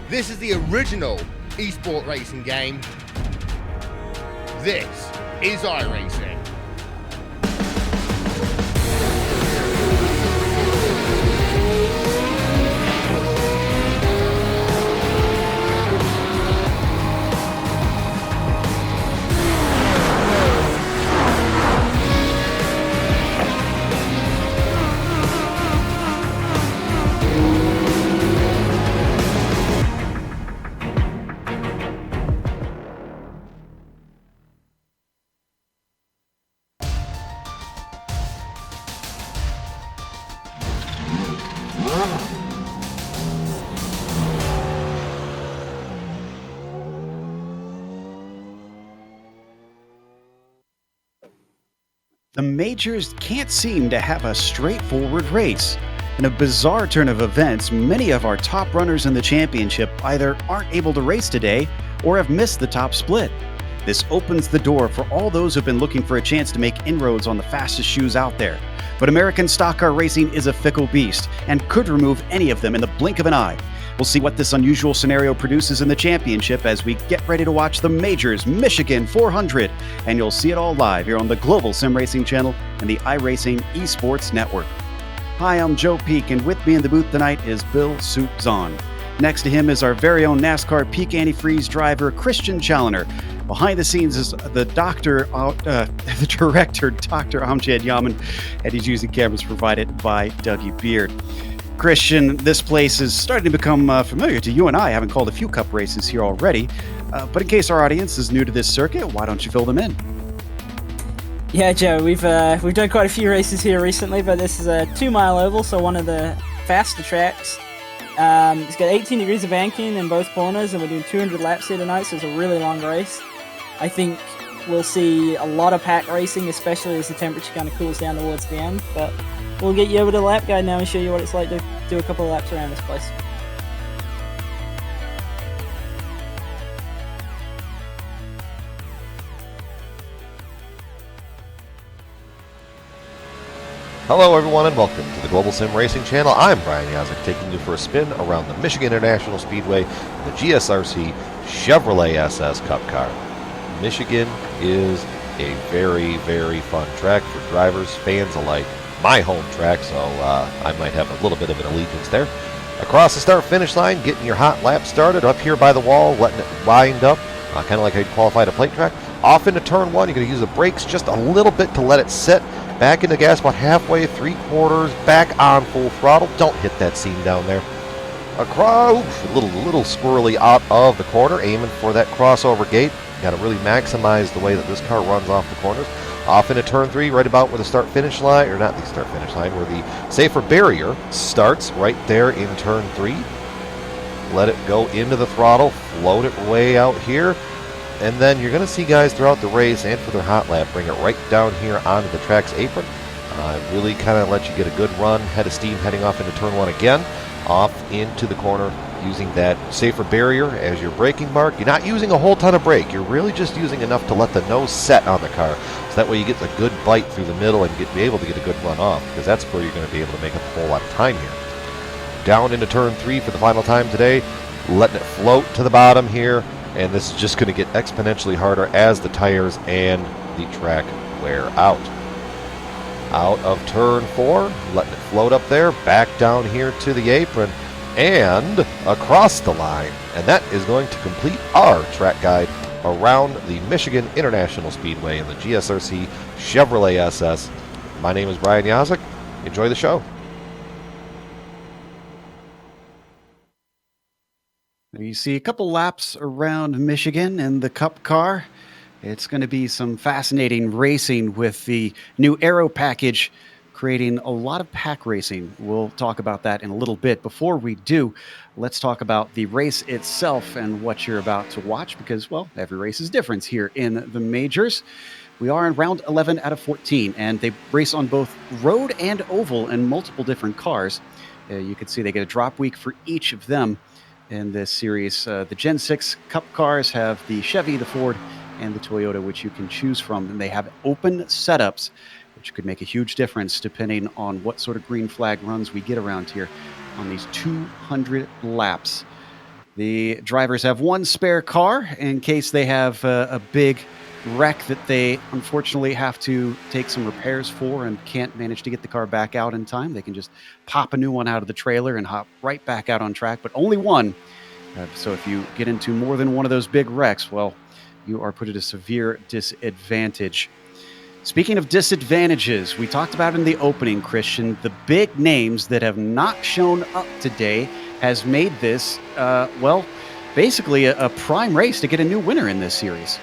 This is the original esport racing game. This is iRacing. The majors can't seem to have a straightforward race. In a bizarre turn of events, many of our top runners in the championship either aren't able to race today or have missed the top split. This opens the door for all those who've been looking for a chance to make inroads on the fastest shoes out there. But American stock car racing is a fickle beast and could remove any of them in the blink of an eye. We'll see what this unusual scenario produces in the championship as we get ready to watch the Majors Michigan 400. And you'll see it all live here on the Global Sim Racing channel and the iRacing Esports Network. Hi, I'm Joe Peak, and with me in the booth tonight is Bill Soup Zahn. Next to him is our very own NASCAR Peak Antifreeze driver, Christian Challoner. Behind the scenes is the director, Dr. Amjad Yaman, and he's using cameras provided by Dougie Beard. Christian, this place is starting to become familiar to you and I, having called a few cup races here already. But in case our audience is new to this circuit, why don't you fill them in? Yeah, Joe, we've done quite a few races here recently, but this is a 2-mile oval, so one of the faster tracks. It's got 18 degrees of banking in both corners, and we're doing 200 laps here tonight, so it's a really long race. I think we'll see a lot of pack racing, especially as the temperature kind of cools down towards the end, but we'll get you over to the lap guide now and show you what it's like to do a couple of laps around this place. Hello everyone and welcome to the Global Sim Racing channel. I'm Brian Yazek, taking you for a spin around the Michigan International Speedway, the GSRC Chevrolet SS Cup car. Michigan is a very, very fun track for drivers, fans alike. My home track, so I might have a little bit of an allegiance there. Across the start-finish line, getting your hot lap started, up here by the wall, letting it wind up, kind of like how you qualify at a plate track. Off into turn one, you're going to use the brakes just a little bit to let it sit. Back into gas about halfway, three-quarters, back on full throttle. Don't hit that seam down there. Across, a little squirrely out of the corner, aiming for that crossover gate. Got to really maximize the way that this car runs off the corners. Off into turn three, right about where the start-finish line, or not the start-finish line, where the safer barrier starts, right there in turn three. Let it go into the throttle, float it way out here. And then you're going to see guys throughout the race and for their hot lap bring it right down here onto the track's apron. Really kind of let you get a good run, head of steam heading off into turn one again. Off into the corner using that safer barrier as your braking mark. You're not using a whole ton of brake. You're really just using enough to let the nose set on the car. So that way you get a good bite through the middle and be able to get a good run off, because that's where you're going to be able to make up a whole lot of time here. Down into turn three for the final time today. Letting it float to the bottom here. And this is just going to get exponentially harder as the tires and the track wear out. Out of turn four, letting it float up there, back down here to the apron, and across the line. And that is going to complete our track guide around the Michigan International Speedway in the GSRC Chevrolet SS. My name is Brian Yazek. Enjoy the show. You see a couple laps around Michigan in the Cup car. It's going to be some fascinating racing with the new aero package, creating a lot of pack racing. We'll talk about that in a little bit. Before we do, let's talk about the race itself and what you're about to watch, because, well, every race is different here in the majors. We are in round 11 out of 14, and they race on both road and oval in multiple different cars. You can see they get a drop week for each of them. In this series, the Gen 6 Cup cars have the Chevy, the Ford, and the Toyota, which you can choose from. And they have open setups, which could make a huge difference depending on what sort of green flag runs we get around here on these 200 laps. The drivers have one spare car in case they have a big wreck that they unfortunately have to take some repairs for and can't manage to get the car back out in time. They can just pop a new one out of the trailer and hop right back out on track, but only one. So if you get into more than one of those big wrecks, well, you are put at a severe disadvantage. Speaking of disadvantages, we talked about in the opening, Christian, the big names that have not shown up today has made this, basically a prime race to get a new winner in this series.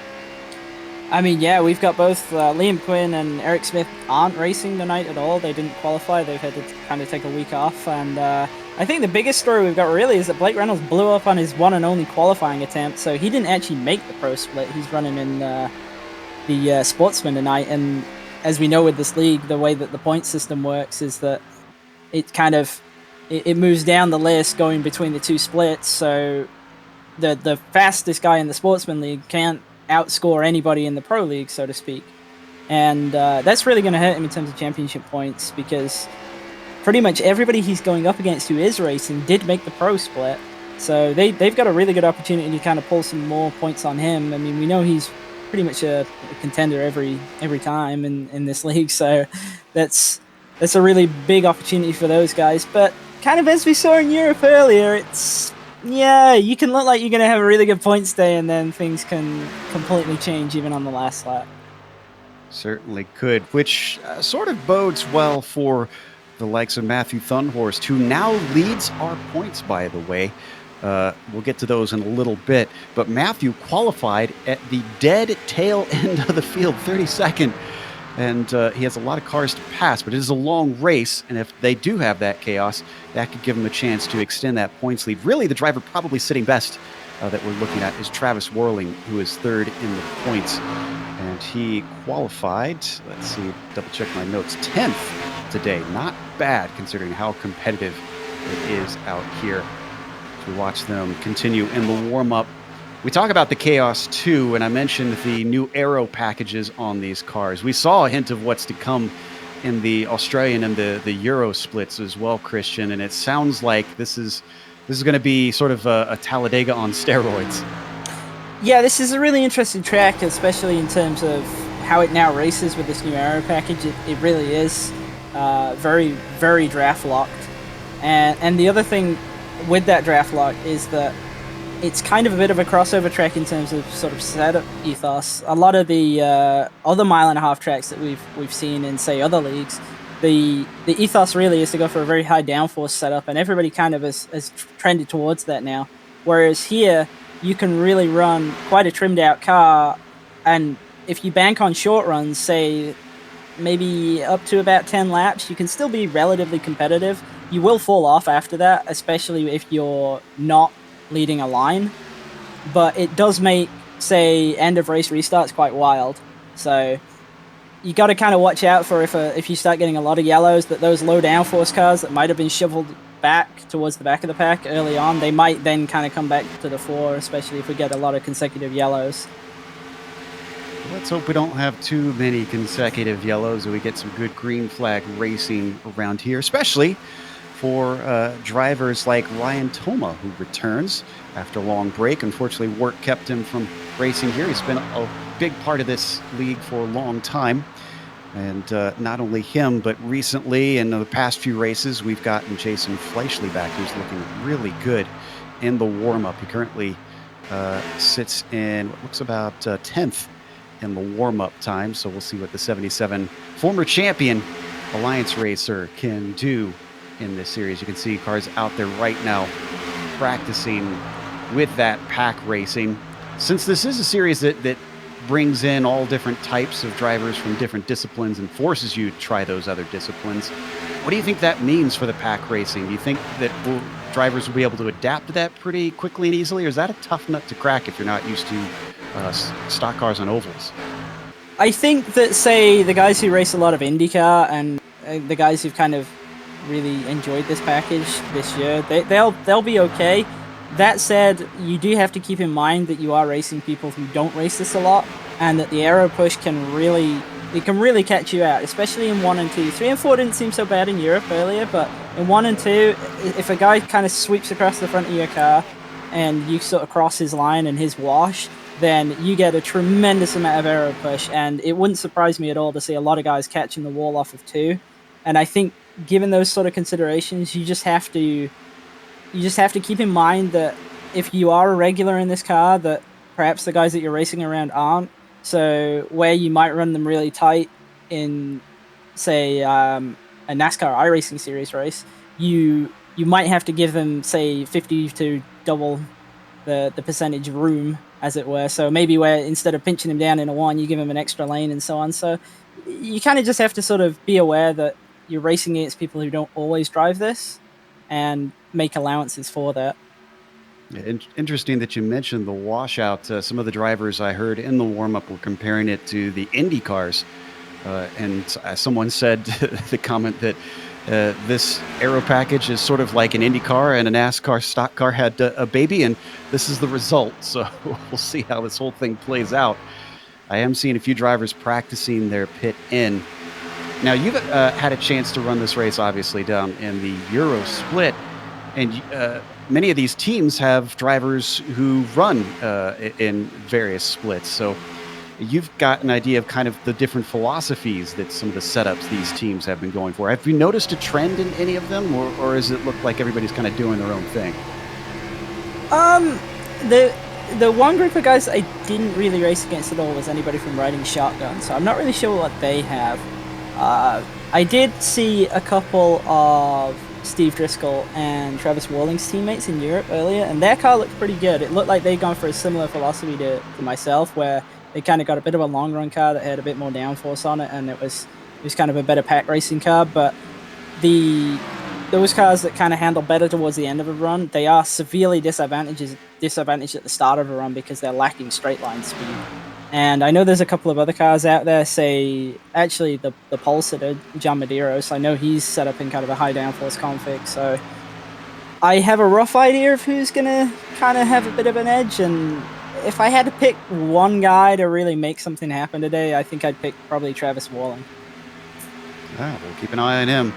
I mean, yeah, we've got both Liam Quinn and Eric Smith aren't racing tonight at all. They didn't qualify. They've had to kind of take a week off. And I think the biggest story we've got really is that Blake Reynolds blew up on his one and only qualifying attempt. So he didn't actually make the pro split. He's running in the Sportsman tonight. And as we know with this league, the way that the point system works is that it kind of it moves down the list going between the two splits. So the fastest guy in the Sportsman league can't outscore anybody in the pro league, so to speak, and that's really going to hurt him in terms of championship points, because pretty much everybody he's going up against who is racing did make the pro split, so they've got a really good opportunity to kind of pull some more points on him. I mean, we know he's pretty much a contender every time in this league, so that's a really big opportunity for those guys. But kind of as we saw in Europe earlier, yeah, you can look like you're going to have a really good points day, and then things can completely change even on the last lap. Certainly could, which sort of bodes well for the likes of Matthew Thunhorst, who now leads our points, by the way. We'll get to those in a little bit. But Matthew qualified at the dead tail end of the field, 32nd. And he has a lot of cars to pass, but it is a long race. And if they do have that chaos, that could give him a chance to extend that points lead. Really, the driver probably sitting best that we're looking at is Travis Worling, who is third in the points. And he qualified, let's see, double check my notes, 10th today. Not bad considering how competitive it is out here. As we watch them continue in the warm-up. We talk about the chaos, too, and I mentioned the new aero packages on these cars. We saw a hint of what's to come in the Australian and the Euro splits as well, Christian. And it sounds like this is going to be sort of a Talladega on steroids. Yeah, this is a really interesting track, especially in terms of how it now races with this new aero package. It really is very, very draft locked. And the other thing with that draft lock is that it's kind of a bit of a crossover track in terms of sort of setup ethos. A lot of the other mile-and-a-half tracks that we've seen in, say, other leagues, the ethos really is to go for a very high downforce setup, and everybody kind of has trended towards that now. Whereas here, you can really run quite a trimmed-out car, and if you bank on short runs, say, maybe up to about 10 laps, you can still be relatively competitive. You will fall off after that, especially if you're not leading a line, but it does make, say, end of race restarts quite wild. So you got to kind of watch out for if you start getting a lot of yellows, that those low downforce cars that might have been shoveled back towards the back of the pack early on, they might then kind of come back to the fore, especially if we get a lot of consecutive yellows. Let's hope we don't have too many consecutive yellows and we get some good green flag racing around here, especially for drivers like Ryan Thoma, who returns after a long break. Unfortunately, work kept him from racing here. He's been a big part of this league for a long time. And not only him, but recently in the past few races, we've gotten Jason Fleischle back, who's looking really good in the warm-up. He currently sits in what looks about 10th in the warm-up time. So we'll see what the 77 former champion Alliance racer can do in this series. You can see cars out there right now practicing with that pack racing. Since this is a series that brings in all different types of drivers from different disciplines and forces you to try those other disciplines, what do you think that means for the pack racing? Do you think that drivers will be able to adapt to that pretty quickly and easily, or is that a tough nut to crack if you're not used to stock cars on ovals? I think that, say, the guys who race a lot of IndyCar and the guys who've kind of really enjoyed this package this year, they'll be okay. That said, you do have to keep in mind that you are racing people who don't race this a lot, and that the aero push can really catch you out, especially in 1 and 2. 3 and 4 didn't seem so bad in Europe earlier, but in 1 and 2, if a guy kind of sweeps across the front of your car and you sort of cross his line and his wash, then you get a tremendous amount of aero push, and it wouldn't surprise me at all to see a lot of guys catching the wall off of 2. And I think, given those sort of considerations, you just have to keep in mind that if you are a regular in this car, that perhaps the guys that you're racing around aren't. So where you might run them really tight in, say, a NASCAR iRacing series race, you might have to give them, say, 50 to double the percentage room, as it were. So maybe where instead of pinching him down in a 1, you give him an extra lane and so on. So you kind of just have to sort of be aware that you're racing against people who don't always drive this and make allowances for that. Yeah, interesting that you mentioned the washout. Some of the drivers I heard in the warm-up were comparing it to the Indy cars. And someone said the comment that this aero package is sort of like an Indy car and a NASCAR stock car had a baby, and this is the result. So we'll see how this whole thing plays out. I am seeing a few drivers practicing their pit in. Now, you've had a chance to run this race, obviously, down in the Euro split, and many of these teams have drivers who run in various splits. So you've got an idea of kind of the different philosophies that some of the setups these teams have been going for. Have you noticed a trend in any of them, or does it look like everybody's kind of doing their own thing? The one group of guys I didn't really race against at all was anybody from riding shotgun, so I'm not really sure what they have. I did see a couple of Steve Driscoll and Travis Walling's teammates in Europe earlier, and their car looked pretty good. It looked like they'd gone for a similar philosophy to myself, where they kind of got a bit of a long run car that had a bit more downforce on it, and it was kind of a better pack racing car. But those cars that kind of handle better towards the end of a run, they are severely disadvantaged at the start of a run because they're lacking straight line speed. And I know there's a couple of other cars out there, say, actually the pole sitter, John Medeiros, I know he's set up in kind of a high downforce config, so I have a rough idea of who's going to kind of have a bit of an edge, and if I had to pick one guy to really make something happen today, I think I'd pick probably Travis Walling. We'll keep an eye on him.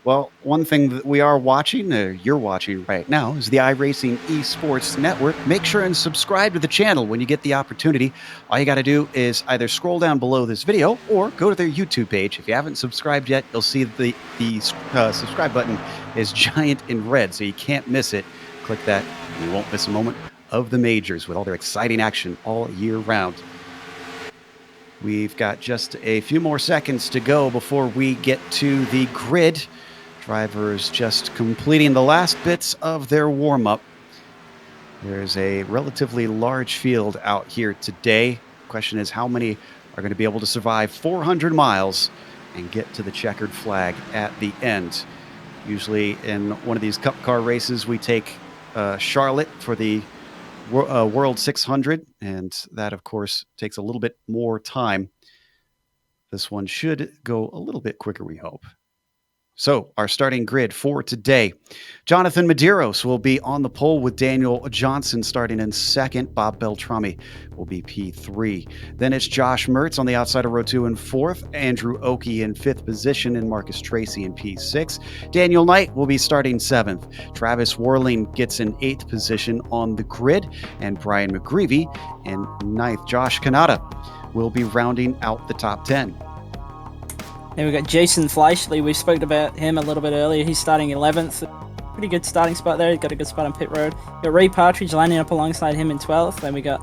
Well, one thing that we are watching, you're watching right now, is the iRacing Esports Network. Make sure and subscribe to the channel when you get the opportunity. All you got to do is either scroll down below this video or go to their YouTube page. If you haven't subscribed yet, you'll see the subscribe button is giant in red, so you can't miss it. Click that, and you won't miss a moment of the majors with all their exciting action all year round. We've got just a few more seconds to go before we get to the grid. Drivers just completing the last bits of their warm-up. There's a relatively large field out here today. Question is, how many are going to be able to survive 400 miles and get to the checkered flag at the end? Usually in one of these Cup car races, we take Charlotte for the World 600, and that, of course, takes a little bit more time. This one should go a little bit quicker, we hope. So, our starting grid for today. Jonathan Medeiros will be on the pole with Daniel Johnson starting in second. Bob Beltrami will be P3. Then it's Josh Mertz on the outside of row 2 in fourth. Andrew Oakey in fifth position, and Marcus Tracy in P6. Daniel Knight will be starting seventh. Travis Worling gets in eighth position on the grid, and Brian McGreevy in ninth. Josh Kanata will be rounding out the top 10. Then we've got Jason Fleischle. We spoke about him a little bit earlier. He's starting 11th. Pretty good starting spot there. He's got a good spot on pit road. We've got Ray Partridge lining up alongside him in 12th. Then we got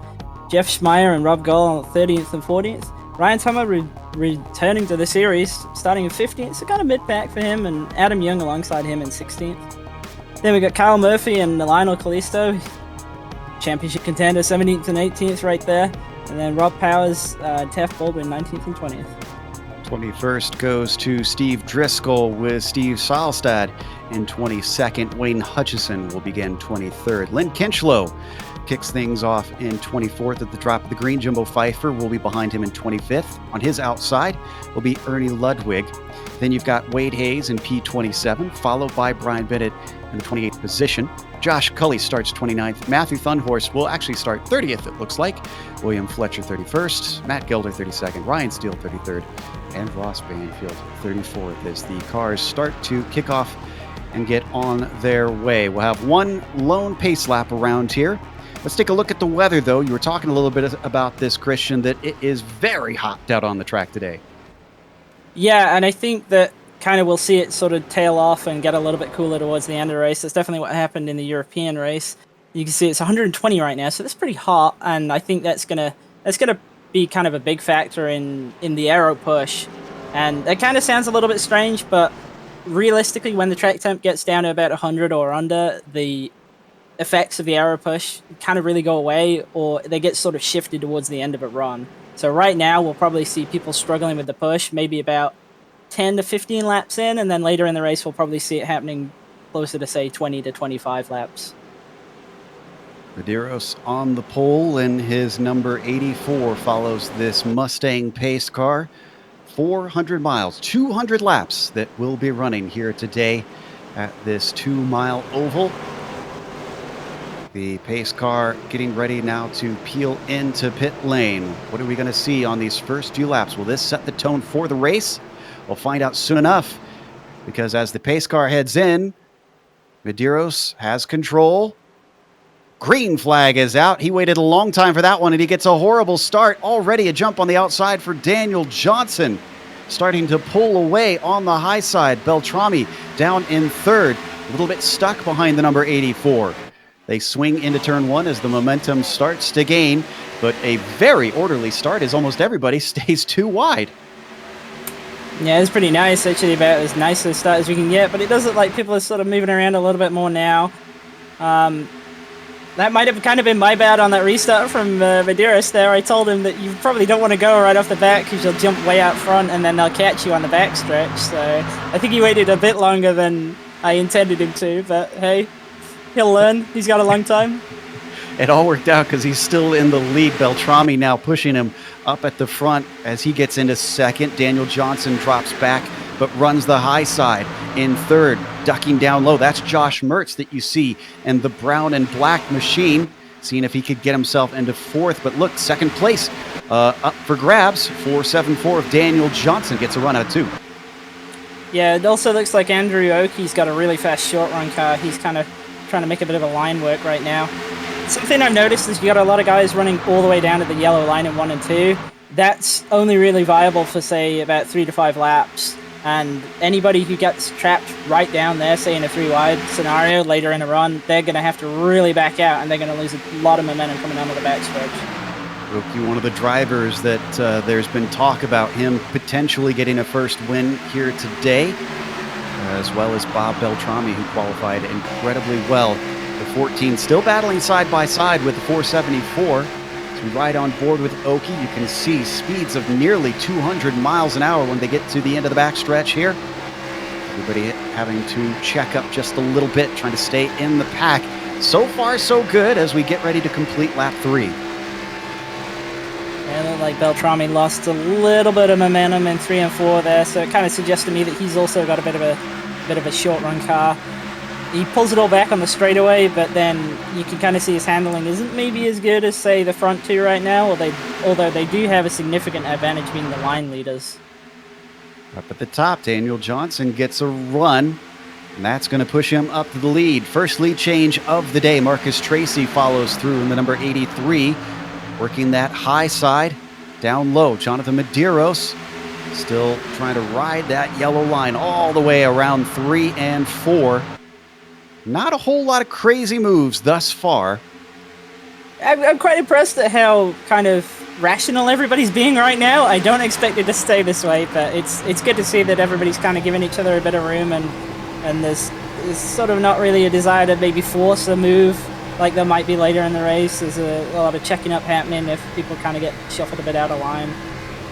Jeff Schmeier and Rob Goll on 13th and 14th. Ryan Thomas returning to the series, starting in 15th. So kind of mid-pack for him. And Adam Young alongside him in 16th. Then we got Kyle Murphy and Lionel Callisto. Championship contender, 17th and 18th right there. And then Rob Powers, Taft Baldwin, 19th and 20th. 21st goes to Steve Driscoll with Steve Salstad in 22nd. Wayne Hutchison will begin 23rd. Lynn Kinchlow kicks things off in 24th at the drop of the green. Jimbo Pfeiffer will be behind him in 25th. On his outside will be Ernie Ludwig. Then you've got Wade Hayes in P27, followed by Brian Bennett in the 28th position. Josh Cully starts 29th. Matthew Thunhorst will actually start 30th, it looks like. William Fletcher 31st. Matt Gelder 32nd. Ryan Steele 33rd. And Ross Banfield 34th as the cars start to kick off and get on their way. We'll have one lone pace lap around here. Let's take a look at the weather, though. You were talking a little bit about this, Christian, that it is very hot out on the track today. Yeah, and I think that kind of we'll see it sort of tail off and get a little bit cooler towards the end of the race. That's definitely what happened in the European race. You can see it's 120 right now, so that's pretty hot, and I think that's gonna be kind of a big factor in the aero push. And it kind of sounds a little bit strange, but realistically, when the track temp gets down to about 100 or under, the effects of the aero push kind of really go away, or they get sort of shifted towards the end of a run. So right now, we'll probably see people struggling with the push, maybe about 10 to 15 laps in, and then later in the race, we'll probably see it happening closer to, say, 20 to 25 laps. Medeiros on the pole, and his number 84 follows this Mustang pace car. 400 miles, 200 laps that will be running here today at this 2-mile oval. The pace car getting ready now to peel into pit lane. What are we going to see on these first few laps? Will this set the tone for the race? We'll find out soon enough, because as the pace car heads in, Medeiros has control. Green flag is out. He waited a long time for that one, and he gets a horrible start. Already a jump on the outside for Daniel Johnson. Starting to pull away on the high side. Beltrami down in third. A little bit stuck behind the number 84. They swing into turn one as the momentum starts to gain, but a very orderly start as almost everybody stays too wide. Yeah, it's pretty nice, actually, about as nice a start as we can get, but it does look like people are sort of moving around a little bit more now. That might have kind of been my bad on that restart from Medeiros there. I told him that you probably don't want to go right off the bat because you'll jump way out front and then they'll catch you on the back stretch. So I think he waited a bit longer than I intended him to, but hey, he'll learn. He's got a long time. It all worked out because he's still in the lead. Beltrami now pushing him up at the front as he gets into second. Daniel Johnson drops back but runs the high side in third, ducking down low. That's Josh Mertz that you see in the brown and black machine, seeing if he could get himself into fourth. But look, second place up for grabs. 4.74 of Daniel Johnson gets a run out of two. Yeah, it also looks like Andrew Oakey's got a really fast short run car. He's kind of trying to make a bit of a line work right now. Something I've noticed is you got a lot of guys running all the way down to the yellow line in 1 and 2. That's only really viable for, say, about 3 to 5 laps. And anybody who gets trapped right down there, say in a 3-wide scenario later in a run, they're going to have to really back out, and they're going to lose a lot of momentum coming down to the backstretch. Oakey, one of the drivers that there's been talk about him potentially getting a first win here today, as well as Bob Beltrami, who qualified incredibly well. The 14 still battling side by side with the 474. As we ride on board with Oakey, you can see speeds of nearly 200 miles an hour when they get to the end of the backstretch here. Everybody having to check up just a little bit, trying to stay in the pack. So far, so good as we get ready to complete lap 3. Yeah, it looked like Beltrami lost a little bit of momentum in 3 and 4 there, so it kind of suggests to me that he's also got a bit of a short run car. He pulls it all back on the straightaway, but then you can kind of see his handling isn't maybe as good as, say, the front two right now, although they do have a significant advantage being the line leaders. Up at the top, Daniel Johnson gets a run, and that's going to push him up to the lead. First lead change of the day. Marcus Tracy follows through in the number 83, working that high side down low. Jonathan Medeiros still trying to ride that yellow line all the way around 3 and 4. Not a whole lot of crazy moves thus far. I'm quite impressed at how kind of rational everybody's being right now. I don't expect it to stay this way, but it's good to see that everybody's kind of giving each other a bit of room, and there's sort of not really a desire to maybe force a move like there might be later in the race. There's a lot of checking up happening if people kind of get shuffled a bit out of line.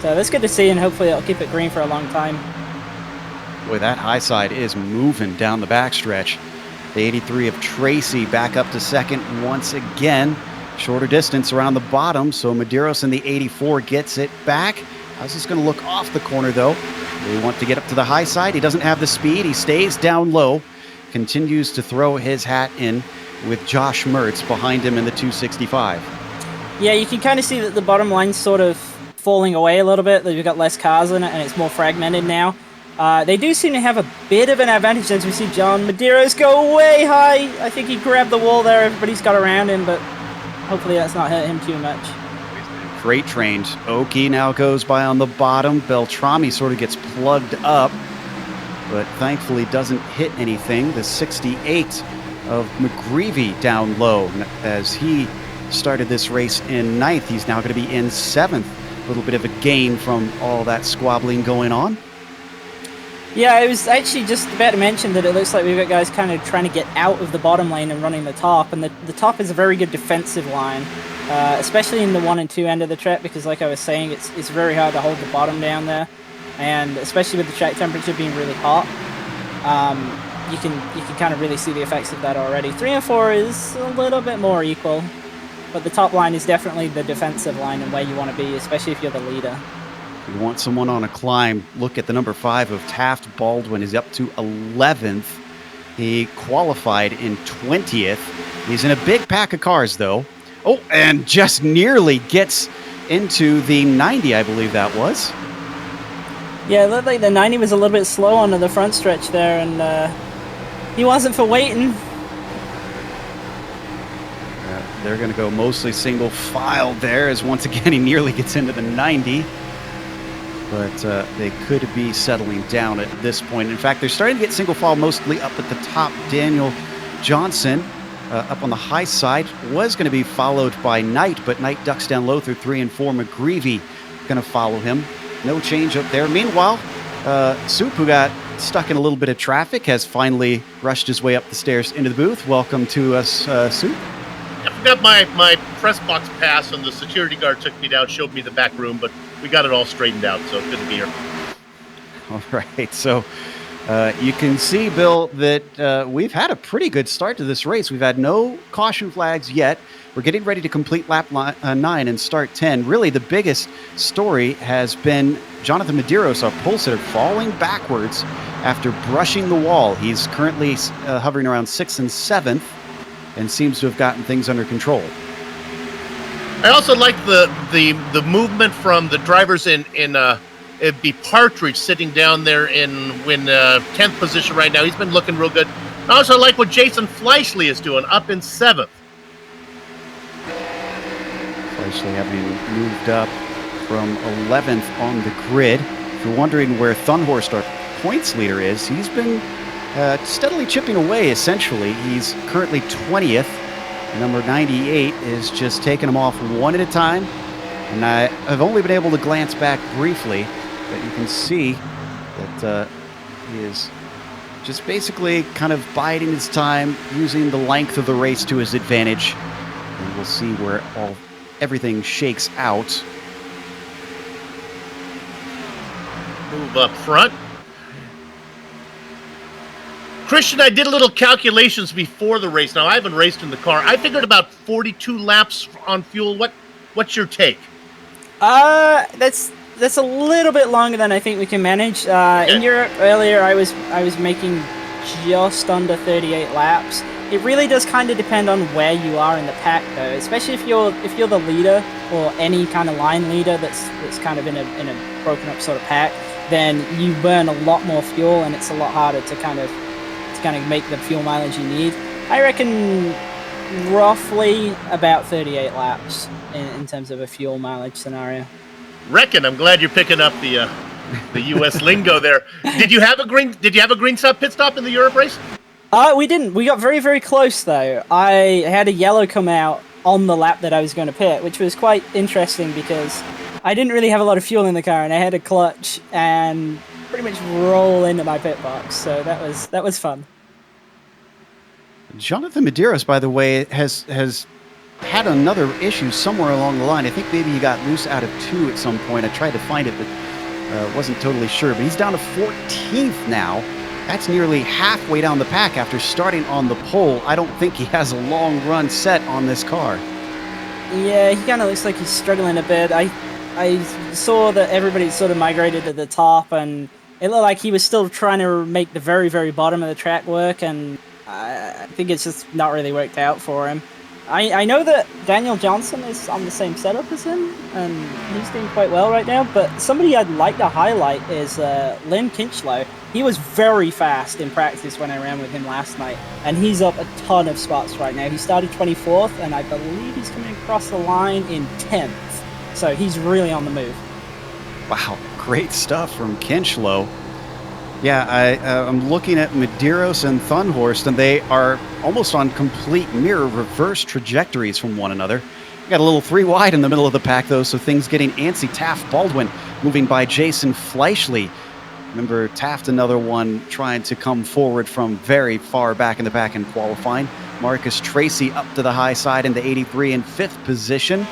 So that's good to see, and hopefully it'll keep it green for a long time. Boy, that high side is moving down the backstretch. The 83 of Tracy back up to second once again. Shorter distance around the bottom, so Medeiros in the 84 gets it back. How's this going to look off the corner, though? They want to get up to the high side. He doesn't have the speed. He stays down low, continues to throw his hat in with Josh Mertz behind him in the 265. Yeah, you can kind of see that the bottom line's sort of falling away a little bit. They've got less cars in it, and it's more fragmented now. They do seem to have a bit of an advantage as we see John Medeiros go way high. I think he grabbed the wall there. Everybody's got around him, but hopefully that's not hurt him too much. Freight trains. Oakey now goes by on the bottom. Beltrami sort of gets plugged up, but thankfully doesn't hit anything. The 68 of McGreevy down low as he started this race in 9th. He's now going to be in 7th. A little bit of a gain from all that squabbling going on. Yeah, I was actually just about to mention that it looks like we've got guys kind of trying to get out of the bottom lane and running the top, and the top is a very good defensive line, especially in the 1 and 2 end of the track, because like I was saying, it's very hard to hold the bottom down there, and especially with the track temperature being really hot, you can kind of really see the effects of that already. 3 and 4 is a little bit more equal, but the top line is definitely the defensive line and where you want to be, especially if you're the leader. You want someone on a climb, look at the number 5 of Taft Baldwin. He's up to 11th. He qualified in 20th. He's in a big pack of cars, though. Oh, and just nearly gets into the 90, I believe that was. Yeah, it looked like the 90 was a little bit slow on the front stretch there, and he wasn't for waiting. They're going to go mostly single file there, as once again he nearly gets into the 90. But they could be settling down at this point. In fact, they're starting to get single file mostly up at the top. Daniel Johnson up on the high side was going to be followed by Knight, but Knight ducks down low through 3 and 4. McGreevy going to follow him. No change up there. Meanwhile, Soup, who got stuck in a little bit of traffic, has finally rushed his way up the stairs into the booth. Welcome to us, Soup. I forgot my press box pass, and the security guard took me down, showed me the back room, but we got it all straightened out, so good to be here. All right, so you can see, Bill, that we've had a pretty good start to this race. We've had no caution flags yet. We're getting ready to complete lap 9 and start 10. Really, the biggest story has been Jonathan Medeiros, our pole sitter, falling backwards after brushing the wall. He's currently hovering around 6th and 7th and seems to have gotten things under control. I also like the movement from the drivers in it'd be Partridge sitting down there in 10th position right now. He's been looking real good. I also like what Jason Fleischle is doing, up in 7th. Fleischle having moved up from 11th on the grid. If you're wondering where Thunhorst, our points leader, is, he's been steadily chipping away, essentially. He's currently 20th. Number 98 is just taking him off one at a time. And I've only been able to glance back briefly, but you can see that he is just basically kind of biding his time, using the length of the race to his advantage. And we'll see where everything shakes out. Move up front. Christian, I did a little calculations before the race. Now, I haven't raced in the car. I figured about 42 laps on fuel. What's your take? That's a little bit longer than I think we can manage. In Europe earlier, I was making just under 38 laps. It really does kind of depend on where you are in the pack, though. Especially if you're the leader or any kind of line leader that's kind of in a broken up sort of pack, then you burn a lot more fuel, and it's a lot harder to kind of make the fuel mileage you need. I reckon roughly about 38 laps in terms of a fuel mileage scenario. I'm glad you're picking up the U.S. lingo there. Did you have a green stop pit stop in the Europe race? We didn't. We got very, very close though. I had a yellow come out on the lap that I was going to pit, which was quite interesting because I didn't really have a lot of fuel in the car, and I had a clutch and pretty much roll into my pit box. So that was fun. Jonathan Medeiros, by the way, has had another issue somewhere along the line. I think maybe he got loose out of 2 at some point. I tried to find it, but wasn't totally sure. But he's down to 14th now. That's nearly halfway down the pack after starting on the pole. I don't think he has a long run set on this car. Yeah, he kind of looks like he's struggling a bit. I saw that everybody sort of migrated to the top, and it looked like he was still trying to make the very, very bottom of the track work, and I think it's just not really worked out for him. I know that Daniel Johnson is on the same setup as him, and he's doing quite well right now, but somebody I'd like to highlight is Lynn Kinchlow. He was very fast in practice when I ran with him last night, and he's up a ton of spots right now. He started 24th, and I believe he's coming across the line in 10th, so he's really on the move. Wow, great stuff from Kinchlow. Yeah, I'm looking at Medeiros and Thunhorst, and they are almost on complete mirror reverse trajectories from one another. Got a little 3 wide in the middle of the pack, though, so things getting antsy. Taft Baldwin moving by Jason Fleischle. Remember, Taft, another one trying to come forward from very far back in the pack in qualifying. Marcus Tracy up to the high side in the 83 in 5th position.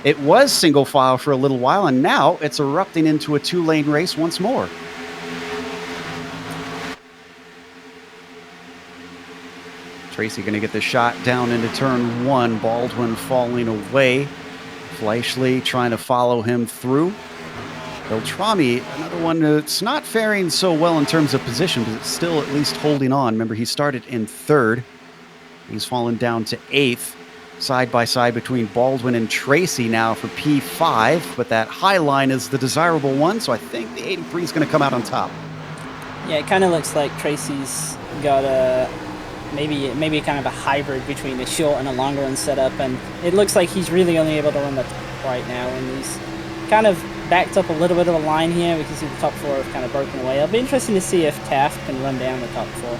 It was single file for a little while, and now it's erupting into a 2-lane race once more. Tracy going to get the shot down into turn 1. Baldwin falling away. Fleischle trying to follow him through. Beltrami, another one that's not faring so well in terms of position, but it's still at least holding on. Remember, he started in 3rd. He's fallen down to 8th. Side by side between Baldwin and Tracy now for P5, but that high line is the desirable one, so I think the 83 is going to come out on top. Yeah, it kind of looks like Tracy's got a maybe kind of a hybrid between a short and a longer run setup, and it looks like he's really only able to run the top right now, and he's kind of backed up a little bit of a line here. We can see the top 4 have kind of broken away. It'll be interesting to see if Taft can run down the top 4.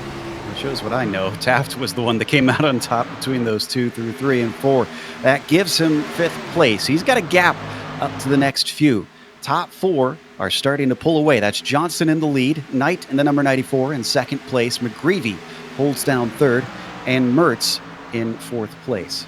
It shows what I know. Taft was the one that came out on top between those 2 through 3 and 4. That gives him 5th place. He's got a gap up to the next few. Top 4 are starting to pull away. That's Johnson in the lead, Knight in the number 94 in 2nd place, McGreevy holds down 3rd, and Mertz in 4th place.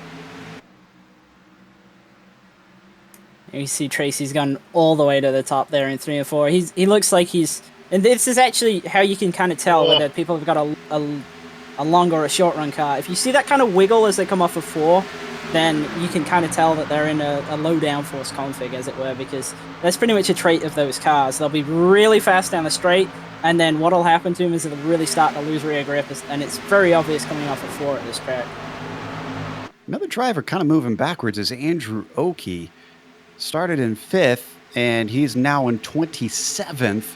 You see Tracy's gone all the way to the top there in 3 and 4. He looks like he's... And this is actually how you can kind of tell whether people have got a long or a short run car. If you see that kind of wiggle as they come off of 4, then you can kind of tell that they're in a low downforce config, as it were, because that's pretty much a trait of those cars. They'll be really fast down the straight, and then what'll happen to them is they'll really start to lose rear grip, and it's very obvious coming off of 4 at this track. Another driver kind of moving backwards is Andrew Oakey. Started in 5th, and he's now in 27th.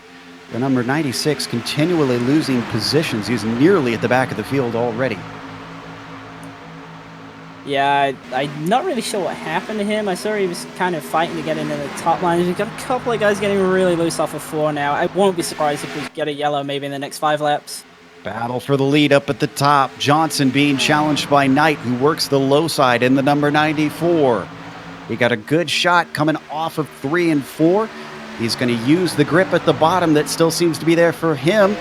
The number 96 continually losing positions. He's nearly at the back of the field already. Yeah, I'm not really sure what happened to him. I saw he was kind of fighting to get into the top line. We've got a couple of guys getting really loose off of 4 now. I won't be surprised if we get a yellow maybe in the next 5 laps. Battle for the lead up at the top. Johnson being challenged by Knight, who works the low side in the number 94. He got a good shot coming off of 3 and 4. He's going to use the grip at the bottom that still seems to be there for him.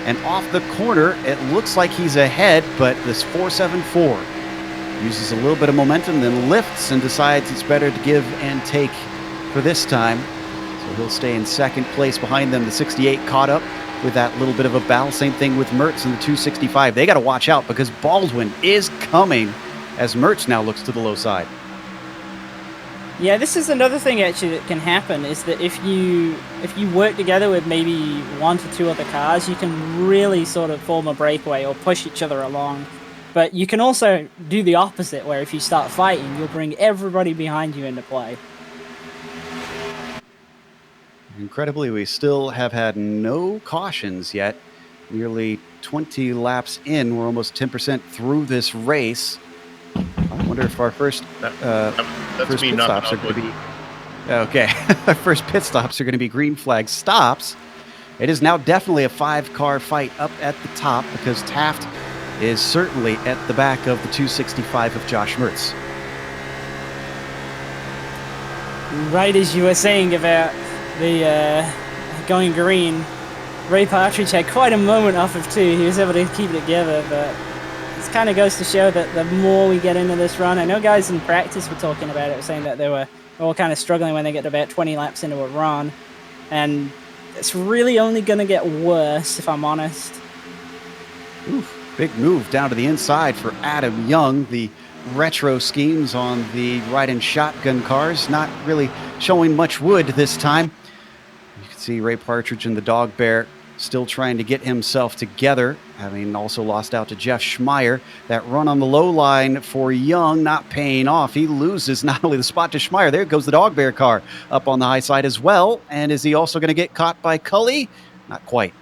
And off the corner, it looks like he's ahead, but this 474 uses a little bit of momentum, then lifts and decides it's better to give and take for this time. So he'll stay in second place behind them. The 68 caught up with that little bit of a battle. Same thing with Mertz in the 265. They got to watch out because Baldwin is coming as Mertz now looks to the low side. Yeah, this is another thing actually that can happen, is that if you work together with maybe 1 to 2 other cars, you can really sort of form a breakaway or push each other along. But you can also do the opposite, where if you start fighting, you'll bring everybody behind you into play. Incredibly, we still have had no cautions yet. Nearly 20 laps in. We're almost 10% through this race. I wonder if our first pit stops are going to be... Okay, our first pit stops are going to be green flag stops. It is now definitely a 5-car fight up at the top because Taft is certainly at the back of the 265 of Josh Mertz. Right as you were saying about the going green, Ray Partridge had quite a moment off of 2. He was able to keep it together, but this kind of goes to show that the more we get into this run, I know guys in practice were talking about it, saying that they were all kind of struggling when they get about 20 laps into a run, and it's really only going to get worse, if I'm honest. Oof. Big move down to the inside for Adam Young. The retro schemes on the ride-in shotgun cars not really showing much wood this time. You can see Ray Partridge and the Dog Bear still trying to get himself together, having also lost out to Jeff Schmeier. That run on the low line for Young not paying off. He loses not only the spot to Schmeier, there goes the Dog Bear car up on the high side as well. And is he also going to get caught by Cully? Not quite.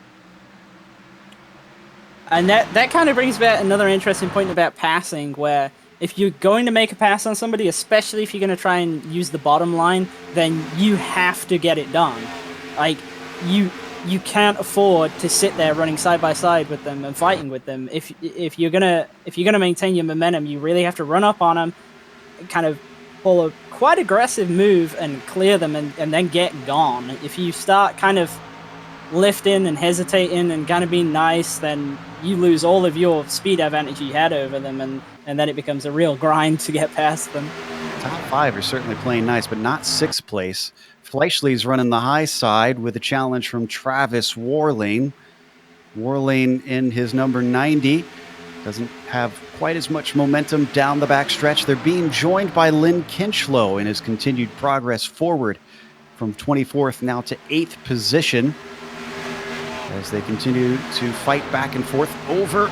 And that kind of brings back another interesting point about passing, where if you're going to make a pass on somebody, especially if you're going to try and use the bottom line, then you have to get it done. Like, you can't afford to sit there running side by side with them and fighting with them. If you're gonna maintain your momentum, you really have to run up on them, kind of pull a quite aggressive move and clear them, and then get gone. If you start kind of lifting and hesitating and kind of being nice, then you lose all of your speed advantage you had over them, and then it becomes a real grind to get past them. Top 5 are certainly playing nice, but not 6th place. Fleischley's running the high side with a challenge from Travis Warling. Warling in his number 90 doesn't have quite as much momentum down the back stretch. They're being joined by Lynn Kinchlow in his continued progress forward from 24th now to 8th position, as they continue to fight back and forth over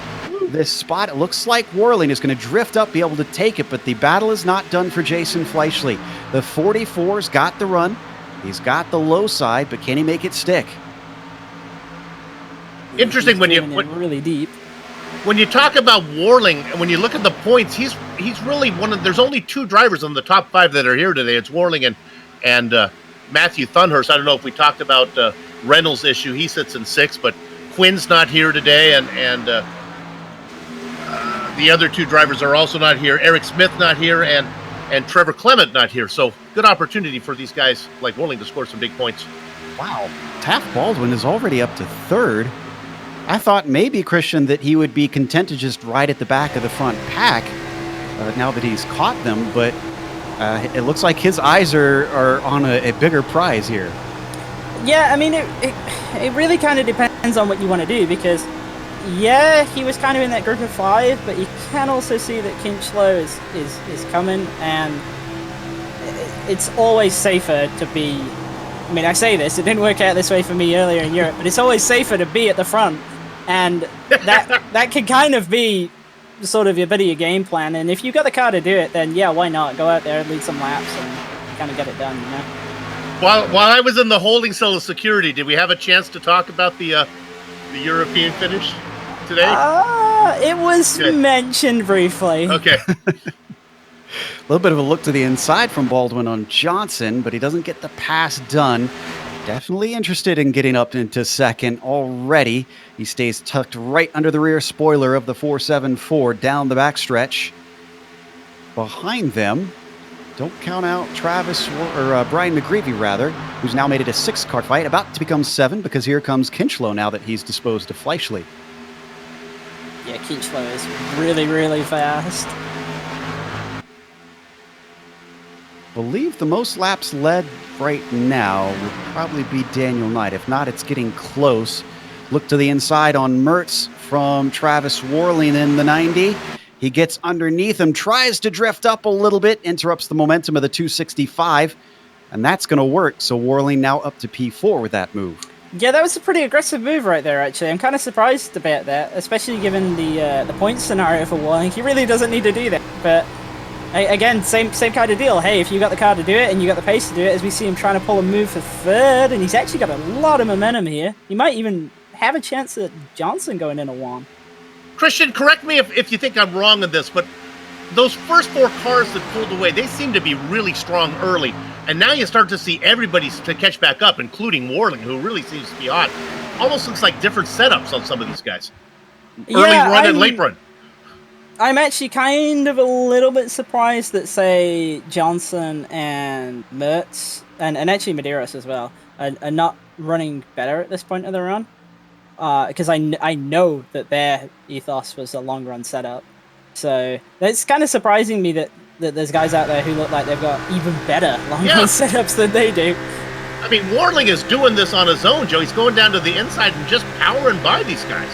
this spot. It looks like Warling is going to drift up, be able to take it, but the battle is not done for Jason Fleischley. The 44's got the run. He's got the low side, but can he make it stick? Interesting when really deep. When you talk about Warling and when you look at the points, he's really one of. There's only 2 drivers on the top 5 that are here today. It's Warling and Matthew Thunhurst. I don't know if we talked about Reynolds' issue. He sits in 6th, but Quinn's not here today, and the other 2 drivers are also not here. Eric Smith not here, and Trevor Clement not here. So good opportunity for these guys like Warling to score some big points. Wow. Taft Baldwin is already up to 3rd. I thought maybe, Christian, that he would be content to just ride at the back of the front pack now that he's caught them, but it looks like his eyes are on a bigger prize here. Yeah, I mean, it really kind of depends on what you want to do, because, yeah, he was kind of in that group of 5, but you can also see that Kinchlow is coming, and it's always safer to be... I mean, I say this, it didn't work out this way for me earlier in Europe, but it's always safer to be at the front, and that can kind of be sort of a bit of your game plan, and if you've got the car to do it, then yeah, why not? Go out there, lead some laps, and kind of get it done, you know? While I was in the holding cell of security, did we have a chance to talk about the European finish today? It was Good. mentioned briefly. Okay. A little bit of a look to the inside from Baldwin on Johnson, but he doesn't get the pass done. Definitely interested in getting up into second already. He stays tucked right under the rear spoiler of the 474 down the backstretch. Behind them, don't count out Brian McGreevy, rather, who's now made it a 6-car fight, about to become 7, because here comes Kinchlow now that he's disposed of Fleischle. Yeah, Kinchlow is really, really fast. Believe the most laps led right now would probably be Daniel Knight. If not, it's getting close. Look to the inside on Mertz from Travis Warling in the 90. He gets underneath him, tries to drift up a little bit, interrupts the momentum of the 265, and that's going to work. So Warling now up to P4 with that move. Yeah, that was a pretty aggressive move right there, actually. I'm kind of surprised about that, especially given the point scenario for Warling. He really doesn't need to do that, but again, same kind of deal. Hey, if you got the car to do it and you got the pace to do it, as we see him trying to pull a move for third, and he's actually got a lot of momentum here. He might even have a chance at Johnson going into 1. Christian, correct me if you think I'm wrong on this, but those first 4 cars that pulled away, they seem to be really strong early. And now you start to see everybody to catch back up, including Warling, who really seems to be hot. Almost looks like different setups on some of these guys. Early run and late run. I'm actually kind of a little bit surprised that, say, Johnson and Mertz, and actually Medeiros as well, are not running better at this point of the run. Because I know that their ethos was a long run setup. So it's kind of surprising me that there's guys out there who look like they've got even better long run setups than they do. I mean, Warling is doing this on his own, Joe. He's going down to the inside and just powering by these guys.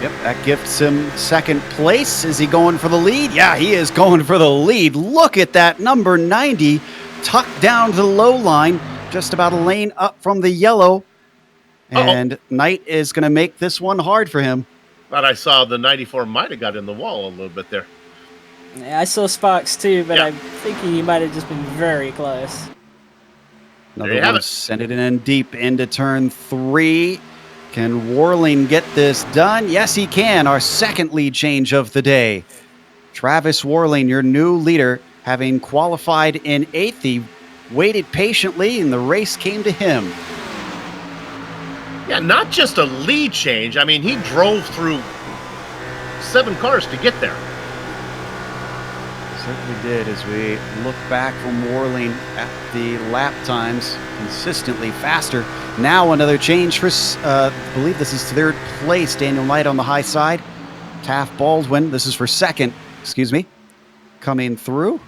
Yep, that gifts him second place. Is he going for the lead? Yeah, he is going for the lead. Look at that number 90 tucked down to the low line, just about a lane up from the yellow. And Knight is going to make this one hard for him. Thought I saw the 94 might have got in the wall a little bit there. Yeah, I saw sparks too, but I'm thinking he might have just been very close. Another one sent it in deep into turn 3. Can Warling get this done? Yes, he can. Our second lead change of the day. Travis Warling, your new leader, having qualified in 8th. He waited patiently, and the race came to him. Yeah, not just a lead change. I mean, he drove through 7 cars to get there. Certainly did. As we look back from Warling at the lap times, consistently faster. Now another change for, I believe this is 3rd place. Daniel Knight on the high side. Taft Baldwin, this is for 2nd, coming through.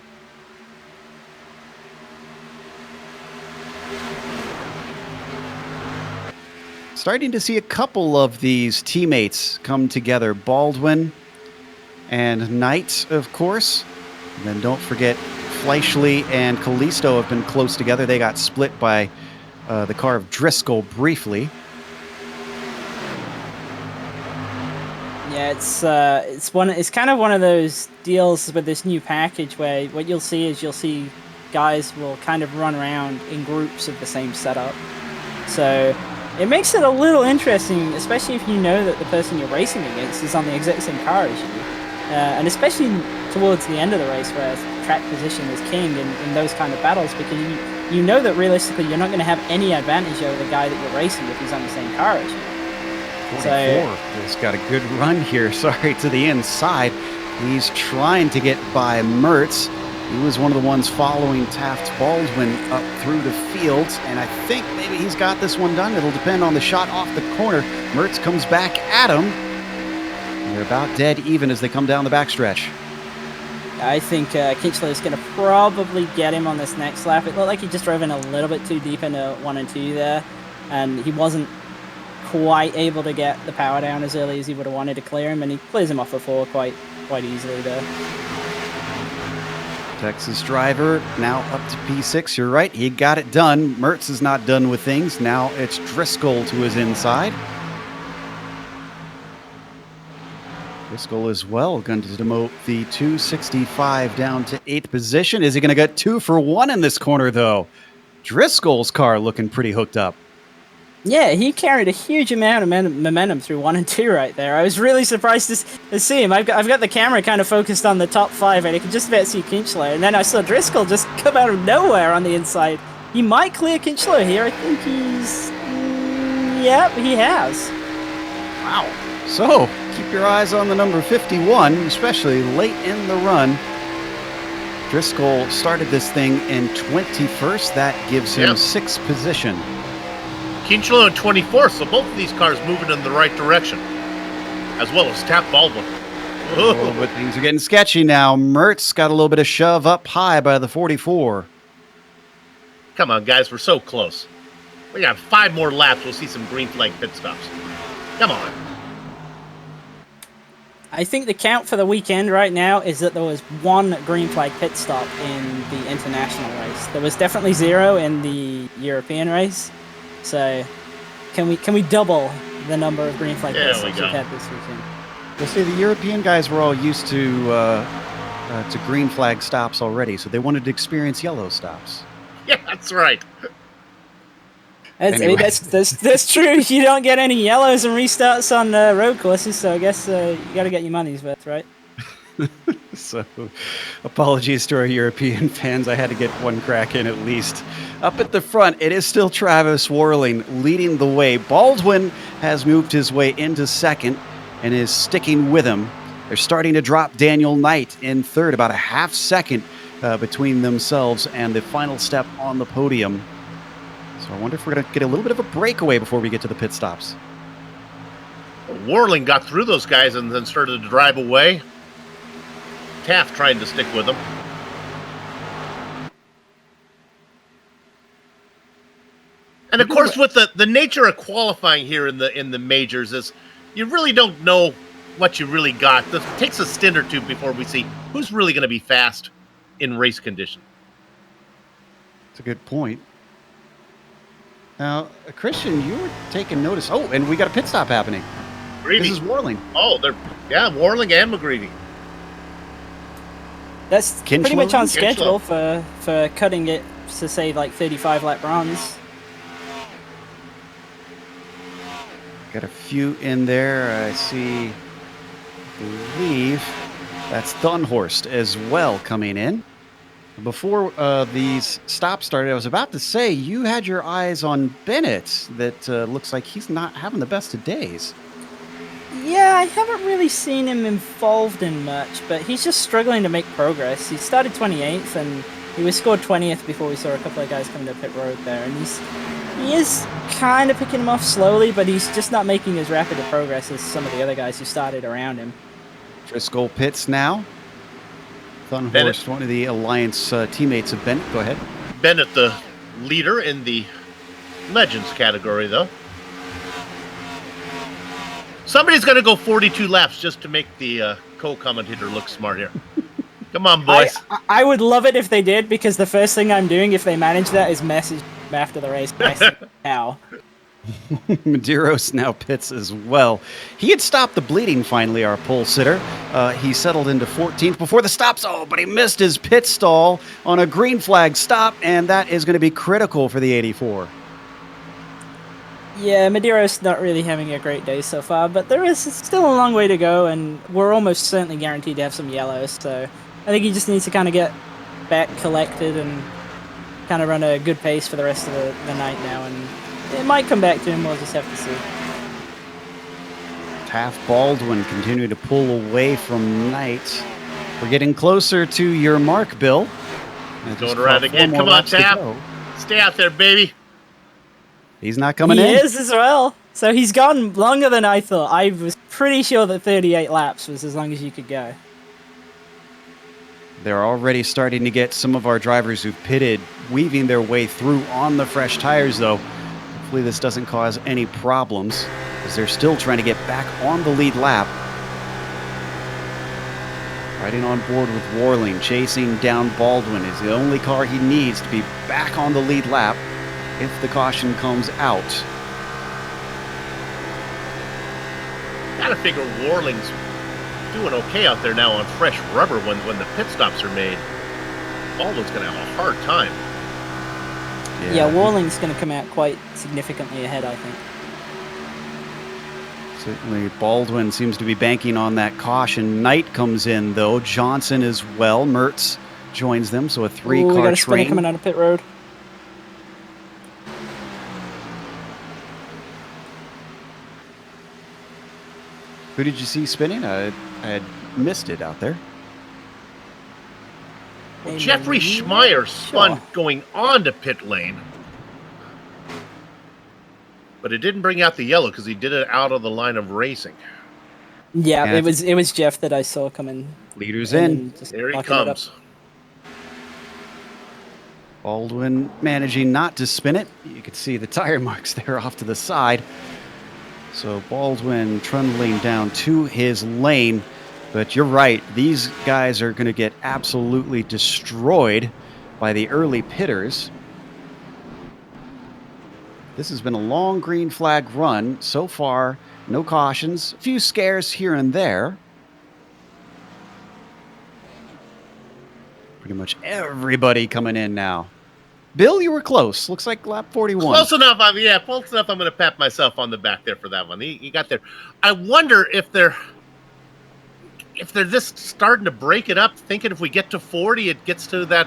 Starting to see a couple of these teammates come together. Baldwin and Knight, of course. And then don't forget, Fleischle and Callisto have been close together. They got split by the car of Driscoll briefly. Yeah, it's kind of one of those deals with this new package where what you'll see guys will kind of run around in groups of the same setup. So it makes it a little interesting, especially if you know that the person you're racing against is on the exact same car as you. And especially towards the end of the race where track position is king in those kind of battles, because you know that realistically you're not going to have any advantage over the guy that you're racing if he's on the same car as you. 44 has got a good run here. Sorry, to the inside. He's trying to get by Mertz. He was one of the ones following Taft Baldwin up through the fields, and I think maybe he's got this one done. It'll depend on the shot off the corner. Mertz comes back at him. And they're about dead even as they come down the backstretch. I think Kinchlow is going to probably get him on this next lap. It looked like he just drove in a little bit too deep into 1 and 2 there, and he wasn't quite able to get the power down as early as he would have wanted to clear him, and he clears him off for 4 quite easily there. Texas driver now up to P6. You're right, he got it done. Mertz is not done with things. Now it's Driscoll to his inside. Driscoll as well going to demote the 265 down to 8th position. Is he going to get 2 for 1 in this corner, though? Driscoll's car looking pretty hooked up. Yeah, he carried a huge amount of momentum through 1 and 2 right there. I was really surprised to see him. I've got the camera kind of focused on the top 5, and I could just about see Kinchlow. And then I saw Driscoll just come out of nowhere on the inside. He might clear Kinchlow here. I think he's... Yep, he has. Wow. So, keep your eyes on the number 51, especially late in the run. Driscoll started this thing in 21st. That gives him 6th position. Kinchlow in 24th, so both of these cars moving in the right direction, as well as Taft Baldwin. Oh, but things are getting sketchy now. Mertz got a little bit of shove up high by the 44. Come on, guys, we're so close. We got 5 more laps. We'll see some green flag pit stops. Come on. I think the count for the weekend right now is that there was 1 green flag pit stop in the international race. There was definitely 0 in the European race. So, can we double the number of green flag pit stops we've had this weekend? We'll see, the European guys were all used to green flag stops already, so they wanted to experience yellow stops. Yeah, that's right. Anyway. That's true. You don't get any yellows and restarts on road courses, so I guess you got to get your money's worth, right? So, apologies to our European fans. I had to get one crack in at least. Up at the front, it is still Travis Worling leading the way. Baldwin has moved his way into 2nd and is sticking with him. They're starting to drop Daniel Knight in 3rd, about a half second between themselves and the final step on the podium. So I wonder if we're going to get a little bit of a breakaway before we get to the pit stops. Worling got through those guys and then started to drive away. Taft trying to stick with them. And of course, with the nature of qualifying here in the majors is you really don't know what you really got. It takes a stint or two before we see who's really going to be fast in race condition. That's a good point. Now, Christian, you were taking notice. Oh, and we got a pit stop happening. McGreevy. This is Worling. Oh, Worling and McGreevy. That's Kinchlow? pretty much on schedule for cutting it to say like 35 lap runs. Got a few in there. I see, believe that's Thunhorst as well coming in. Before these stops started, I was about to say you had your eyes on Bennett. That looks like he's not having the best of days. Yeah, I haven't really seen him involved in much, but he's just struggling to make progress. He started 28th, and he was scored 20th before we saw a couple of guys come to pit road there. And he is kind of picking him off slowly, but he's just not making as rapid a progress as some of the other guys who started around him. Driscoll pits now. Thunhorst, Bennett. one of the Alliance teammates of Bennett. Go ahead. Bennett, the leader in the Legends category, though. Somebody's going to go 42 laps just to make the co-commentator look smart here. Come on, boys. I would love it if they did, because the first thing I'm doing if they manage that is message after the race. Now. Medeiros now pits as well. He had stopped the bleeding finally, our pole sitter. He settled into 14th before the stops. Oh, but he missed his pit stall on a green flag stop, and that is going to be critical for the 84. Yeah, Medeiros not really having a great day so far, but there is still a long way to go, and we're almost certainly guaranteed to have some yellows, so I think he just needs to kind of get back collected and kind of run a good pace for the rest of the night now, and it might come back to him. We'll just have to see. Taft Baldwin continuing to pull away from Knight. We're getting closer to your mark, Bill. Going around again. Come on, Taft. Stay out there, baby. He's not coming in. in. He is as well. So he's gone longer than I thought. I was pretty sure that 38 laps was as long as you could go. They're already starting to get some of our drivers who pitted weaving their way through on the fresh tires, though. Hopefully this doesn't cause any problems, as they're still trying to get back on the lead lap. Riding on board with Worling, chasing down Baldwin is the only car he needs to be back on the lead lap if the caution comes out. Gotta figure Worling's doing okay out there now on fresh rubber when the pit stops are made. Baldwin's gonna have a hard time. Yeah, Warling's going to come out quite significantly ahead, I think. Certainly, Baldwin seems to be banking on that caution. Knight comes in, though. Johnson as well. Mertz joins them, so a three-car We got a spinner train. coming out of pit road. Who did you see spinning? I had missed it out there. Well, Jeffrey Schmeier spun going on to pit lane. But it didn't bring out the yellow because he did it out of the line of racing. Yeah, And it was Jeff that I saw coming. Leaders in. There he comes. Baldwin managing not to spin it. You can see the tire marks there off to the side. So Baldwin trundling down to his lane. But you're right, these guys are going to get absolutely destroyed by the early pitters. This has been a long green flag run. So far, no cautions, a few scares here and there. Pretty much everybody coming in now. Bill, you were close. Looks like lap 41. Close enough. Close enough. I'm going to pat myself on the back there for that one. You got there. I wonder if they're just starting to break it up, thinking if we get to 40, it gets to that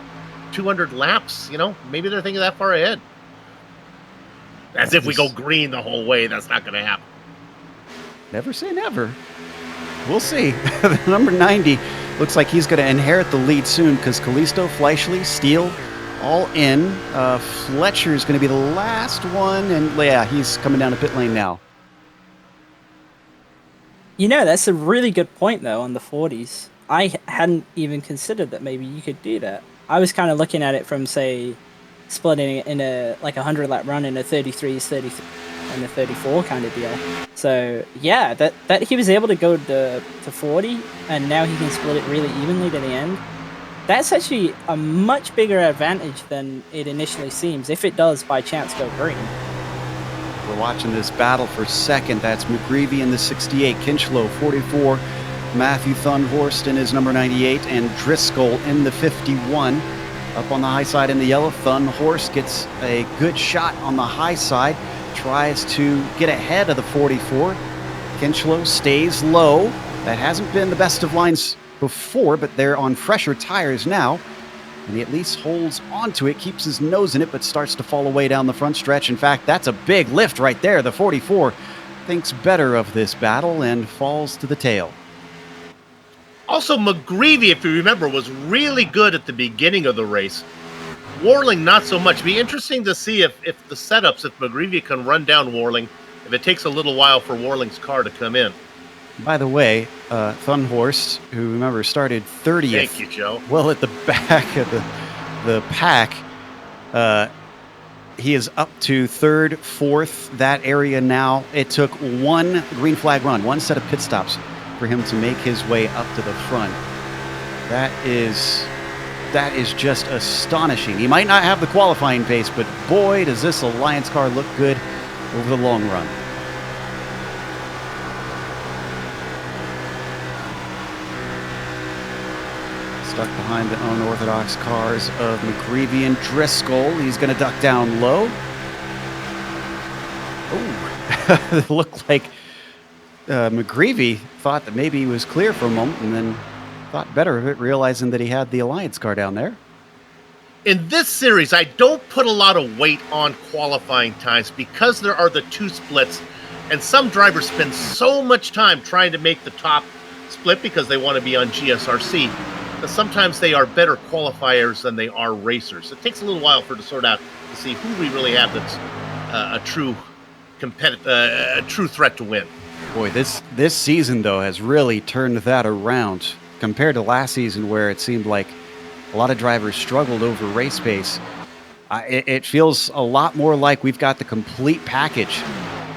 200 laps. Maybe they're thinking that far ahead. As if we go green the whole way. That's not going to happen. Never say never. We'll see. The number 90 looks like he's going to inherit the lead soon because Kalisto, Fleischle, Steele, all in. Fletcher's going to be the last one, and yeah, he's coming down the pit lane now. That's a really good point, though, on the 40s. I hadn't even considered that maybe you could do that. I was kind of looking at it from, say, splitting it in a 100-lap run in a 33s, 33, and a 34 kind of deal. So, yeah, that he was able to go to 40, and now he can split it really evenly to the end. That's actually a much bigger advantage than it initially seems, if it does by chance go green. We're watching this battle for second. That's McGreevy in the 68, Kinchlow 44, Matthew Thunhorst in his number 98, and Driscoll in the 51. Up on the high side in the yellow, Thunhorst gets a good shot on the high side, tries to get ahead of the 44. Kinchlow stays low. That hasn't been the best of lines before, but they're on fresher tires now. And he at least holds onto it, keeps his nose in it, but starts to fall away down the front stretch. In fact, that's a big lift right there. The 44 thinks better of this battle and falls to the tail. Also, McGreevy, if you remember, was really good at the beginning of the race. Warling, not so much. Be interesting to see if the setups, if McGreevy can run down Warling, if it takes a little while for Warling's car to come in. By the way, Thunhorst, who remember started 30th. Thank you, Joe. Well, at the back of the pack, he is up to third, fourth, that area now. It took one green flag run, one set of pit stops for him to make his way up to the front. That is just astonishing. He might not have the qualifying pace, but boy, does this Alliance car look good over the long run. Stuck behind the unorthodox cars of McGreevy and Driscoll. He's going to duck down low. Oh, it looked like McGreevy thought that maybe he was clear for a moment and then thought better of it, realizing that he had the Alliance car down there. In this series, I don't put a lot of weight on qualifying times because there are the two splits, and some drivers spend so much time trying to make the top split because they want to be on GSRC. But sometimes they are better qualifiers than they are racers. It takes a little while to sort out to see who we really have that's a true threat to win. Boy, this season, though, has really turned that around compared to last season where it seemed like a lot of drivers struggled over race pace. It feels a lot more like we've got the complete package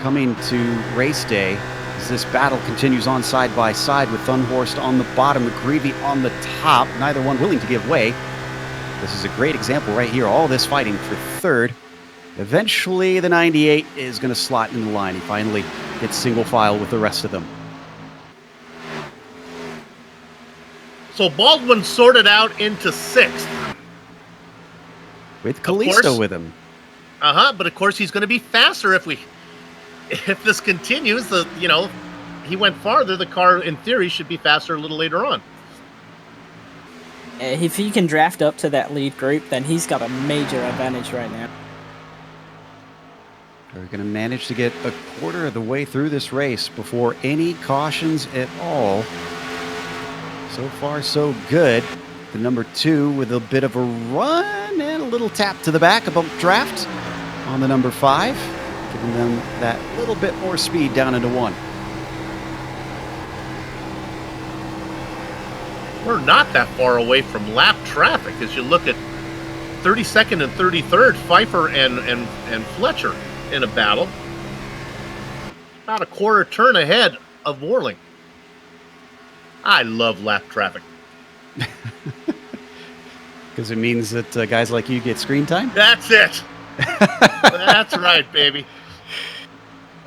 coming to race day as this battle continues on side by side with Thunhorst on the bottom, McGreevy on the top, neither one willing to give way. This is a great example right here, all this fighting for third. Eventually, the 98 is going to slot in the line. He finally gets single file with the rest of them. So Baldwin sorted out into sixth. With Kalisto with him. But of course he's going to be faster if this continues. He went farther. The car, in theory, should be faster a little later on. If he can draft up to that lead group, then he's got a major advantage right now. They're going to manage to get a quarter of the way through this race before any cautions at all. So far, so good. The number 2 with a bit of a run and a little tap to the back, a bump draft on the number 5, giving them that little bit more speed down into 1. We're not that far away from lap traffic as you look at 32nd and 33rd, Pfeiffer and Fletcher in a battle. About a quarter turn ahead of Worling. I love lap traffic. Because it means that guys like you get screen time? That's it. That's right, baby.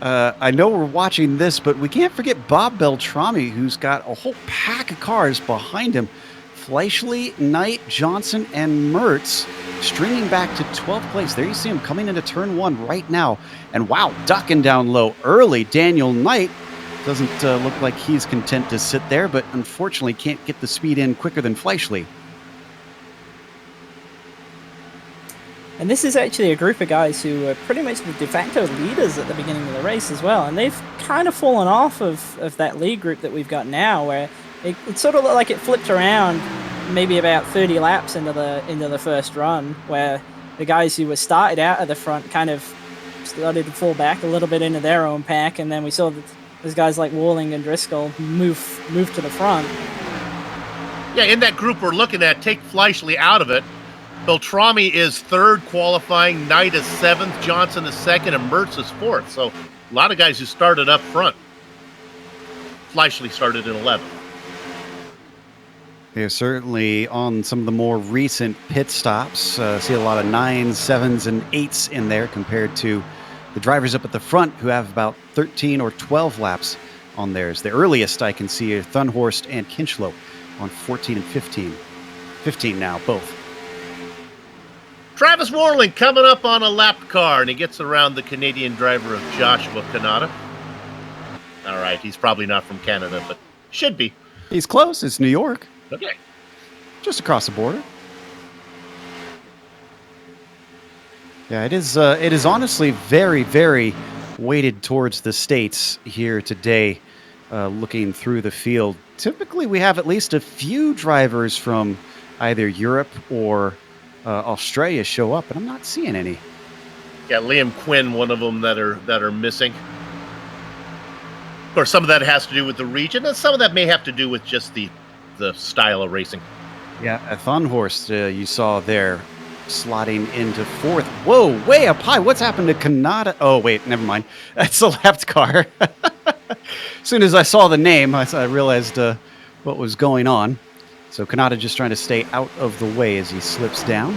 I know we're watching this, but we can't forget Bob Beltrami, who's got a whole pack of cars behind him. Fleischle, Knight, Johnson, and Mertz stringing back to 12th place. There you see him coming into turn 1 right now. And wow, ducking down low early. Daniel Knight doesn't look like he's content to sit there, but unfortunately can't get the speed in quicker than Fleischle. And this is actually a group of guys who were pretty much the de facto leaders at the beginning of the race as well. And they've kind of fallen off of that lead group that we've got now, where it sort of looked like it flipped around maybe about 30 laps into the first run, where the guys who were started out at the front kind of started to fall back a little bit into their own pack. And then we saw that those guys like Worling and Driscoll move to the front. Yeah, in that group we're looking at, take Fleischle out of it. Beltrami is 3rd qualifying, Knight is 7th, Johnson is 2nd, and Mertz is 4th. So a lot of guys who started up front. Fleischle started in 11th. They're certainly on some of the more recent pit stops. See a lot of 9s, 7s, and 8s in there compared to the drivers up at the front who have about 13 or 12 laps on theirs. The earliest I can see are Thunhorst and Kinchlow on 14 and 15. 15 now, both. Travis Worling coming up on a lap car, and he gets around the Canadian driver of Joshua Kanata. All right, he's probably not from Canada, but should be. He's close. It's New York. Okay. Just across the border. Yeah, it is honestly very, very weighted towards the States here today, looking through the field. Typically, we have at least a few drivers from either Europe or Australia show up, but I'm not seeing any. Yeah, Liam Quinn, one of them that are missing. Of course, some of that has to do with the region, and some of that may have to do with just the style of racing. Yeah, Thunhorst, you saw there, slotting into 4th. Whoa, way up high. What's happened to Kanata? Oh, wait, never mind. That's a left car. As soon as I saw the name, I realized what was going on. So Kanata just trying to stay out of the way as he slips down.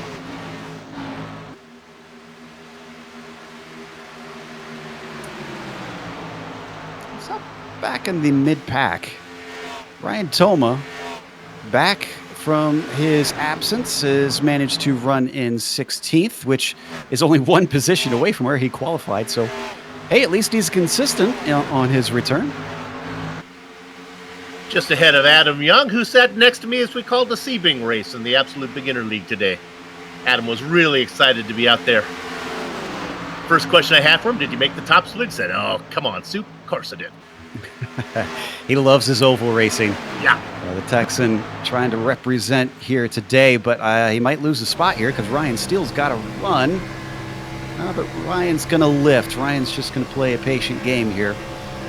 He's up back in the mid-pack. Ryan Toma, back from his absence, has managed to run in 16th, which is only 1 position away from where he qualified. So, hey, at least he's consistent on his return. Just ahead of Adam Young, who sat next to me as we called the Sebring race in the Absolute Beginner League today. Adam was really excited to be out there. First question I had for him, did you make the top split? He said, oh, come on, Soup. Of course I did. He loves his oval racing. Yeah. The Texan trying to represent here today, but he might lose a spot here because Ryan Steele's got to run. But Ryan's going to lift. Ryan's just going to play a patient game here.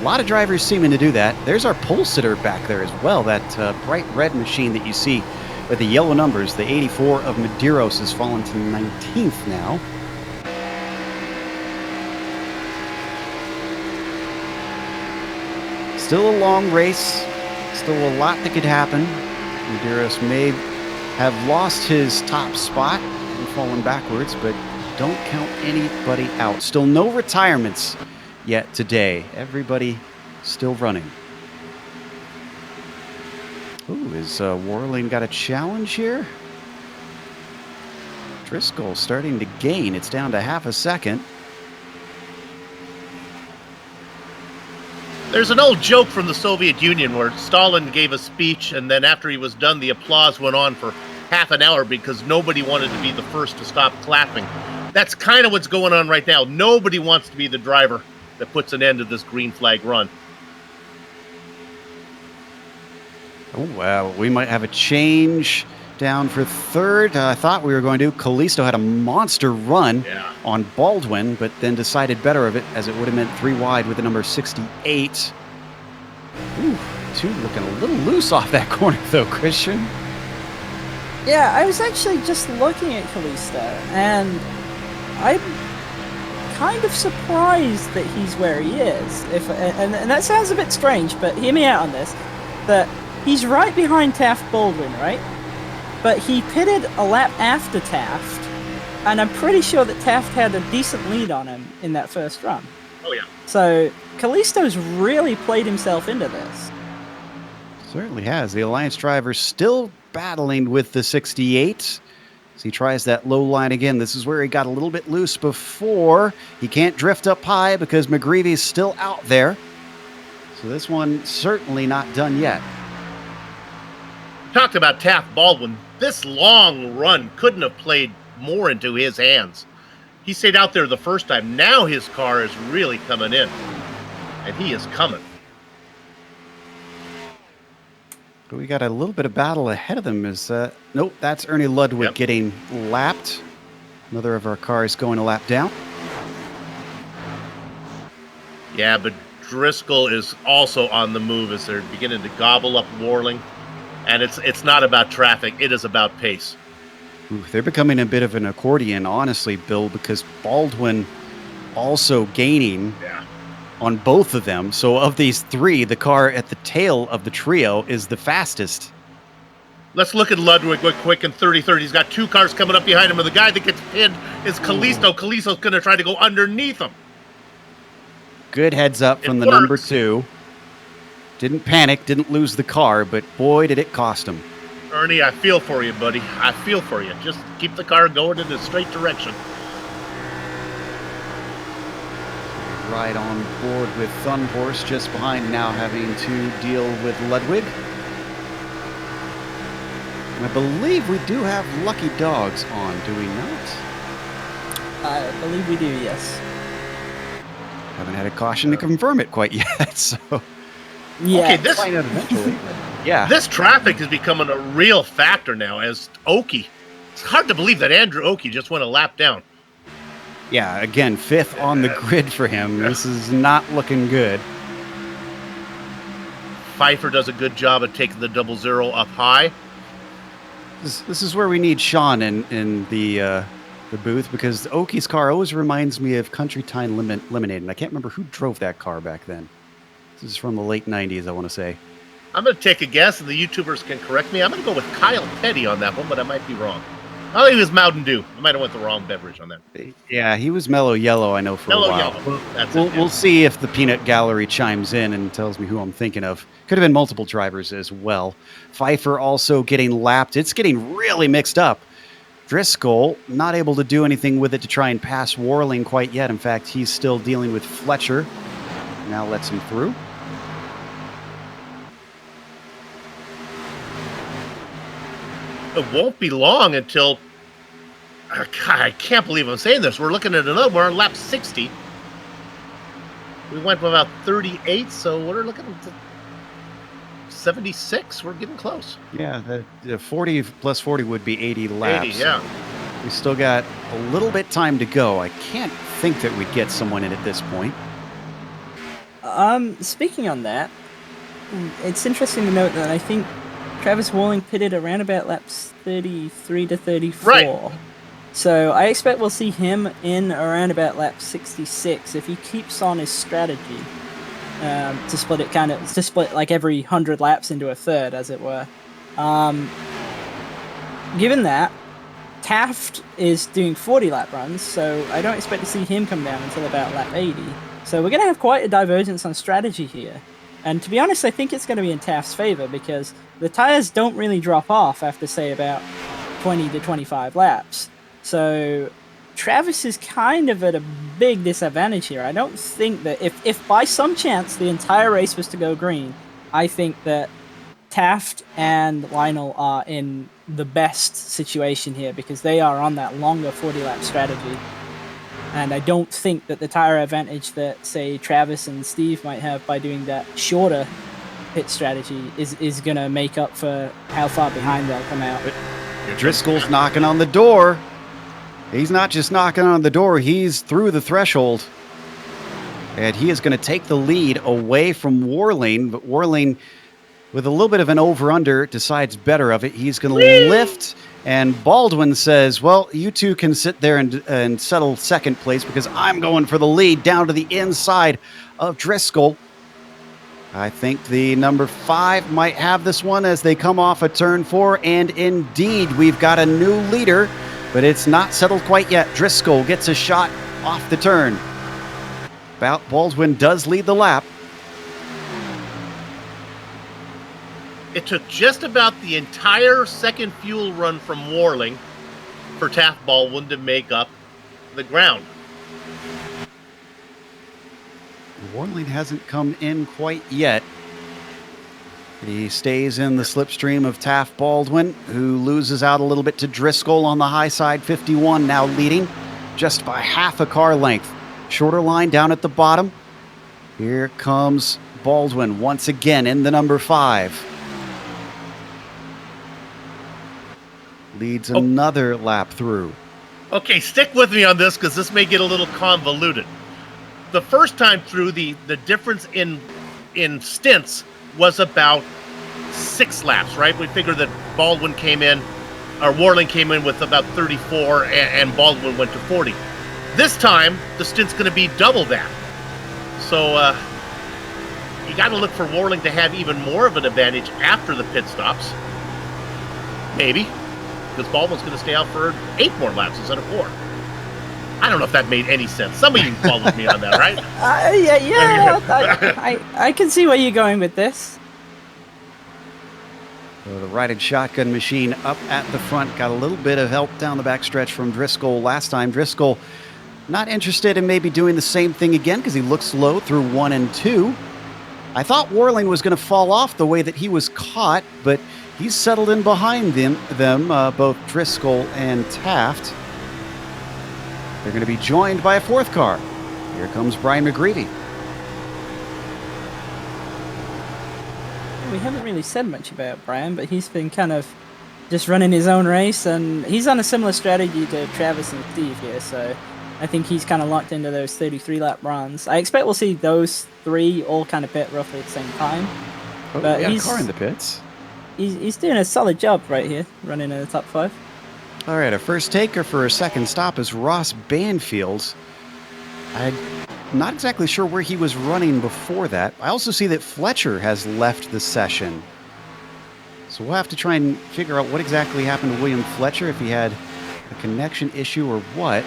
A lot of drivers seeming to do that. There's our pole sitter back there as well. That bright red machine that you see with the yellow numbers. The 84 of Medeiros has fallen to 19th now. Still a long race. Still a lot that could happen. Medeiros may have lost his top spot and fallen backwards, but don't count anybody out. Still no retirements yet today. Everybody still running. Ooh, is Worling got a challenge here? Driscoll starting to gain. It's down to half a second. There's an old joke from the Soviet Union where Stalin gave a speech, and then after he was done, the applause went on for half an hour because nobody wanted to be the first to stop clapping. That's kind of what's going on right now. Nobody wants to be the driver that puts an end to this green flag run. Oh, wow. We might have a change down for third. I thought we were going to. Kalisto had a monster run on Baldwin, but then decided better of it as it would have meant 3 wide with the number 68. Ooh, 2 looking a little loose off that corner, though, Christian. Yeah, I was actually just looking at Kalisto, and I'm kind of surprised that he's where he is. And that sounds a bit strange, but hear me out on this. That he's right behind Taft Baldwin, right? But he pitted a lap after Taft, and I'm pretty sure that Taft had a decent lead on him in that first run. Oh, yeah. So Kalisto's really played himself into this. Certainly has. The Alliance driver still battling with the 68. As he tries that low line again. This is where he got a little bit loose before. He can't drift up high because McGreevy's still out there. So this one certainly not done yet. Talked about Taft Baldwin. This long run couldn't have played more into his hands. He stayed out there the first time. Now his car is really coming in. And he is coming. But we got a little bit of battle ahead of them. Nope, that's Ernie Ludwig getting lapped. Another of our cars going a lap down. Yeah, but Driscoll is also on the move as they're beginning to gobble up Warling. And it's not about traffic. It is about pace. Ooh, they're becoming a bit of an accordion, honestly, Bill, because Baldwin also gaining on both of them. So of these 3, the car at the tail of the trio is the fastest. Let's look at Ludwig quick in 30-30. He's got 2 cars coming up behind him, and the guy that gets pinned is Kalisto. Kalisto's going to try to go underneath him. Good heads up from the number 2. Didn't panic, didn't lose the car, but boy, did it cost him. Ernie, I feel for you, buddy. I feel for you. Just keep the car going in the straight direction. Right on board with Thunhorse, just behind now, having to deal with Ludwig. And I believe we do have Lucky Dogs on, do we not? I believe we do, yes. Haven't had a caution to confirm it quite yet, so... Yeah. Okay, this traffic is becoming a real factor now as Oki. It's hard to believe that Andrew Oki just went a lap down. Yeah, again, 5th on the grid for him. This is not looking good. Pfeiffer does a good job of taking the 00 up high. This is where we need Sean in the booth, because Oki's car always reminds me of Country Time Lemonade, and I can't remember who drove that car back then. This is from the late 90s, I want to say. I'm going to take a guess, and the YouTubers can correct me. I'm going to go with Kyle Petty on that one, but I might be wrong. I think he was Mountain Dew. I might have went the wrong beverage on that. Yeah, he was Mellow Yellow, I know, for Mellow a while. Yellow. We'll see if the Peanut Gallery chimes in and tells me who I'm thinking of. Could have been multiple drivers as well. Pfeiffer also getting lapped. It's getting really mixed up. Driscoll not able to do anything with it to try and pass Warling quite yet. In fact, he's still dealing with Fletcher. Now lets him through. It won't be long until... God, I can't believe I'm saying this. We're looking at another. We're on lap 60. We went from about 38, so we're looking at 76. We're getting close. Yeah, the 40 plus 40 would be 80 laps. 80, yeah. We still got a little bit time to go. I can't think that we'd get someone in at this point. Speaking on that, it's interesting to note that I think Travis Warling pitted around about laps 33 to 34. Right. So I expect we'll see him in around about lap 66 if he keeps on his strategy to split like every 100 laps into a third, as it were. Given that, Taft is doing 40 lap runs, so I don't expect to see him come down until about lap 80. So we're going to have quite a divergence on strategy here. And to be honest, I think it's going to be in Taft's favor because the tires don't really drop off after, say, about 20 to 25 laps. So Travis is kind of at a big disadvantage here. I don't think that if by some chance the entire race was to go green, I think that Taft and Lionel are in the best situation here because they are on that longer 40-lap strategy. And I don't think that the tire advantage that, say, Travis and Steve might have by doing that shorter pit strategy is going to make up for how far behind they'll come out. Driscoll's knocking on the door. He's not just knocking on the door, he's through the threshold. And he is going to take the lead away from Warling, but Warling, with a little bit of an over-under, decides better of it. He's going to lift, and Baldwin says, well, you two can sit there and settle second place because I'm going for the lead down to the inside of Driscoll. I think the number 5 might have this one as they come off a turn 4, and indeed, we've got a new leader, but it's not settled quite yet. Driscoll gets a shot off the turn. Baldwin does lead the lap. It took just about the entire second fuel run from Warling for Taft Baldwin to make up the ground. Warling hasn't come in quite yet. He stays in the slipstream of Taft Baldwin, who loses out a little bit to Driscoll on the high side. 51 now leading just by half a car length. Shorter line down at the bottom. Here comes Baldwin once again in the number 5. Leads another lap through. Okay, stick with me on this because this may get a little convoluted. The first time through, the difference in stints was about 6 laps, right? We figured that Warling came in with about 34 and Baldwin went to 40. This time, the stint's going to be double that. So you got to look for Warling to have even more of an advantage after the pit stops. Maybe. Because Baldwin's going to stay out for 8 more laps instead of 4. I don't know if that made any sense. Somebody can follow me on that, right? I can see where you're going with this. So the righted shotgun machine up at the front got a little bit of help down the backstretch from Driscoll last time. Driscoll not interested in maybe doing the same thing again because he looks low through 1 and 2. I thought Warling was going to fall off the way that he was caught, but he's settled in behind them, both Driscoll and Taft. They're going to be joined by a 4th car. Here comes Brian McGreevy. We haven't really said much about Brian, but he's been kind of just running his own race, and he's on a similar strategy to Travis and Steve here, so I think he's kind of locked into those 33-lap runs. I expect we'll see those 3 all kind of pit roughly at the same time. Oh, but we got a car in the pits. He's doing a solid job right here, running in the top 5. All right, a first taker for a second stop is Ross Banfield. I'm not exactly sure where he was running before that. I also see that Fletcher has left the session. So we'll have to try and figure out what exactly happened to William Fletcher, if he had a connection issue or what.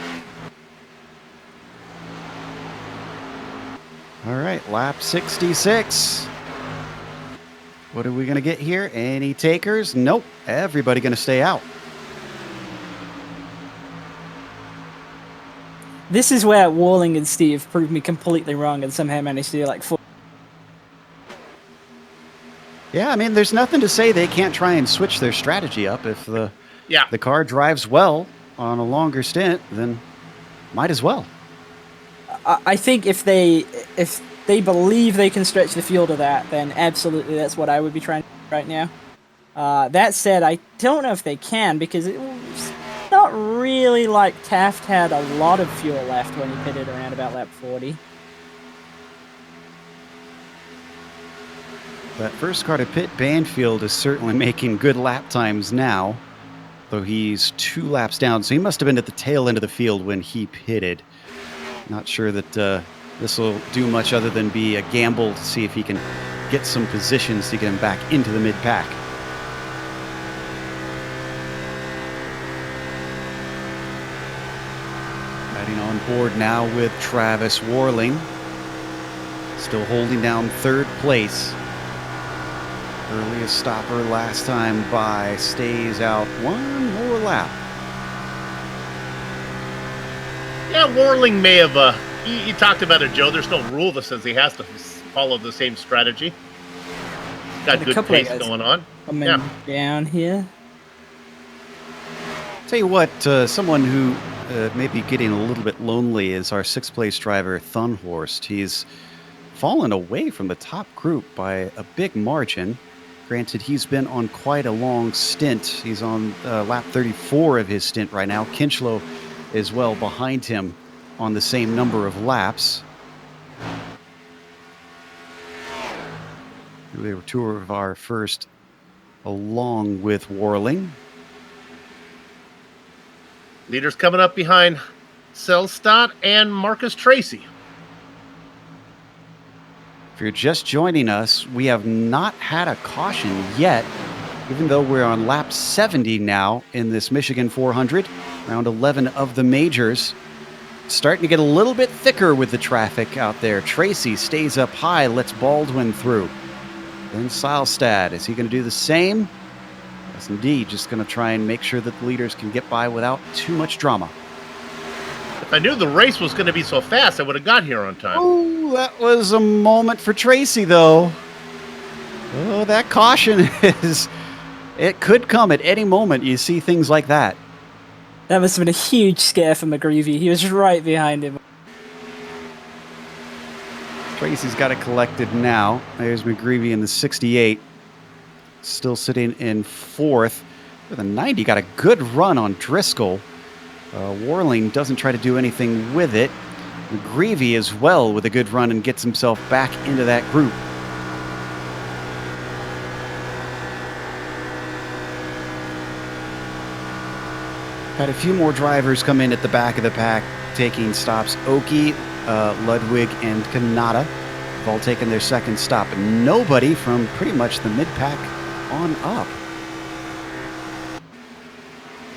All right, lap 66. What are we going to get here? Any takers? Nope. Everybody going to stay out. This is where Warling and Steve proved me completely wrong and somehow managed to do like 4. Yeah, I mean, there's nothing to say they can't try and switch their strategy up. If the car drives well on a longer stint, then might as well. I think if they believe they can stretch the field to that, then absolutely that's what I would be trying to do right now. That said, I don't know if they can because it's not really like Taft had a lot of fuel left when he pitted around about lap 40. That first car to pit, Banfield, is certainly making good lap times now, though he's 2 laps down, so he must have been at the tail end of the field when he pitted. Not sure that this will do much other than be a gamble to see if he can get some positions to get him back into the mid-pack. Riding on board now with Travis Warling. Still holding down 3rd place. Earliest stopper last time by stays out 1 more lap. Yeah, Warling may have. He talked about it, Joe. There's no rule that says he has to follow the same strategy. He's got good pace going on. Coming down here. Tell you what, someone who may be getting a little bit lonely is our sixth place driver, Thunhorst. He's fallen away from the top group by a big margin. Granted, he's been on quite a long stint. He's on lap 34 of his stint right now. Kinchlow is well behind him on the same number of laps. They were two of our first, along with Warling. Leaders coming up behind Selstadt and Marcus Tracy. If you're just joining us, we have not had a caution yet, even though we're on lap 70 now in this Michigan 400, round 11 of the majors. Starting to get a little bit thicker with the traffic out there. Tracy stays up high, lets Baldwin through. Then Seilstad, is he going to do the same? Yes, indeed, just going to try and make sure that the leaders can get by without too much drama. If I knew the race was going to be so fast, I would have got here on time. Oh, that was a moment for Tracy, though. Oh, that caution is... It could come at any moment. You see things like that. That must have been a huge scare for McGreevy. He was right behind him. Tracy's got it collected now. There's McGreevy in the 68. Still sitting in fourth. With a 90, got a good run on Driscoll. Warling doesn't try to do anything with it. McGreevy as well with a good run and gets himself back into that group. Had a few more drivers come in at the back of the pack, taking stops. Oki, Ludwig, and Kanata have all taken their second stop. Nobody from pretty much the mid-pack on up.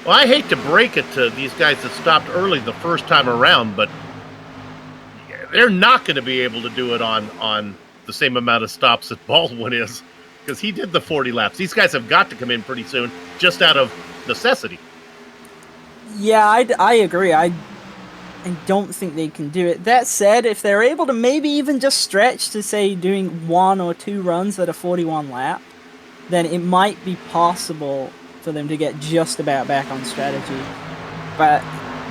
Well, I hate to break it to these guys that stopped early the first time around, but they're not going to be able to do it on the same amount of stops that Baldwin is, because he did the 40 laps. These guys have got to come in pretty soon, just out of necessity. Yeah, I agree. I don't think they can do it. That said, if they're able to maybe even just stretch to, say, doing 1 or 2 runs at a 41 lap, then it might be possible for them to get just about back on strategy. But,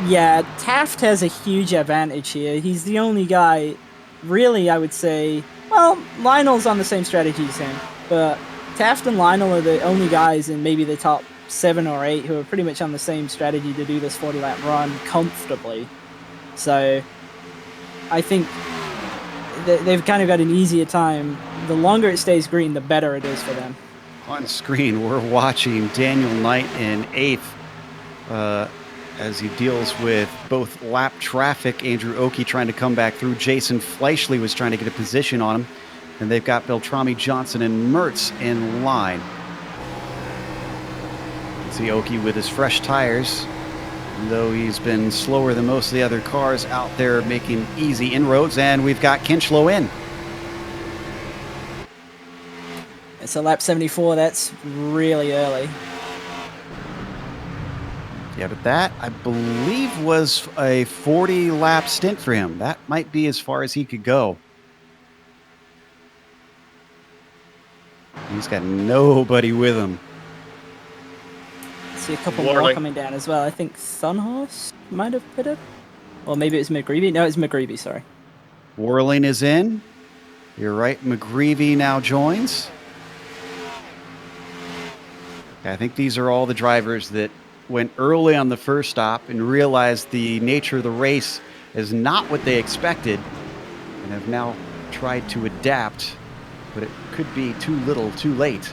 yeah, Taft has a huge advantage here. He's the only guy, really, I would say... Well, Lionel's on the same strategy as him, but Taft and Lionel are the only guys in maybe the top 7 or 8 who are pretty much on the same strategy to do this 40-lap run comfortably. So I think they've kind of got an easier time. The longer it stays green, the better it is for them. On screen, we're watching Daniel Knight in 8th as he deals with both lap traffic. Andrew Oki trying to come back through. Jason Fleischle was trying to get a position on him. And they've got Beltrami, Johnson, and Mertz in line. See Oki with his fresh tires, though he's been slower than most of the other cars out there making easy inroads, and we've got Kinchlow in. It's a lap 74, that's really early. Yeah, but that, I believe, was a 40-lap stint for him. That might be as far as he could go. He's got nobody with him. See a couple more coming down as well. I think Thunhorst might have put it. Or maybe it was McGreevy. No, it's McGreevy, sorry. Warling is in. You're right, McGreevy now joins. I think these are all the drivers that went early on the first stop and realized the nature of the race is not what they expected and have now tried to adapt, but it could be too little, too late.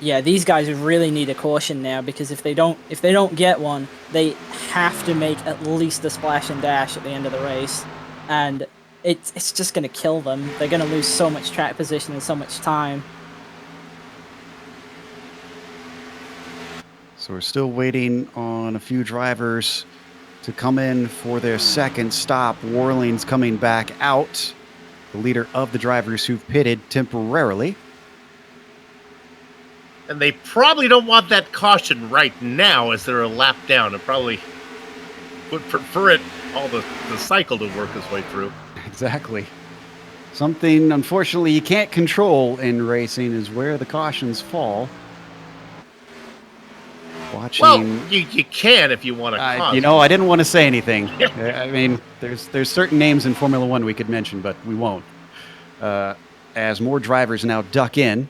Yeah, these guys really need a caution now, because if they don't get one, they have to make at least a splash and dash at the end of the race, and it's just going to kill them. They're going to lose so much track position and so much time. So we're still waiting on a few drivers to come in for their second stop. Warling's coming back out, the leader of the drivers who've pitted temporarily. And they probably don't want that caution right now as they're a lap down. It probably would prefer it all the cycle to work its way through. Exactly. Something, unfortunately, you can't control in racing is where the cautions fall. Watching. Well, you can if you want to. I didn't want to say anything. I mean, there's certain names in Formula One we could mention, but we won't. As more drivers now duck in.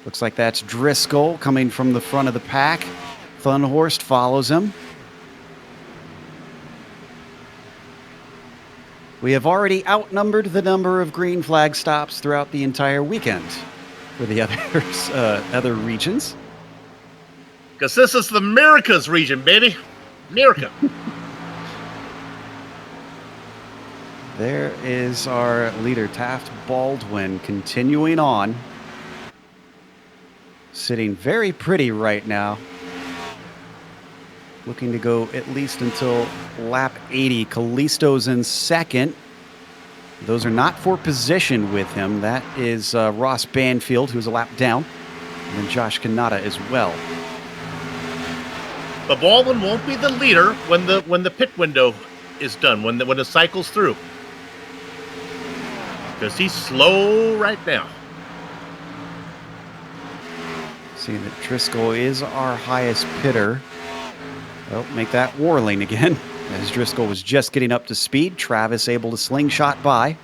Looks like that's Driscoll coming from the front of the pack. Thunhorst follows him. We have already outnumbered the number of green flag stops throughout the entire weekend for the other regions. Because this is the Americas region, baby. America. There is our leader, Taft Baldwin, continuing on. Sitting very pretty right now. Looking to go at least until lap 80. Kalisto's in second. Those are not for position with him. That is Ross Banfield, who's a lap down. And then Josh Kanata as well. But Baldwin won't be the leader when the pit window is done, when the cycle's through. Because he's slow right now. Seeing that Driscoll is our highest pitter. Well, make that Warling again. As Driscoll was just getting up to speed, Travis able to slingshot by.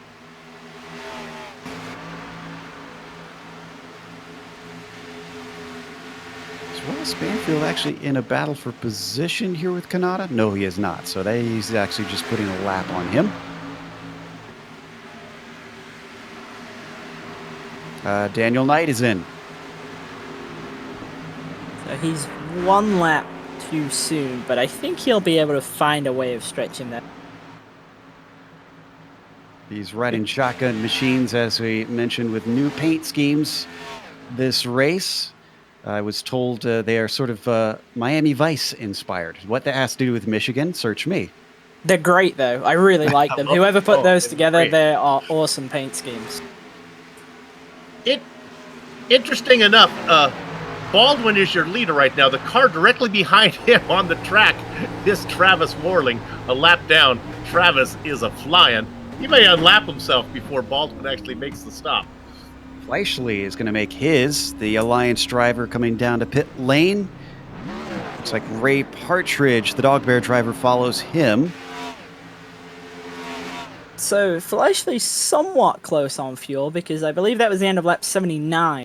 Is Ross Banfield actually in a battle for position here with Kanata? No, he is not. So he's actually just putting a lap on him. Daniel Knight is in. So he's one lap too soon, but I think he'll be able to find a way of stretching that. He's riding shotgun machines, as we mentioned, with new paint schemes this race. I was told they are sort of Miami Vice inspired. What that has to do with Michigan, search me. They're great, though. I really like them. Whoever put those together, great. they are awesome paint schemes. Interesting enough, Baldwin is your leader right now. The car directly behind him on the track is Travis Warling, a lap down. Travis is a flying. He may unlap himself before Baldwin actually makes the stop. Fleischle is going to make the Alliance driver coming down to pit lane. Looks like Ray Partridge, the Dog Bear driver, follows him. So Fleischle's somewhat close on fuel because I believe that was the end of lap 79.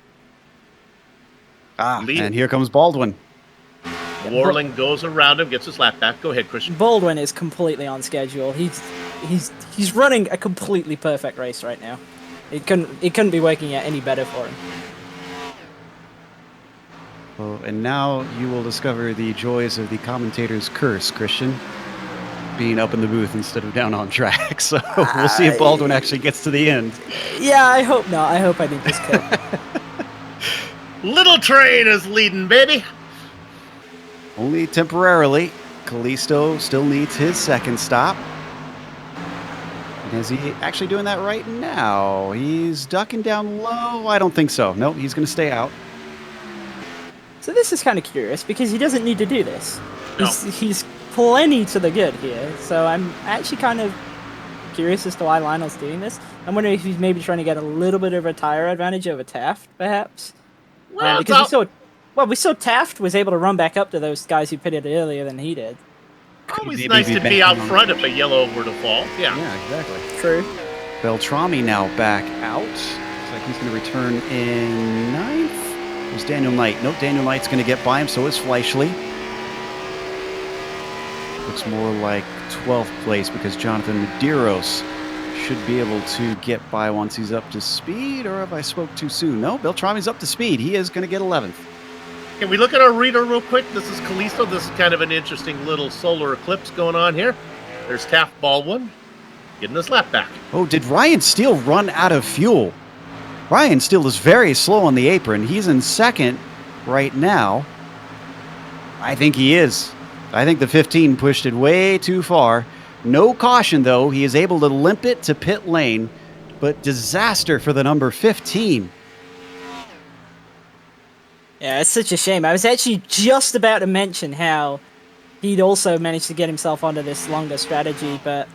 And here comes Baldwin. Warling goes around him, gets his lap back. Go ahead, Christian. Baldwin is completely on schedule. He's running a completely perfect race right now. It couldn't be working out any better for him. Oh, and now you will discover the joys of the commentator's curse, Christian. Being up in the booth instead of down on track. So we'll see if Baldwin actually gets to the end. Yeah, I hope not. I hope I didn't just kill him. Little Train is leading, baby. Only temporarily. Kalisto still needs his second stop. And is he actually doing that right now? He's ducking down low. I don't think so. Nope, he's going to stay out. So this is kind of curious because he doesn't need to do this. No. He's plenty to the good here. So I'm actually kind of curious as to why Lionel's doing this. I'm wondering if he's maybe trying to get a little bit of a tire advantage over Taft, perhaps. Well, because we saw Taft was able to run back up to those guys who pitted earlier than he did. Always nice to be out front if a yellow were to fall. Yeah. Yeah, exactly. True. Beltrami now back out. Looks like he's going to return in 9th. There's Daniel Knight. Nope, Daniel Knight's going to get by him, so is Fleischle. Looks more like 12th place because Jonathan Medeiros should be able to get by once he's up to speed, or have I spoke too soon? No, Beltrami's up to speed. He is going to get 11th. Can we look at our reader real quick? This is Kalisto. This is kind of an interesting little solar eclipse going on here. There's Taft Baldwin getting his lap back. Oh, did Ryan Steele run out of fuel? Ryan Steele is very slow on the apron. He's in second right now. I think he is. I think the 15 pushed it way too far. No caution, though. He is able to limp it to pit lane, but disaster for the number 15. Yeah, it's such a shame. I was actually just about to mention how he'd also managed to get himself onto this longer strategy, but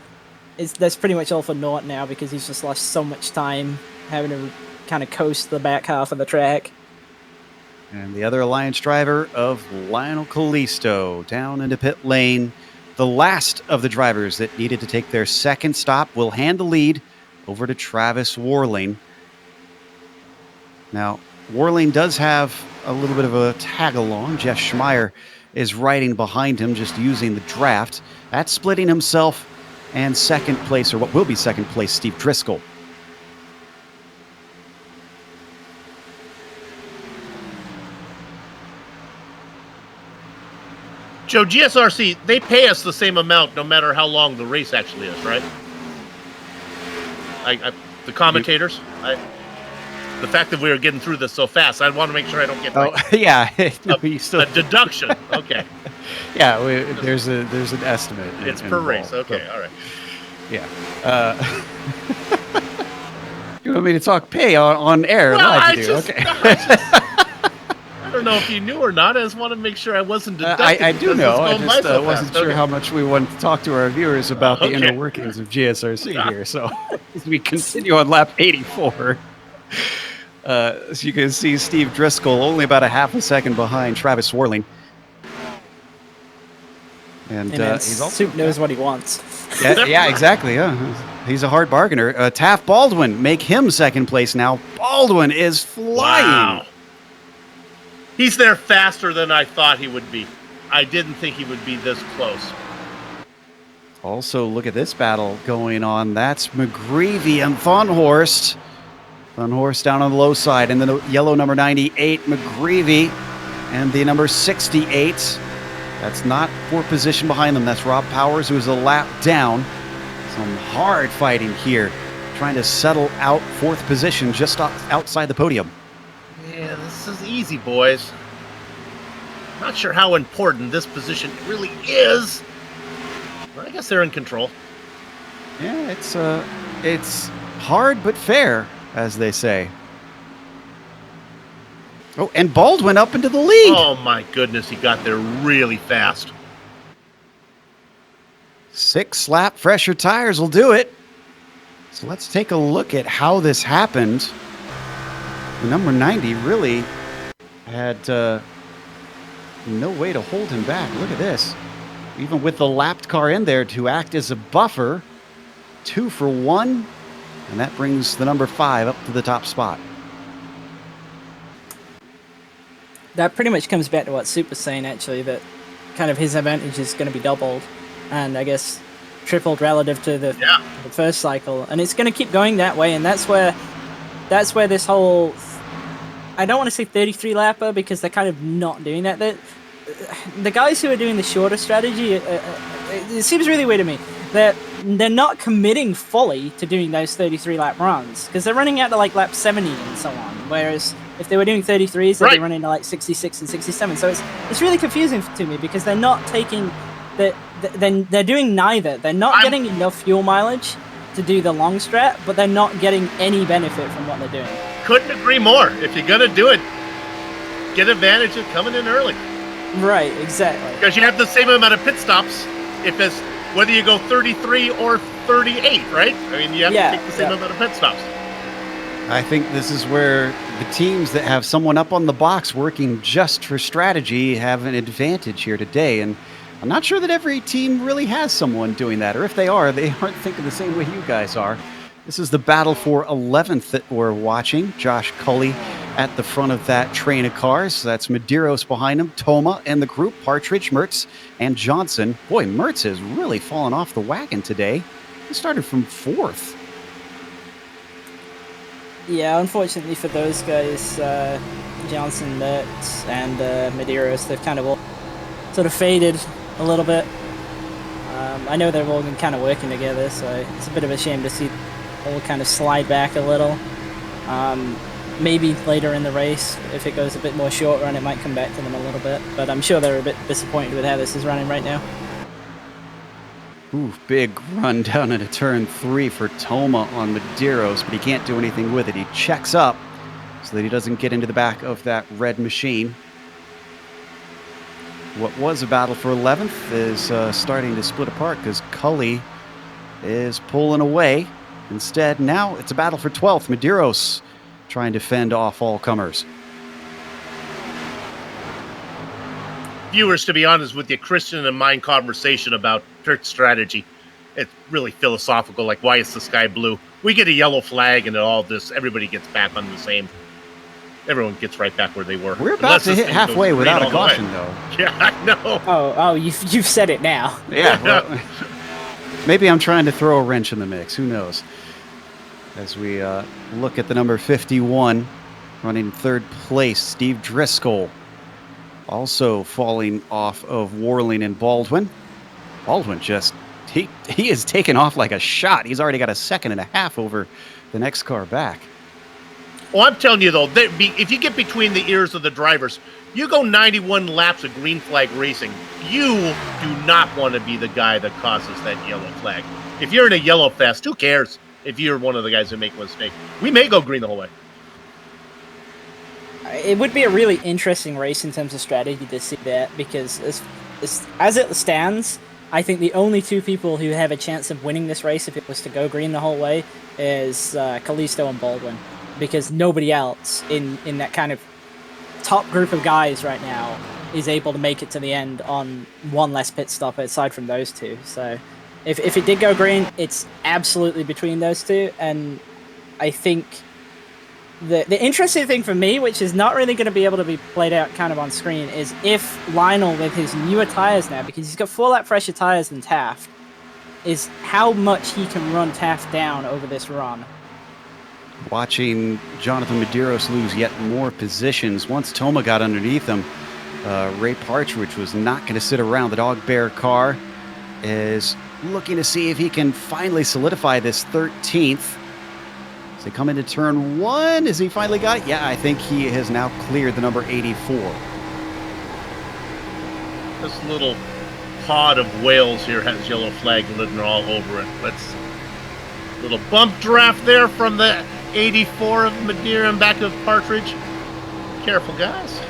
that's pretty much all for naught now because he's just lost so much time having to kind of coast the back half of the track. And the other Alliance driver of Lionel Callisto down into pit lane. The last of the drivers that needed to take their second stop will hand the lead over to Travis Warling. Now, Warling does have a little bit of a tag-along. Jeff Schmeier is riding behind him, just using the draft. That's splitting himself and second place, or what will be second place, Steve Driscoll. Joe, GSRC, they pay us the same amount no matter how long the race actually is, right? The commentators, the fact that we were getting through this so fast, I want to make sure I don't get yeah, a deduction. Okay. Yeah, there's an estimate. It's per race. Okay, so, all right. Yeah. You want me to talk pay on air? Well, live okay. I don't know if you knew or not. I just want to make sure I wasn't deducting. I do know. I just so wasn't sure how much we wanted to talk to our viewers about the inner Okay. workings of GSRC here. So as we continue on lap 84, as you can see, Steve Driscoll only about a half a second behind Travis Warling. And he's also Soup knows what he wants. yeah, exactly. Yeah, he's a hard bargainer. Taft Baldwin make him second place now. Baldwin is flying. Wow. He's there faster than I thought he would be. I didn't think he would be this close. Also, look at this battle going on. That's McGreevy and Thunhorst. Thunhorst down on the low side, and the yellow number 98, McGreevy, and the number 68. That's not for position behind them. That's Rob Powers, who's a lap down. Some hard fighting here, trying to settle out fourth position just outside the podium. Yeah, this is easy, boys. Not sure how important this position really is. But I guess they're in control. Yeah, it's hard but fair, as they say. Oh, and Baldwin up into the lead. Oh my goodness, he got there really fast. 6 lap fresher tires will do it. So let's take a look at how this happened. The number 90 really had no way to hold him back. Look at this. Even with the lapped car in there to act as a buffer, 2 for 1, and that brings the number 5 up to the top spot. That pretty much comes back to what Soup was saying, actually, that kind of his advantage is going to be doubled, and I guess tripled relative to the first cycle, and it's going to keep going that way, and that's where this whole, I don't want to say 33 lapper because they're kind of not doing that. The guys who are doing the shorter strategy, it seems really weird to me that they're not committing fully to doing those 33 lap runs because they're running out to like lap 70 and so on. Whereas if they were doing 33s, they'd be running to like 66 and 67. So it's really confusing to me because they're not taking they're doing neither. They're not getting enough fuel mileage to do the long strat, but they're not getting any benefit from what they're doing. Couldn't agree more. If you're gonna do it, get advantage of coming in early. Right, exactly. Because you have the same amount of pit stops if it's whether you go 33 or 38, right? I mean, you have to take the same amount of pit stops. I think this is where the teams that have someone up on the box working just for strategy have an advantage here today. And I'm not sure that every team really has someone doing that, or if they are, they aren't thinking the same way you guys are. This is the battle for 11th that we're watching. Josh Cully at the front of that train of cars. That's Medeiros behind him, Toma and the group, Partridge, Mertz, and Johnson. Boy, Mertz has really fallen off the wagon today. He started from 4th. Yeah, unfortunately for those guys, Johnson, Mertz, and Medeiros, they've kind of all sort of faded a little bit. I know they've all been kind of working together, so it's a bit of a shame to see all kind of slide back a little. Maybe later in the race, if it goes a bit more short run, it might come back to them a little bit. But I'm sure they're a bit disappointed with how this is running right now. Ooh, big run down into turn 3 for Toma on Medeiros, but he can't do anything with it. He checks up so that he doesn't get into the back of that red machine. what was a battle for 11th is starting to split apart because Cully is pulling away. Instead, now it's a battle for 12th. Medeiros trying to fend off all comers. Viewers, to be honest with you, Christian and mine conversation about pit strategy, it's really philosophical, like why is the sky blue? We get a yellow flag and all this, everybody gets back on the same. Everyone gets right back where they were. We're about to hit halfway without a caution, though. Yeah, I know. Oh, you've said it now. Yeah, well, maybe I'm trying to throw a wrench in the mix. Who knows? As we look at the number 51, running third place, Steve Driscoll, also falling off of Warling and Baldwin. Baldwin just, he is taken off like a shot. He's already got a 2.5 seconds over the next car back. Well, I'm telling you, though, if you get between the ears of the drivers, you go 91 laps of green flag racing, you do not want to be the guy that causes that yellow flag. If you're in a yellow fest, who cares if you're one of the guys who make a mistake? We may go green the whole way. It would be a really interesting race in terms of strategy to see that, because as it stands, I think the only two people who have a chance of winning this race if it was to go green the whole way is Kalisto and Baldwin, because nobody else in that kind of top group of guys right now is able to make it to the end on one less pit stop aside from those two. So if it did go green, it's absolutely between those two, and I think the interesting thing for me, which is not really going to be able to be played out kind of on screen, is if Lionel, with his newer tires now, because he's got 4-lap fresher tires than Taft, is how much he can run Taft down over this run. Watching Jonathan Medeiros lose yet more positions. Once Toma got underneath him, Ray Partridge was not going to sit around. The Dog Bear car is looking to see if he can finally solidify this 13th. As they come into turn 1, has he finally got it? Yeah, I think he has now cleared the number 84. This little pod of whales here has yellow flag written all over it. Let's little bump draft there from the 84 of Madeira and back of Partridge. Careful, guys.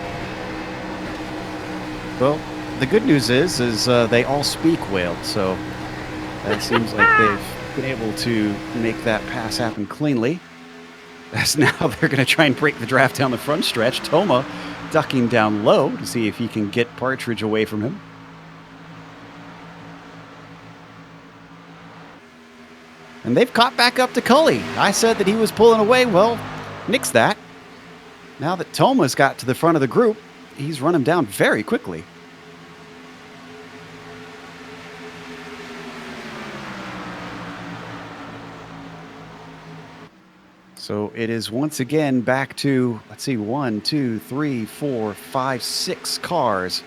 Well, the good news is they all speak whale, so that seems like they've been able to make that pass happen cleanly. As now they're going to try and break the draft down the front stretch. Toma ducking down low to see if he can get Partridge away from him. And they've caught back up to Cully. I said that he was pulling away. Well, nix that. Now that Toma's got to the front of the group, he's run him down very quickly. So it is once again back to, let's see, 1, 2, 3, 4, 5, 6 cars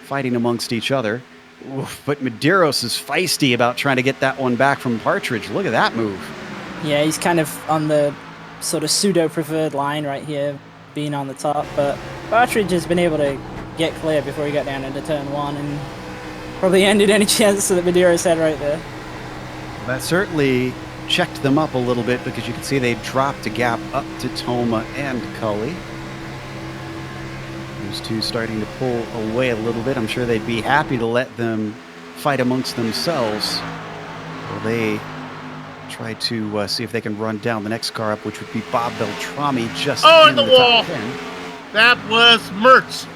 fighting amongst each other. Oof, but Medeiros is feisty about trying to get that one back from Partridge. Look at that move. Yeah, he's kind of on the sort of pseudo-preferred line right here, being on the top, but Partridge has been able to get clear before he got down into turn 1 and probably ended any chance that Medeiros had right there. That certainly checked them up a little bit, because you can see they dropped a gap up to Toma and Cully. Those two starting to pull away a little bit. I'm sure they'd be happy to let them fight amongst themselves. Well, they try to see if they can run down the next car up, which would be Bob Beltrami just in the wall. That was Mertz.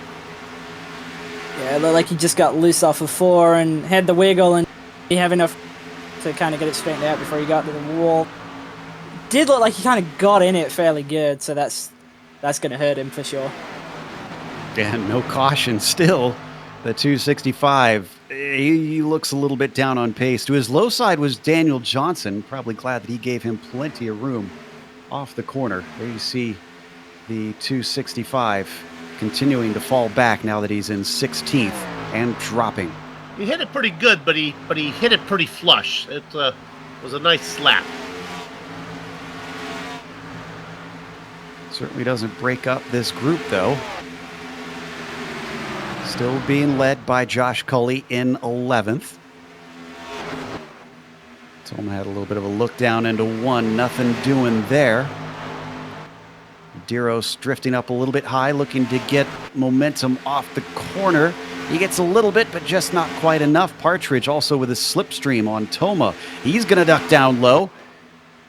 Yeah, it looked like he just got loose off of 4 and had the wiggle, and he have enough to kind of get it straightened out before he got to the wall. Did look like he kind of got in it fairly good, so that's going to hurt him for sure. And no caution still. The 265, he looks a little bit down on pace. To his low side was Daniel Johnson. Probably glad that he gave him plenty of room off the corner. There you see the 265 continuing to fall back now that he's in 16th and dropping. He hit it pretty good, but he hit it pretty flush. It was a nice slap. Certainly doesn't break up this group, though. Still being led by Josh Cully in 11th. Toma had a little bit of a look down into 1. Nothing doing there. Medeiros drifting up a little bit high, looking to get momentum off the corner. He gets a little bit, but just not quite enough. Partridge also with a slipstream on Toma. He's going to duck down low.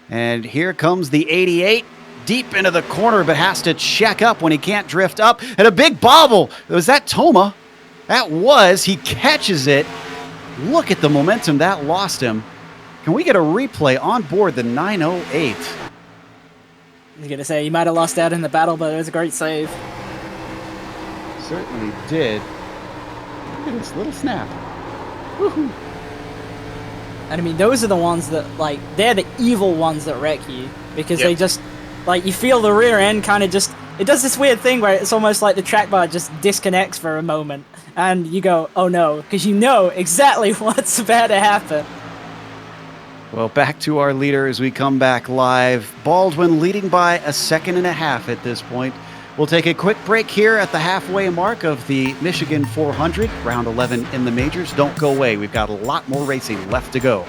And here comes the 88. Deep into the corner, but has to check up when he can't drift up. And a big bobble. Was that Toma? That was. He catches it. Look at the momentum that lost him. Can we get a replay on board the 908? I was going to say, you might have lost out in the battle, but it was a great save. Certainly did. Look at this little snap. Woohoo. And I mean, those are the ones that, like, they're the evil ones that wreck you. Because they just, like, you feel the rear end kind of just, it does this weird thing where it's almost like the track bar just disconnects for a moment. And you go, oh no, because you know exactly what's about to happen. Well, back to our leader as we come back live. Baldwin leading by 1.5 seconds at this point. We'll take a quick break here at the halfway mark of the Michigan 400, round 11 in the majors. Don't go away. We've got a lot more racing left to go.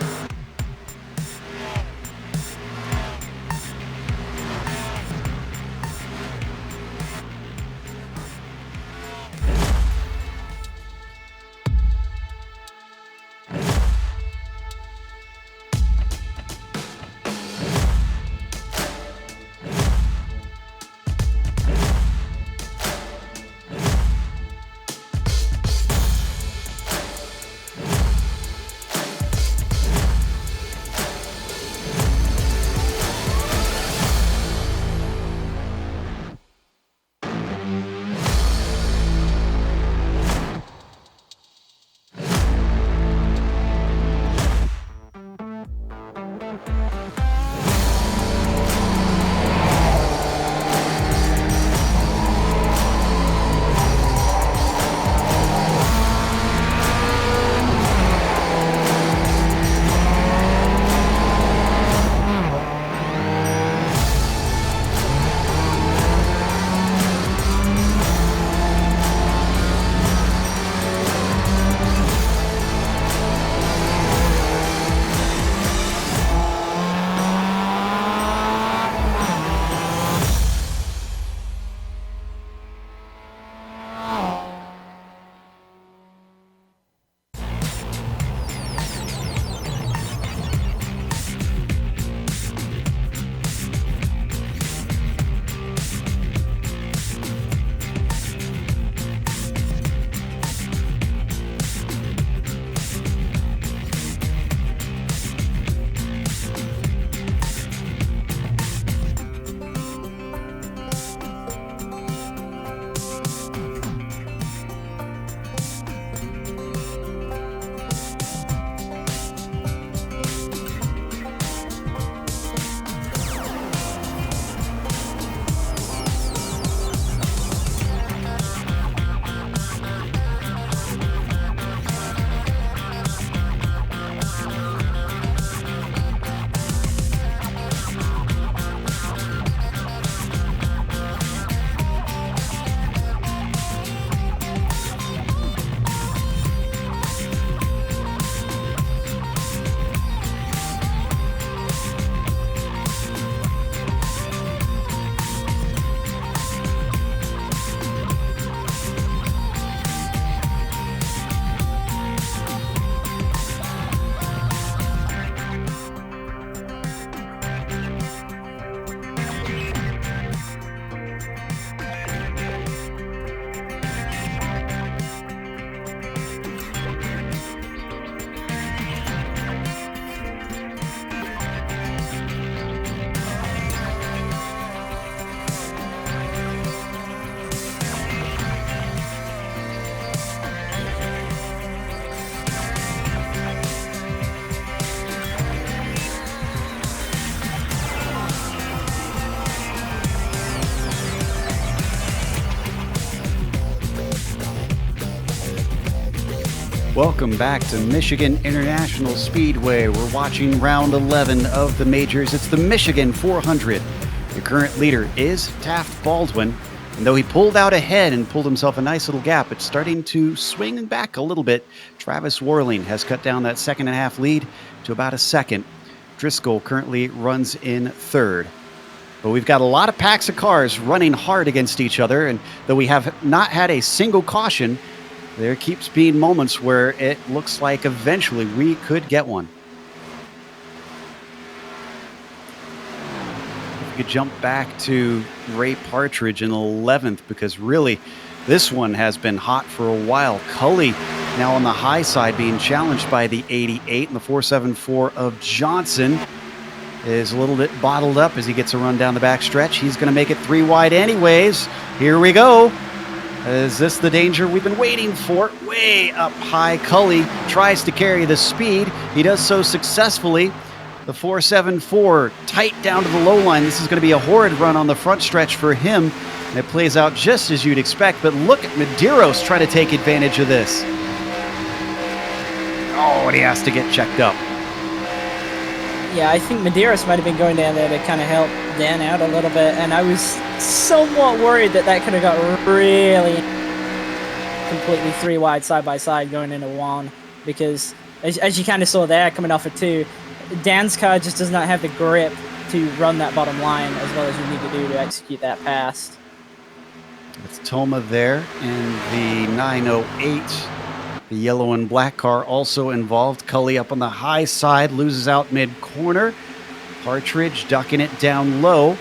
Welcome back to Michigan International Speedway. We're watching round 11 of the majors. It's the Michigan 400. Your current leader is Taft Baldwin. And though he pulled out ahead and pulled himself a nice little gap, it's starting to swing back a little bit. Travis Worling has cut down that 2.5 lead to about 1 second. Driscoll currently runs in 3rd. But we've got a lot of packs of cars running hard against each other, and though we have not had a single caution, there keeps being moments where it looks like eventually we could get one. If we could jump back to Ray Partridge in 11th, because really this one has been hot for a while. Cully now on the high side being challenged by the 88, and the 474 of Johnson is a little bit bottled up as he gets a run down the back stretch. He's going to make it 3 wide anyways. Here we go. Is this the danger we've been waiting for? Way up high, Cully tries to carry the speed. He does so successfully. The 474 tight down to the low line. This is going to be a horrid run on the front stretch for him. And it plays out just as you'd expect, but look at Medeiros trying to take advantage of this. Oh, and he has to get checked up. Yeah, I think Medeiros might have been going down there to kind of help Dan out a little bit, and I was somewhat worried that could have got really completely 3 wide side by side going into 1, because as you kind of saw there coming off of 2, Dan's car just does not have the grip to run that bottom line as well as you need to do to execute that pass. It's Toma there in the 908. The yellow and black car also involved. Cully up on the high side, loses out mid-corner. Partridge ducking it down low.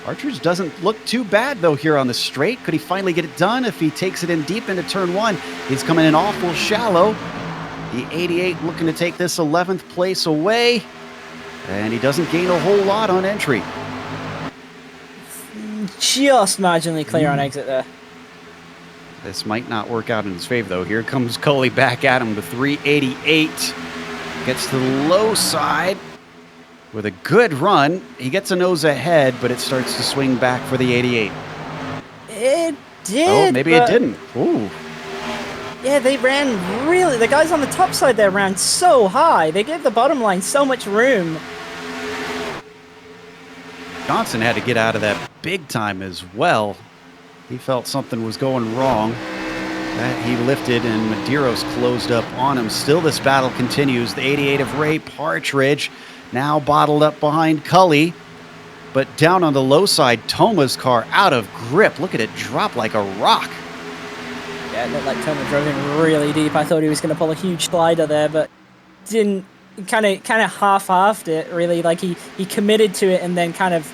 Partridge doesn't look too bad, though, here on the straight. Could he finally get it done if he takes it in deep into turn 1? He's coming in awful shallow. The 88 looking to take this 11th place away. And he doesn't gain a whole lot on entry. Just marginally clear on exit there. This might not work out in his favor, though. Here comes Cully back at him. The 388 gets to the low side with a good run. He gets a nose ahead, but it starts to swing back for the 88. It did. Oh, maybe it didn't. Ooh. Yeah, they ran really... The guys on the top side there ran so high. They gave the bottom line so much room. Johnson had to get out of that big time as well. He felt something was going wrong. That he lifted, and Medeiros closed up on him. Still, this battle continues. The 88 of Ray Partridge now bottled up behind Cully. But down on the low side, Toma's car out of grip. Look at it drop like a rock. Yeah, it looked like Toma drove in really deep. I thought he was going to pull a huge slider there, but didn't. Kind of half-halved it, really. Like, he committed to it and then kind of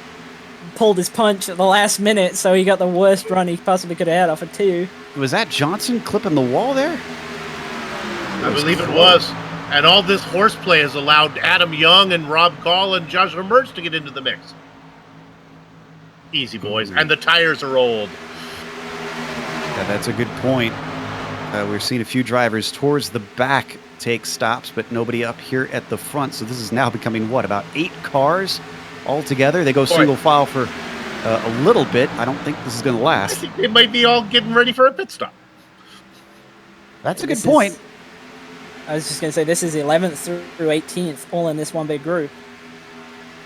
pulled his punch at the last minute, so he got the worst run he possibly could have had off of 2. Was that Johnson clipping the wall there? I believe it was. And all this horseplay has allowed Adam Young and Rob Call and Joshua Mertz to get into the mix. Easy, boys. And the tires are old. Yeah, that's a good point. We're seeing a few drivers towards the back take stops, but nobody up here at the front. So this is now becoming, what, about 8 cars altogether? They go single file for a little bit. I don't think this is going to last. I think they might be all getting ready for a pit stop. That's a good point. I was just going to say, this is 11th through 18th, all in this one big group.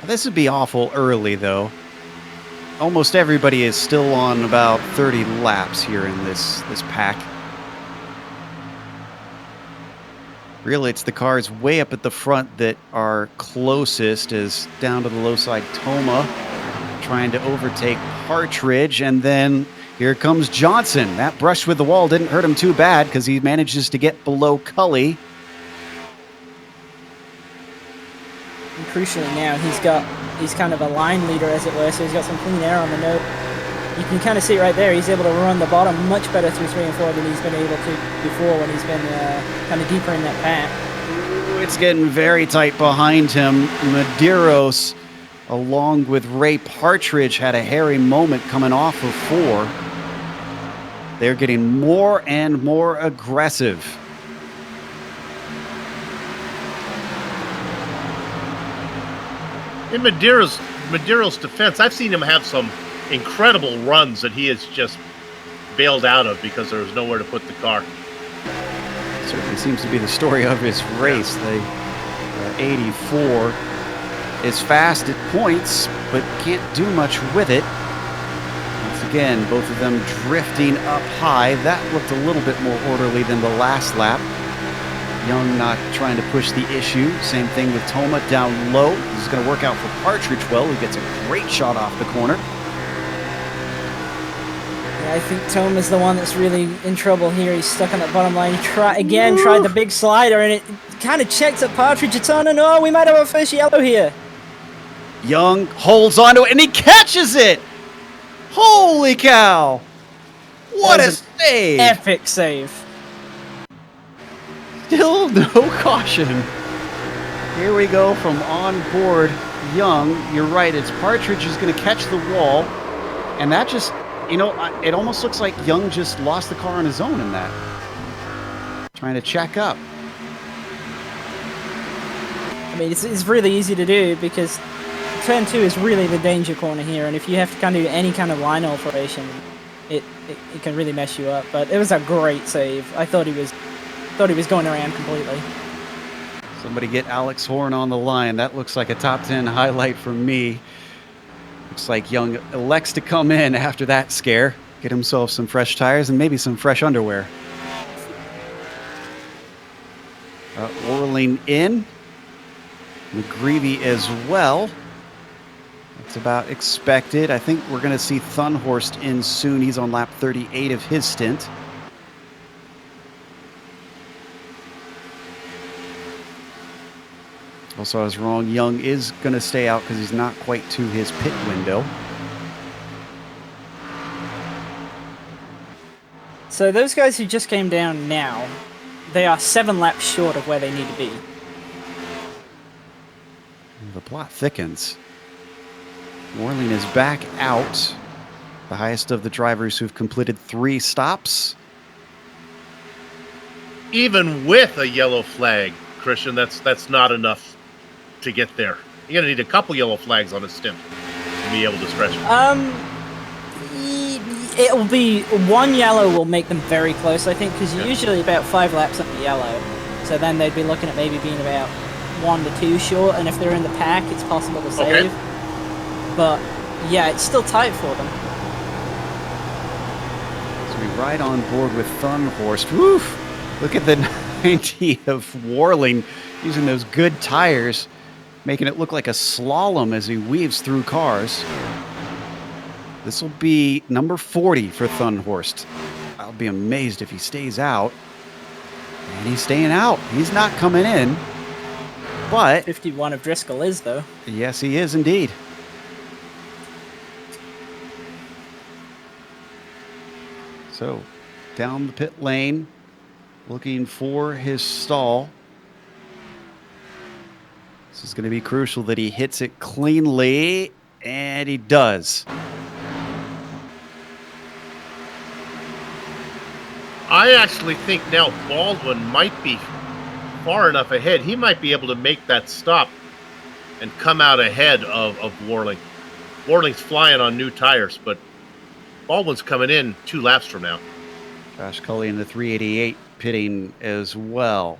This would be awful early, though. Almost everybody is still on about 30 laps here in this pack. Really, it's the cars way up at the front that are closest, as down to the low side, Toma trying to overtake Partridge, and then here comes Johnson. That brush with the wall didn't hurt him too bad because he manages to get below Cully. And crucially now, he's kind of a line leader, as it were, so he's got some clean air on the nose. You can kind of see right there, he's able to run the bottom much better through 3 and 4 than he's been able to before when he's been kind of deeper in that pack. It's getting very tight behind him. Medeiros, along with Ray Partridge, had a hairy moment coming off of 4. They're getting more and more aggressive. In Medeiros' defense, I've seen him have some incredible runs that he has just bailed out of because there was nowhere to put the car. Certainly seems to be the story of his race. The 84 is fast at points, but can't do much with it. Once again, both of them drifting up high. That looked a little bit more orderly than the last lap. Young not trying to push the issue. Same thing with Toma down low. This is going to work out for Partridge well, who gets a great shot off the corner. Yeah, I think Tom is the one that's really in trouble here. He's stuck on that bottom line. He tried the big slider, and it kind of checked at Partridge a ton, and oh, we might have our first yellow here. Young holds onto it, and he catches it! Holy cow! What a save! Epic save. Still no caution. Here we go from on board Young. You're right, it's Partridge who's going to catch the wall, and that just, you know, it almost looks like Young just lost the car on his own in that. Trying to check up. I mean, it's really easy to do because turn 2 is really the danger corner here, and if you have to kind of do any kind of line alteration, it can really mess you up. But it was a great save. I thought he was going around completely. Somebody get Alex Horn on the line. That looks like a top 10 highlight for me. Looks like Young elects to come in after that scare, get himself some fresh tires and maybe some fresh underwear. Whirling in. McGreevy as well. That's about expected. I think we're going to see Thunhorst in soon. He's on lap 38 of his stint. Also, I was wrong. Young is going to stay out because he's not quite to his pit window. So those guys who just came down now, they are 7 laps short of where they need to be. The plot thickens. Morling is back out. The highest of the drivers who've completed 3 stops. Even with a yellow flag, Christian, that's not enough to get there. You're going to need a couple yellow flags on a stint to be able to stretch it. It will be 1 yellow will make them very close, I think, because you're usually about 5 laps on the yellow. So then they'd be looking at maybe being about 1 to 2 short, and if they're in the pack, it's possible to save. Okay. But yeah, it's still tight for them. So we ride on board with Thunhorst. Woof! Look at the 90 of Warling using those good tires, making it look like a slalom as he weaves through cars. This will be number 40 for Thunhorst. I'll be amazed if he stays out. And he's staying out. He's not coming in. But 51 of Driscoll is, though. yes, he is indeed. So, down the pit lane, looking for his stall. This is going to be crucial that he hits it cleanly, and he does. I actually think now Baldwin might be far enough ahead. He might be able to make that stop and come out ahead of Warling. Warling's flying on new tires, but Baldwin's coming in 2 laps from now. Josh Cully in the 388 pitting as well.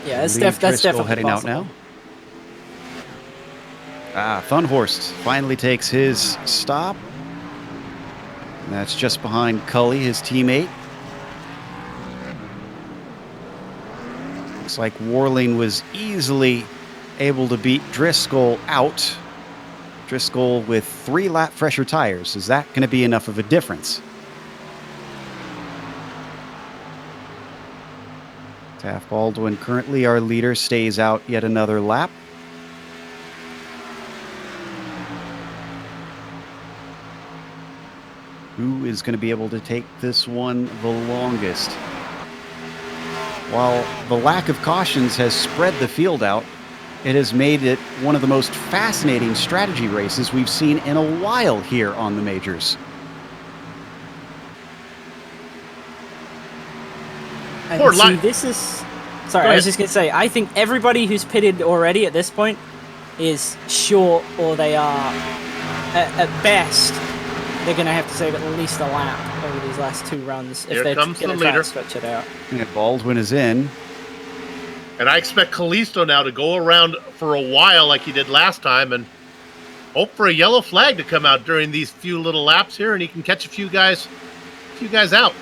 Yeah, that's Driscoll definitely heading possible. out now. Thunhorst finally takes his stop. And that's just behind Cully, his teammate. Looks like Warling was easily able to beat Driscoll out. Driscoll with 3 lap fresher tires. Is that going to be enough of a difference? Taft Baldwin, currently our leader, stays out yet another lap. Who is going to be able to take this one the longest? While the lack of cautions has spread the field out, it has made it one of the most fascinating strategy races we've seen in a while here on the majors. Poor See, line. this is... Sorry, I was just going to say, I think everybody who's pitted already at this point is short, or they are, at best, they're going to have to save at least a lap over these last 2 runs if they're going to try to stretch it out. And Baldwin is in. And I expect Callisto now to go around for a while like he did last time and hope for a yellow flag to come out during these few little laps here, and he can catch a few guys out.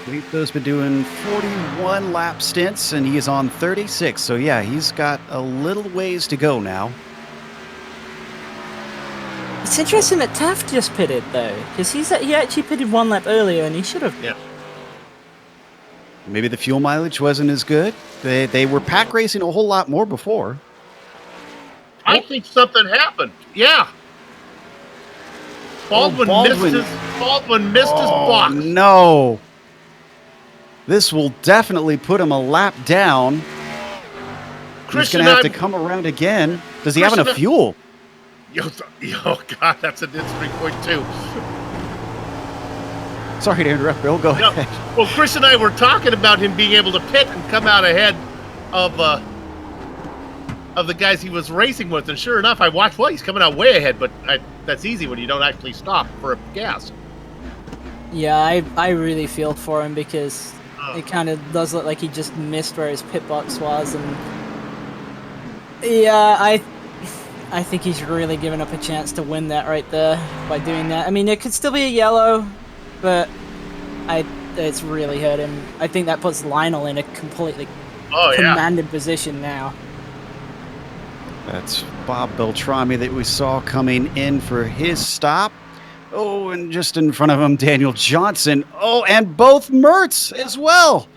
Callisto's been doing 41 lap stints, and he is on 36. So, yeah, he's got a little ways to go now. It's interesting that Taft just pitted, though, because he actually pitted 1 lap earlier, and he should have. Yeah. Maybe the fuel mileage wasn't as good. They were pack racing a whole lot more before. I think something happened. Yeah. Baldwin missed his box. No. This will definitely put him a lap down. He's going to have to come around again. Does he have enough fuel? Oh, God, that's an interesting point, too. Sorry to interrupt, Bill. Go ahead. Well, Chris and I were talking about him being able to pit and come out ahead of the guys he was racing with, and sure enough, I watched. Well, he's coming out way ahead, but that's easy when you don't actually stop for gas. Yeah, I really feel for him because it kind of does look like he just missed where his pit box was, and yeah, I think he's really given up a chance to win that right there by doing that. I mean, it could still be a yellow, but it's really hurt him. I think that puts Lionel in a completely commanded position now. That's Bob Beltrami that we saw coming in for his stop. Oh, and just in front of him, Daniel Johnson. Oh, and both Mertz as well.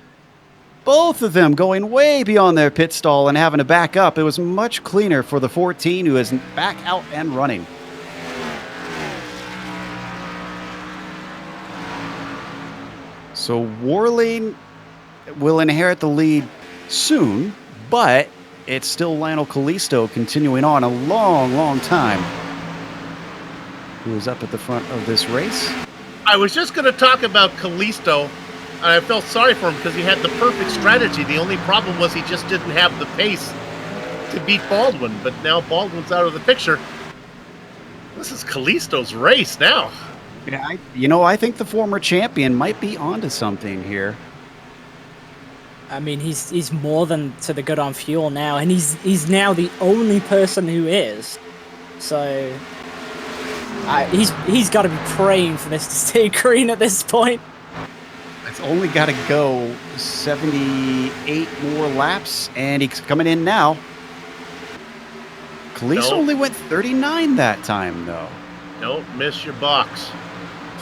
Both of them going way beyond their pit stall and having to back up. It was much cleaner for the 14 who is back out and running. So Warling will inherit the lead soon, but it's still Lionel Kalisto continuing on a long, long time, who is up at the front of this race. I was just going to talk about Kalisto, and I felt sorry for him because he had the perfect strategy. The only problem was he just didn't have the pace to beat Baldwin, but now Baldwin's out of the picture. This is Kalisto's race now. Yeah, I think the former champion might be onto something here. I mean, he's more than to the good on fuel now, and he's now the only person who is. So he's got to be praying for this to stay green at this point. It's only got to go 78 more laps, and he's coming in now. Kalisto only went 39 that time, though. Don't miss your box.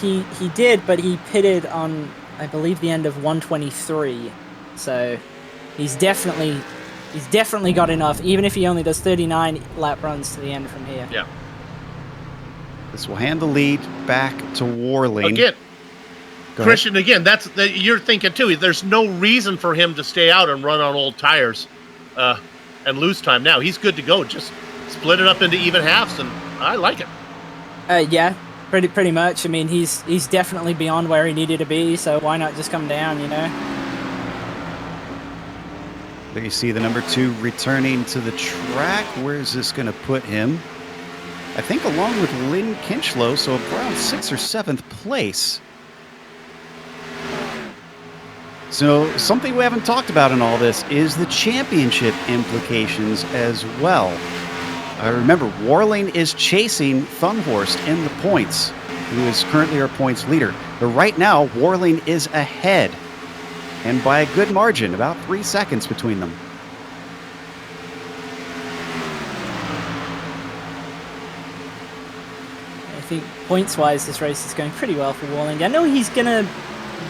He did, but he pitted on, I believe, the end of 123. So he's definitely got enough, even if he only does 39 lap runs to the end from here. Yeah. This will hand the lead back to Warling. Again, Christian, again, you're thinking too, there's no reason for him to stay out and run on old tires and lose time now. He's good to go. Just split it up into even halves, and I like it. Yeah, pretty much. I mean, he's definitely beyond where he needed to be, so why not just come down, you know? There you see the number 2 returning to the track. Where is this going to put him? I think along with Lynn Kinchlow, so around 6th or 7th place. So something we haven't talked about in all this is the championship implications as well. Remember, Warling is chasing Thunhorst in the points, who is currently our points leader. But right now, Warling is ahead, and by a good margin, about 3 seconds between them. I think points-wise, this race is going pretty well for Warling. I know he's going to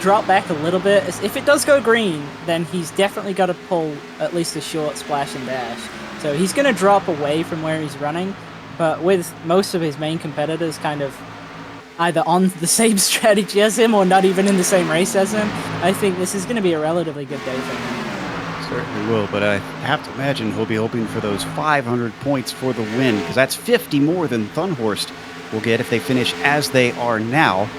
drop back a little bit. If it does go green, then he's definitely got to pull at least a short splash and dash. So he's going to drop away from where he's running, but with most of his main competitors kind of either on the same strategy as him or not even in the same race as him, I think this is going to be a relatively good day for him. Certainly will, but I have to imagine he'll be hoping for those 500 points for the win, because that's 50 more than Thunhorst will get if they finish as they are now.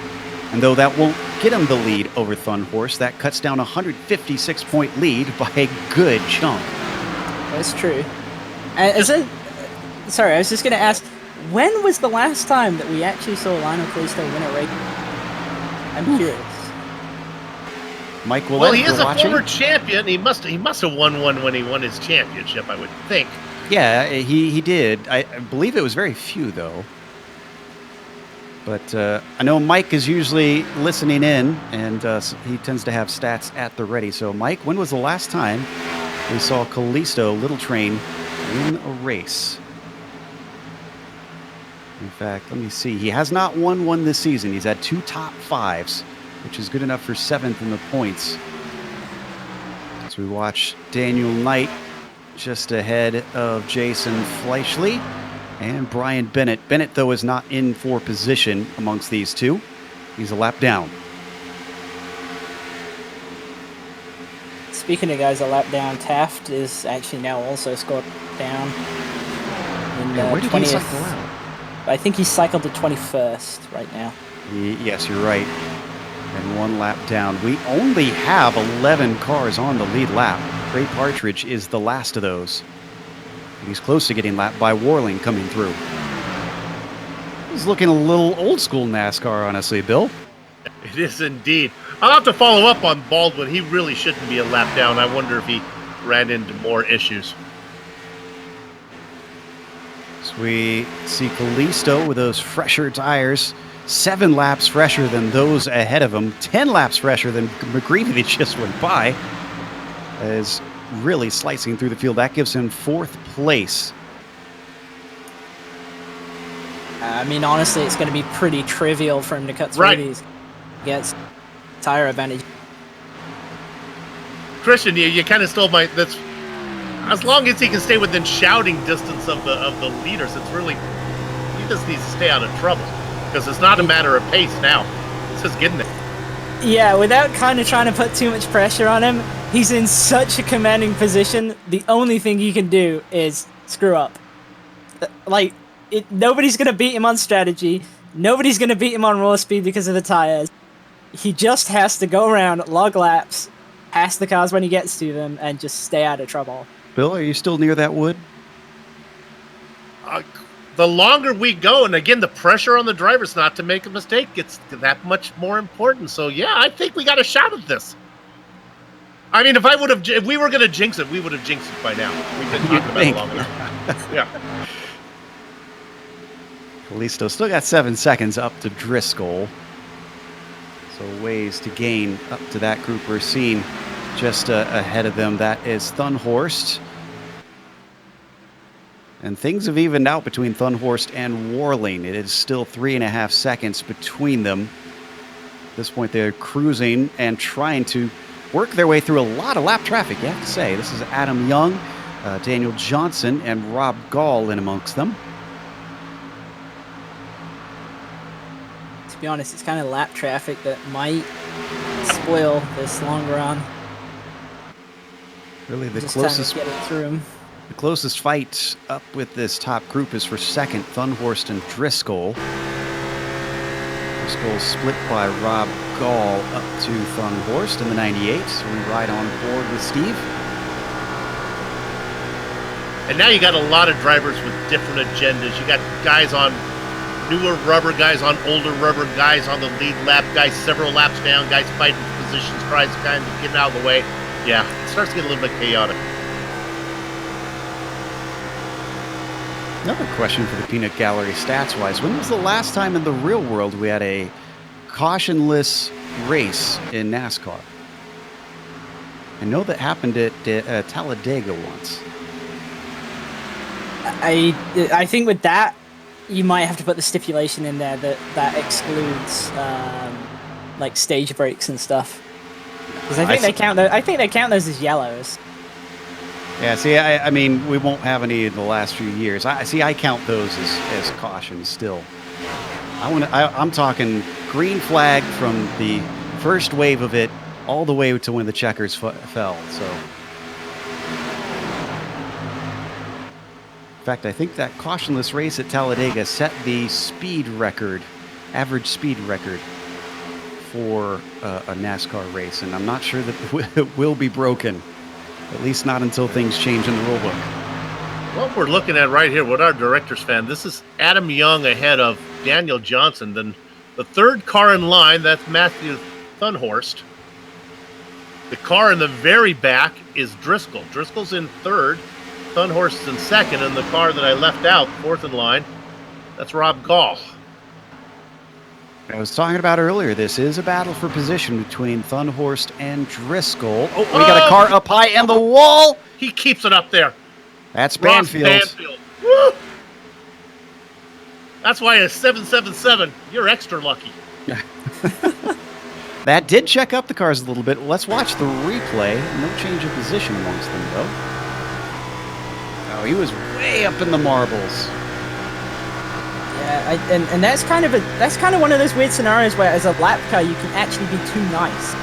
And though that won't get him the lead over Thunhorst, that cuts down a 156-point lead by a good chunk. That's true. Sorry, I was just going to ask, when was the last time that we actually saw Lionel Kalisto win a race? I'm curious. Mike, well, he is a former champion. He must have won one when he won his championship, I would think. Yeah, he did. I believe it was very few, though. But I know Mike is usually listening in, and he tends to have stats at the ready. So, Mike, when was the last time we saw Kalisto Little Train win a race? In fact, let me see. He has not won one this season. He's had 2 top 5s, which is good enough for 7th in the points. As we watch Daniel Knight just ahead of Jason Fleischle and Brian Bennett. Bennett, though, is not in for position amongst these two. He's a lap down. Speaking of guys a lap down, Taft is actually now also scored down. Where did he cycle out? I think he cycled to 21st right now. Yes, you're right. And 1 lap down. We only have 11 cars on the lead lap. Ray Partridge is the last of those. He's close to getting lapped by Warling coming through. He's looking a little old school NASCAR, honestly, Bill. It is indeed. I'll have to follow up on Baldwin. He really shouldn't be a lap down. I wonder if he ran into more issues. So we see Kalisto with those fresher tires. 7 laps fresher than those ahead of him. 10 laps fresher than McGreevy that just went by. Is really slicing through the field. That gives him 4th place. I mean, honestly, it's going to be pretty trivial for him to cut through these. Gets tire advantage. Christian, you kind of stole my. That's as long as he can stay within shouting distance of the leaders. It's really he just needs to stay out of trouble because it's not a matter of pace now. It's just getting there. Yeah, without kind of trying to put too much pressure on him, he's in such a commanding position. The only thing he can do is screw up. Like, nobody's going to beat him on strategy. Nobody's going to beat him on raw speed because of the tires. He just has to go around, log laps, pass the cars when he gets to them, and just stay out of trouble. Bill, are you still near that wood? The longer we go, and again, the pressure on the drivers not to make a mistake gets that much more important. So, yeah, I think we got a shot at this. I mean, if we were going to jinx it, we would have jinxed it by now. We've been talking about it long enough. Yeah. Kalisto still got 7 seconds up to Driscoll. So ways to gain up to that group we're seeing just ahead of them. That is Thunhorst. And things have evened out between Thunhorst and Warling. It is still 3.5 seconds between them. At this point, they're cruising and trying to work their way through a lot of lap traffic, you have to say. This is Adam Young, Daniel Johnson, and Rob Gall in amongst them. To be honest, it's kind of lap traffic that might spoil this long run. Really, the just closest trying to get it through him. The closest fight up with this top group is for second, Thunhorst and Driscoll. Driscoll split by Rob Gall up to Thunhorst in the 98. So we ride on board with Steve. And now you got a lot of drivers with different agendas. You got guys on newer rubber, guys on older rubber, guys on the lead lap, guys several laps down, guys fighting for positions, guys kind of getting out of the way. Yeah, it starts to get a little bit chaotic. Another question for the Peanut Gallery stats-wise. When was the last time in the real world we had a cautionless race in NASCAR? I know that happened at Talladega once. I think with that, you might have to put the stipulation in there that excludes like stage breaks and stuff. Because I think they count those as yellows. Yeah, see, I mean, we won't have any in the last few years. I count those as cautions still. I'm talking green flag from the first wave of it all the way to when the checkers fell. So, in fact, I think that cautionless race at Talladega set the speed record, average speed record for a NASCAR race, and I'm not sure that it will be broken. At least not until things change in the rulebook. What we're looking at right here, what our director's fan, this is Adam Young ahead of Daniel Johnson. Then the third car in line, that's Matthew Thunhorst. The car in the very back is Driscoll. Driscoll's in third, Thunhorst's in second, and the car that I left out, fourth in line, that's Rob Gall. I was talking about earlier, this is a battle for position between Thunhorst and Driscoll. Oh, we got a car up high and the wall. He keeps it up there. That's Banfield. Banfield. Woo! That's why it's 777. You're extra lucky. That did check up the cars a little bit. Let's watch the replay. No change of position amongst them, though. Oh, he was way up in the marbles. Yeah, and that's kind of one of those weird scenarios where, as a lap car, you can actually be too nice.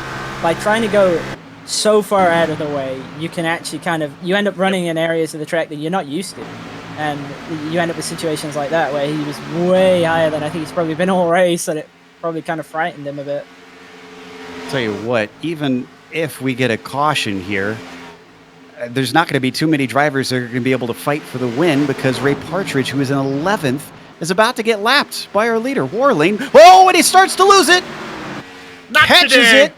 By trying to go so far out of the way, you can actually you end up running in areas of the track that you're not used to. And you end up with situations like that where he was way higher than I think he's probably been all race, and it probably kind of frightened him a bit. Tell you what, even if we get a caution here, there's not going to be too many drivers that are going to be able to fight for the win, because Ray Partridge, who is in 11th, is about to get lapped by our leader, Warling. Oh, and he starts to lose it! Not Catches today. it!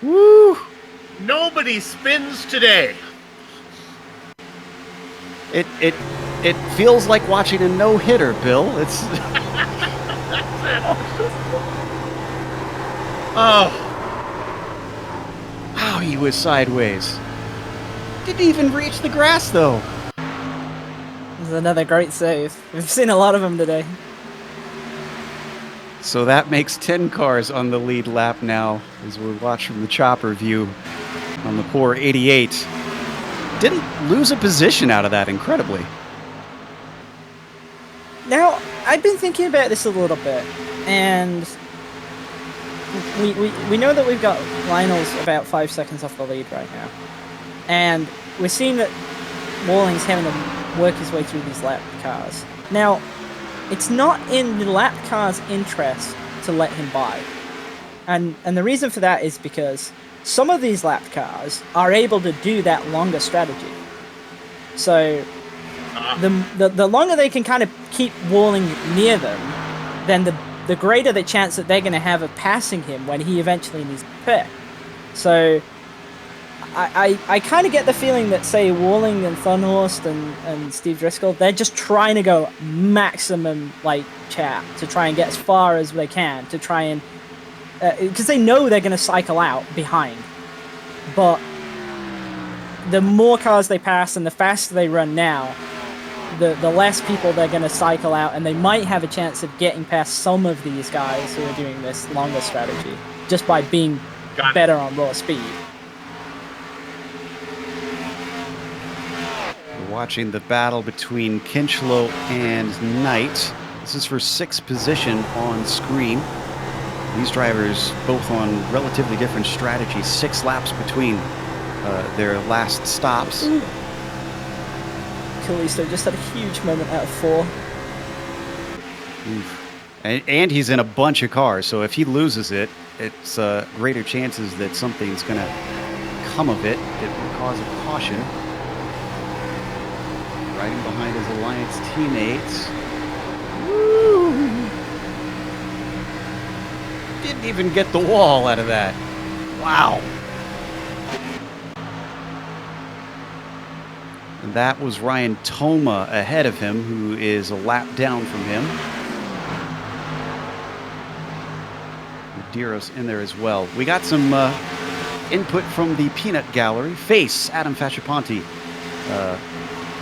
Woo! Nobody spins today. It feels like watching a no-hitter, Bill. It's... Oh, Wow, he was sideways. Didn't even reach the grass, though. This is another great save. We've seen a lot of them today. So that makes 10 cars on the lead lap now, as we watch from the chopper view on the poor 88. Didn't lose a position out of that, incredibly. Now, I've been thinking about this a little bit, and we know that we've got Lionel's about 5 seconds off the lead right now. And we're seeing that Warling's having to work his way through these lap cars. Now, it's not in the lap car's interest to let him by. And the reason for that is because some of these lap cars are able to do that longer strategy. So the longer they can kind of keep Warling near them, then the greater the chance that they're going to have of passing him when he eventually needs to pit. So I kind of get the feeling that, say, Warling and Thunhorst and Steve Driscoll, they're just trying to go maximum chat to try and get as far as they can to try and because they know they're going to cycle out behind. But the more cars they pass and the faster they run now, the less people they're going to cycle out, and they might have a chance of getting past some of these guys who are doing this longer strategy just by being better on raw speed. We're watching the battle between Kinchlow and Knight. This is for 6th position on screen. These drivers both on relatively different strategies. 6 laps between their last stops. Kalisto just had a huge moment out of 4. And he's in a bunch of cars, so if he loses it, it's greater chances that something's going to come of it. It will cause a caution. Riding behind his Alliance teammates. Woo! Didn't even get the wall out of that. Wow. And that was Ryan Toma ahead of him, who is a lap down from him. Medeiros in there as well. We got some input from the Peanut Gallery. Face, Adam Fasciaponte,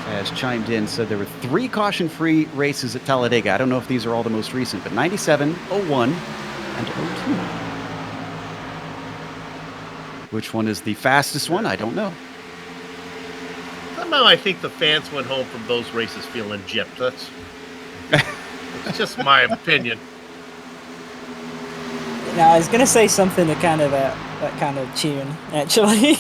has chimed in, said there were 3 caution-free races at Talladega. I don't know if these are all the most recent, but 97, 01, and 02. Which one is the fastest one? I don't know. somehow I think the fans went home from those races feeling gypped. It's just my opinion. Now, I was going to say something to kind of that kind of tune, actually.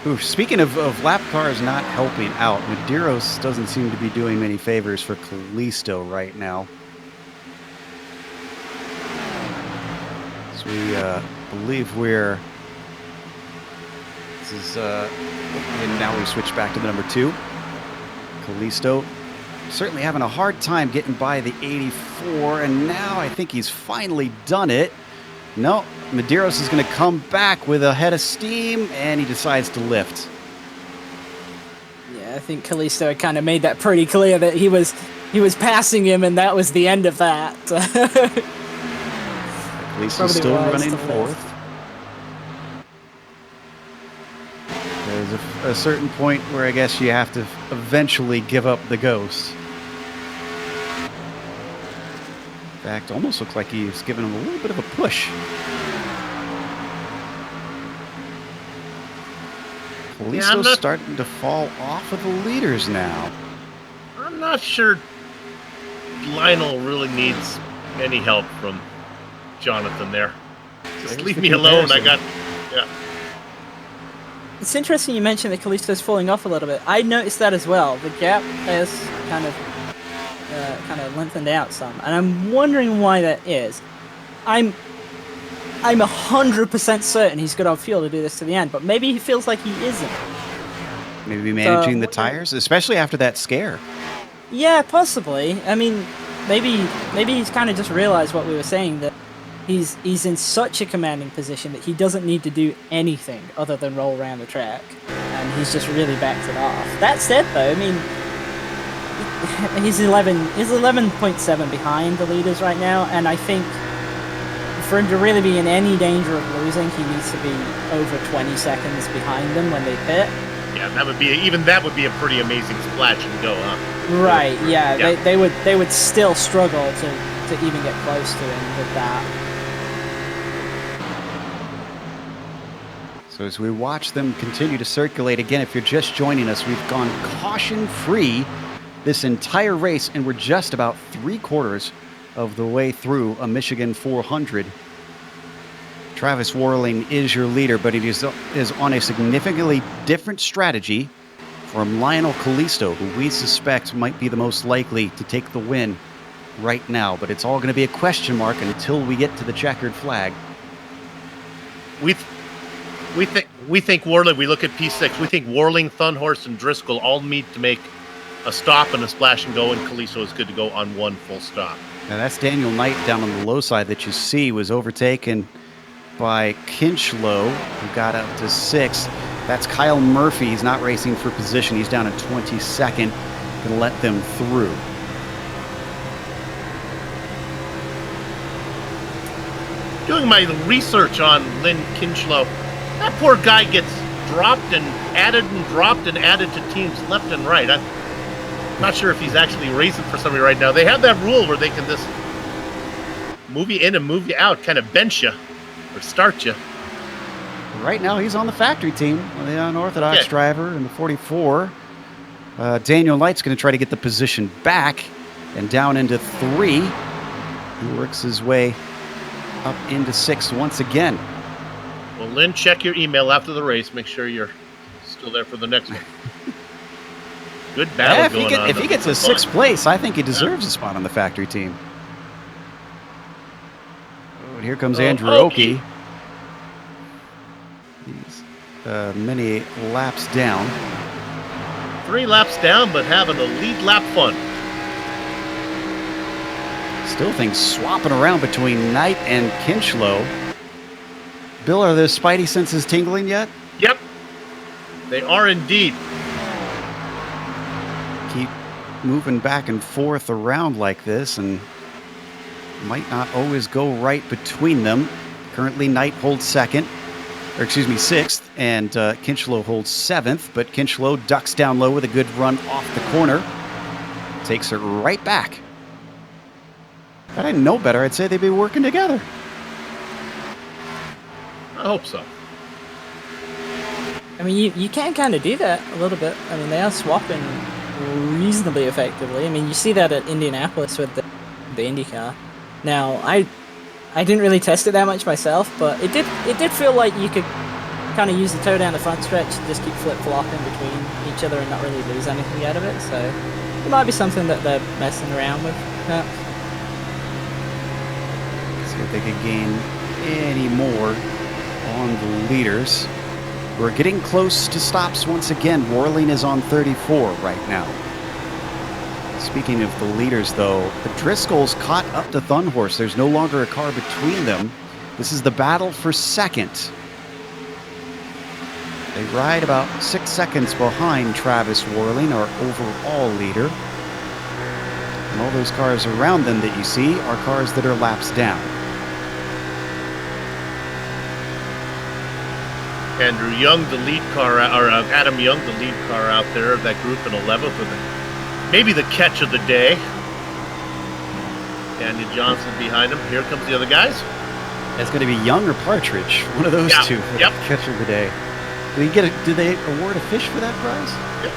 Ooh, speaking of lap cars not helping out, Medeiros doesn't seem to be doing many favors for Callisto right now. So we believe this is, and now we switch back to the number 2. Callisto certainly having a hard time getting by the 84, and now I think he's finally done it. No, Medeiros is going to come back with a head of steam, and he decides to lift. Yeah, I think Callisto had kind of made that pretty clear that he was passing him, and that was the end of that. Callisto's still running fourth. There's a certain point where I guess you have to eventually give up the ghost. In fact, almost looks like he's giving him a little bit of a push. Kalisto's starting to fall off of the leaders now. I'm not sure Lionel really needs any help from Jonathan there. Just leave me alone. Yeah. It's interesting you mentioned that Kalisto's falling off a little bit. I noticed that as well. The gap has kind of lengthened out some, and I'm wondering why that is. I'm 100% certain he's got on fuel to do this to the end, but maybe he feels like he isn't. Maybe managing the tires, especially after that scare. Yeah, possibly. I mean, maybe he's kind of just realized what we were saying, that he's in such a commanding position that he doesn't need to do anything other than roll around the track, and he's just really backed it off. That said, though, I mean, he's 11.7 behind the leaders right now, and I think for him to really be in any danger of losing, he needs to be over 20 seconds behind them when they pit. Yeah, that would be a pretty amazing splash and go, huh? Right. Yeah. They would still struggle to even get close to him with that. So as we watch them continue to circulate, again, if you're just joining us, we've gone caution-free this entire race, and we're just about 3/4 of the way through a Michigan 400. Travis Worling is your leader, but he is on a significantly different strategy from Lionel Kalisto, who we suspect might be the most likely to take the win right now. But it's all going to be a question mark until we get to the checkered flag. We think Worling. We look at P6. We think Worling, Thunhorse, and Driscoll all need to make a stop and a splash and go, and Kalisto is good to go on one full stop. Now that's Daniel Knight down on the low side that you see was overtaken by Kinchlow, who got up to 6th. That's Kyle Murphy. He's not racing for position. He's down at 22nd. Gonna let them through. Doing my research on Lynn Kinchlow, that poor guy gets dropped and dropped and added to teams left and right. I'm not sure if he's actually racing for somebody right now. They have that rule where they can just move you in and move you out, kind of bench you or start you. Right now, he's on the factory team, the unorthodox driver in the 44. Daniel Knight's going to try to get the position back and down into 3. He works his way up into 6th once again. Well, Lynn, check your email after the race. Make sure you're still there for the next one. Good battle going on. If he gets a 6th place, I think he deserves a spot on the factory team. Oh, and here comes Andrew Oakey. He's many laps down. 3 laps down, but having a lead lap fun. Still things swapping around between Knight and Kinchlow. Bill, are the spidey senses tingling yet? Yep. They are indeed. Keep moving back and forth around like this, and might not always go right between them. Currently, Knight holds 6th, and Kinchlow holds 7th, but Kinchlow ducks down low with a good run off the corner. Takes it right back. If I didn't know better, I'd say they'd be working together. I hope so. I mean, you can kind of do that a little bit. I mean, they are swapping reasonably effectively. I mean, you see that at Indianapolis with the Indy car. Now, I didn't really test it that much myself, but it did feel like you could kind of use the toe down the front stretch and just keep flip-flopping between each other and not really lose anything out of it. So it might be something that they're messing around with. See if they can gain any more on the leaders. We're getting close to stops once again. Worling is on 34 right now. Speaking of the leaders, though, the Driscolls caught up to Thunhorse. There's no longer a car between them. This is the battle for 2nd. They ride about 6 seconds behind Travis Worling, our overall leader. And all those cars around them that you see are cars that are laps down. Andrew Young, the lead car, or Adam Young, the lead car out there of that group in 11th with maybe the catch of the day. Daniel Johnson behind him. Here comes the other guys. It's going to be Young or Partridge, one of those two for the catch of the day. Did they award a fish for that prize? Yep.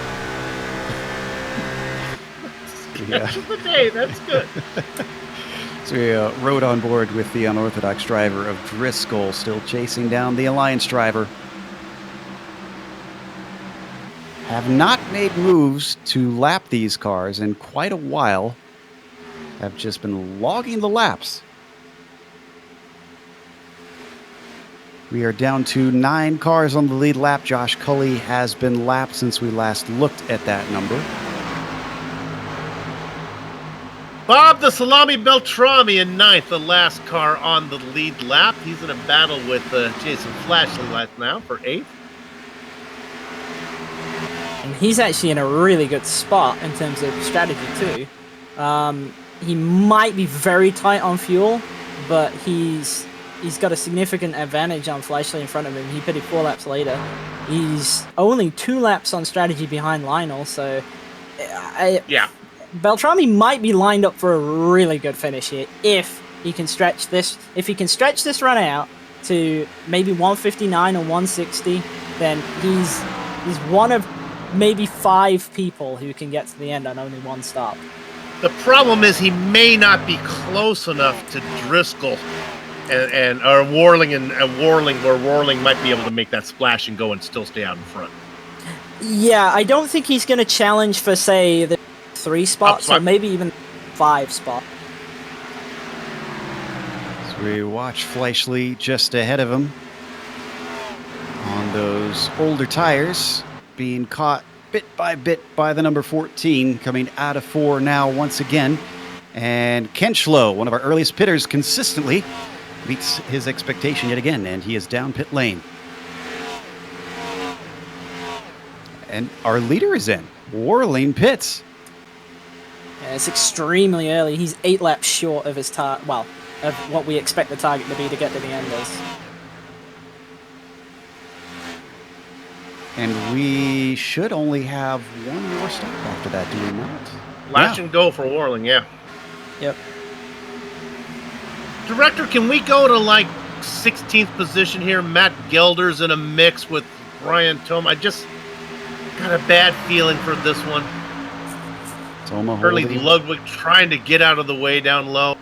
Catch of the day, that's good. So we rode on board with the unorthodox driver of Driscoll, still chasing down the Alliance driver. Have not made moves to lap these cars in quite a while. Have just been logging the laps. We are down to 9 cars on the lead lap. Josh Cully has been lapped since we last looked at that number. Bob the Salami Beltrami in 9th, the last car on the lead lap. He's in a battle with Jason Flashley right now for 8th. And he's actually in a really good spot in terms of strategy too. He might be very tight on fuel, but he's got a significant advantage on Flashley in front of him. He pitted 4 laps later. He's only 2 laps on strategy behind Lionel, so Beltrami might be lined up for a really good finish here if he can stretch this. If he can stretch this run out to maybe 159 or 160, then he's one of maybe 5 people who can get to the end on only 1 stop. The problem is he may not be close enough to Driscoll or Warling where Warling might be able to make that splash and go and still stay out in front. Yeah, I don't think he's going to challenge for, say, the 3 spots or maybe even 5 spots. So we watch Fleischle just ahead of him on those older tires, being caught bit by bit by the number 14, coming out of 4 now once again. And Kenchlow, one of our earliest pitters, consistently meets his expectation yet again, and he is down pit lane. And our leader is in. Warling pits. Yeah, it's extremely early. He's 8 laps short of his of what we expect the target to be to get to the end is. And we should only have 1 more stop after that, do we not? Latch and go for Warling, yeah. Yep. Director, can we go to like 16th position here? Matt Gelder's in a mix with Brian Toma. I just got a bad feeling for this one. Toma Hurley holding. Ludwig trying to get out of the way down low.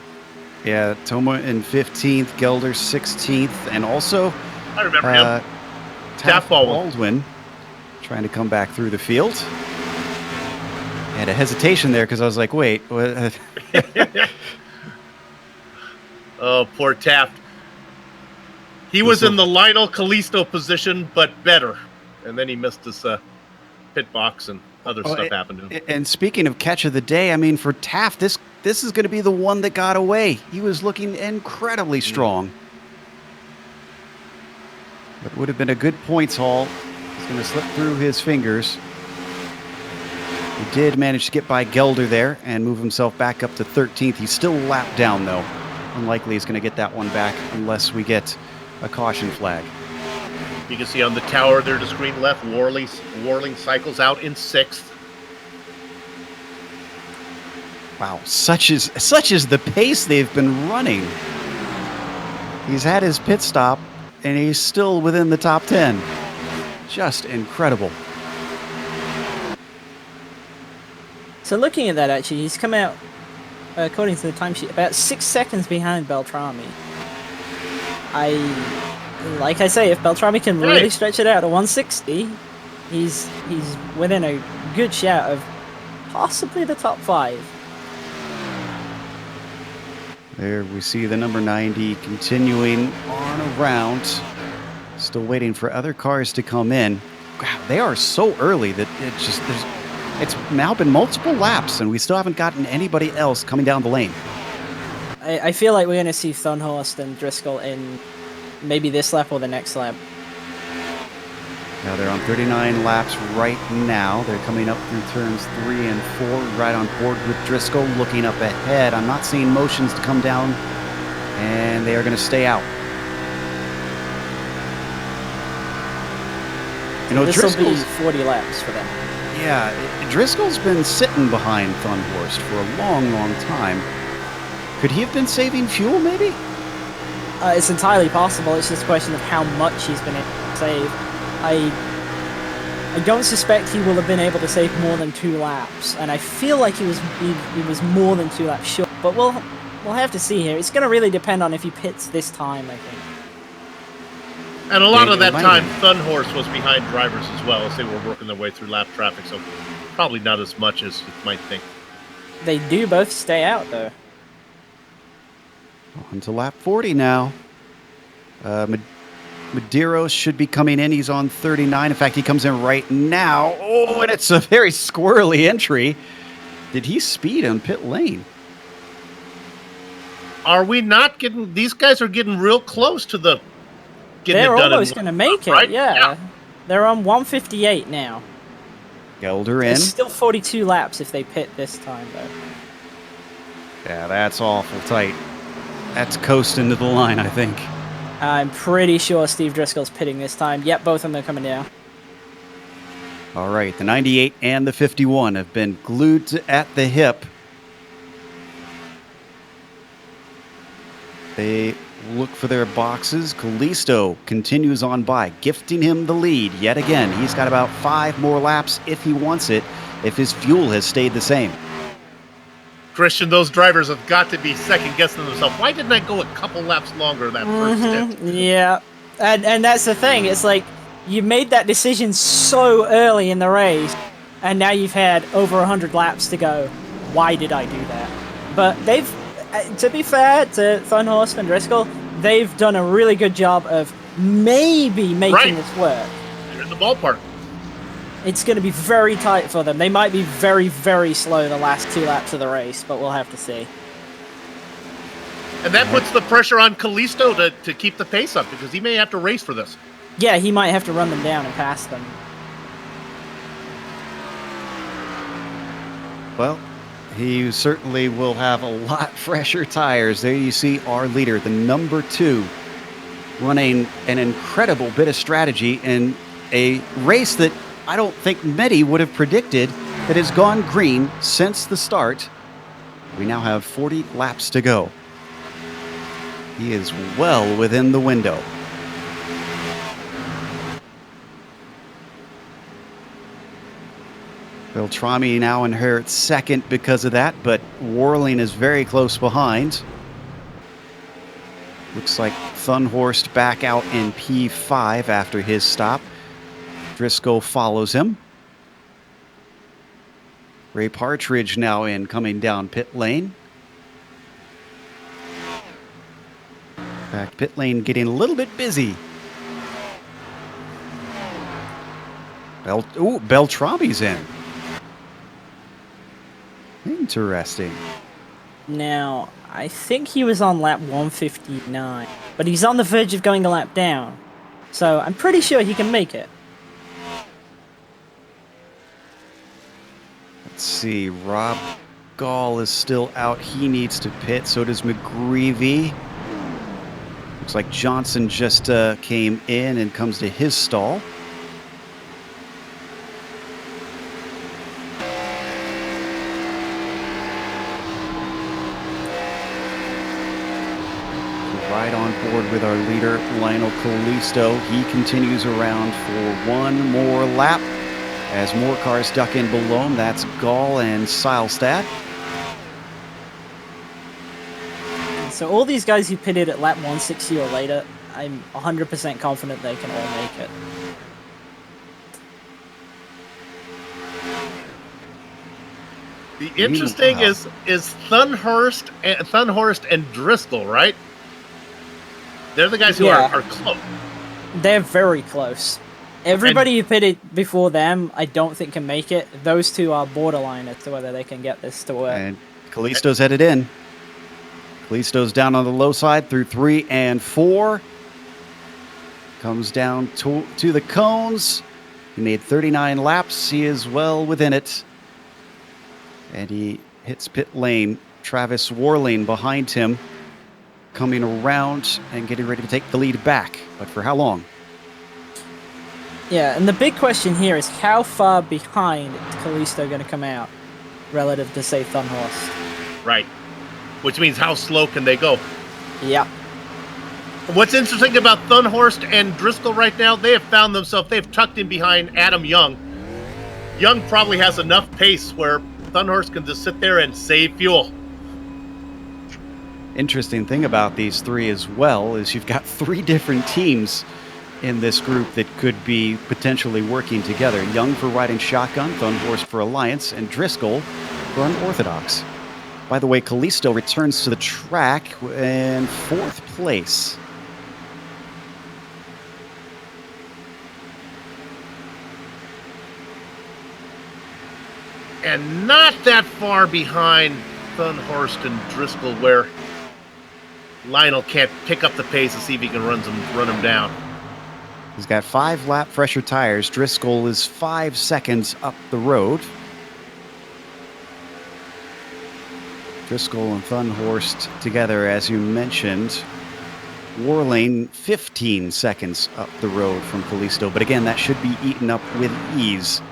Yeah, Toma in 15th, Gelder 16th, and also I remember him. Taft Baldwin. Baldwin trying to come back through the field. I had a hesitation there because I was like, wait. What? Oh, poor Taft. He was in the Lionel Callisto position, but better. And then he missed his pit box and other stuff happened to him. And speaking of catch of the day, I mean, for Taft, this is going to be the one that got away. He was looking incredibly strong. But would have been a good points haul. He's going to slip through his fingers. He did manage to get by Gelder there and move himself back up to 13th. He's still lapped down, though. Unlikely he's going to get that one back unless we get a caution flag. You can see on the tower there to screen left, Warling cycles out in 6th. Wow, such is the pace they've been running. He's had his pit stop, and he's still within the top 10. Just incredible. So looking at that, actually, he's come out, according to the timesheet, about 6 seconds behind Beltrami. Like I say, if Beltrami can really stretch it out to 160, he's within a good shout of possibly the top 5. There we see the number 90 continuing on around. Still waiting for other cars to come in. Wow, they are so early that it's now been multiple laps and we still haven't gotten anybody else coming down the lane. I feel like we're going to see Thunhorst and Driscoll in maybe this lap or the next lap. Now they're on 39 laps right now. They're coming up through turns 3 and 4, right on board with Driscoll, looking up ahead. I'm not seeing motions to come down, and they are going to stay out. You know, This will be Driscoll's 40 laps for them. Driscoll's been sitting behind Thunhorst for a long, long time. Could he have been saving fuel, maybe? It's entirely possible. It's just a question of how much he's been able to save. I don't suspect he will have been able to save more than 2 laps, and I feel like he was more than 2 laps short. But we'll have to see here. It's going to really depend on if he pits this time, I think. And a lot of that might time, have. Thunhorst was behind drivers as well as they were working their way through lap traffic, so probably not as much as you might think. They do both stay out, though. On to lap 40 now. Medeiros should be coming in. He's on 39. In fact, he comes in right now. Oh, and it's a very squirrely entry. Did he speed on pit lane? Are we not getting... These guys are getting real close to the... They're it done almost going to make it, right? yeah. They're on 158 now. Gelder in. It's still 42 laps if they pit this time, though. Yeah, that's awful tight. That's coasting to the line, I think. I'm pretty sure Steve Driscoll's pitting this time. Yep, both of them are coming down. All right, the 98 and the 51 have been glued at the hip. They look for their boxes. Callisto continues on by, gifting him the lead yet again. He's got about 5 more laps if he wants it, if his fuel has stayed the same. Christian, those drivers have got to be second-guessing themselves. Why didn't I go a couple laps longer that first stint? Yeah, and that's the thing. It's like you made that decision so early in the race, and now you've had over 100 laps to go. Why did I do that? But they've, to be fair to Thunhorst and Driscoll, they've done a really good job of maybe making this work. They're in the ballpark. It's going to be very tight for them. They might be very, very slow the last 2 laps of the race, but we'll have to see. And that puts the pressure on Callisto to keep the pace up, because he may have to race for this. Yeah, he might have to run them down and pass them. Well, he certainly will have a lot fresher tires. There you see our leader, the number 2, running an incredible bit of strategy in a race that I don't think many would have predicted that has gone green since the start. We now have 40 laps to go. He is well within the window. Beltrami now inherits second because of that, but Warling is very close behind. Looks like Thunhorst back out in P5 after his stop. Driscoll follows him. Ray Partridge now in, coming down pit lane. In fact, pit lane getting a little bit busy. Beltrami's in. Interesting. Now, I think he was on lap 159, but he's on the verge of going a lap down. So I'm pretty sure he can make it. Let's see, Rob Gall is still out. He needs to pit. So does McGreevy. Looks like Johnson just came in and comes to his stall. Right on board with our leader, Lionel Callisto. He continues around for one more lap. As more cars duck in below him, that's Gall and Seilstad. So all these guys who pitted at lap 160 or later, I'm 100% confident they can all make it. The interesting is Thunhorst and Driscoll, right? They're the guys who are close. They're very close. Everybody who pitted before them, I don't think can make it. Those two are borderline as to whether they can get this to work. And Callisto's headed in. Callisto's down on the low side through 3 and 4. Comes down to the cones. He made 39 laps. He is well within it. And he hits pit lane. Travis Warling behind him, coming around and getting ready to take the lead back. But for how long? Yeah, and the big question here is how far behind is Kalisto going to come out relative to, say, Thunhorst? Right. Which means how slow can they go? Yeah. What's interesting about Thunhorst and Driscoll right now, they have found themselves, they've tucked in behind Adam Young. Young probably has enough pace where Thunhorst can just sit there and save fuel. Interesting thing about these three as well is you've got three different teams in this group that could be potentially working together. Young for riding shotgun, Thunhorst for Alliance, and Driscoll for Unorthodox. By the way, Kalisto returns to the track in 4th place. And not that far behind Thunhorst and Driscoll where Lionel can't pick up the pace and see if he can run him down. He's got 5 lap fresher tires. Driscoll is 5 seconds up the road. Driscoll and Thunhorst together, as you mentioned. Warlane 15 seconds up the road from Kalisto. But again, that should be eaten up with ease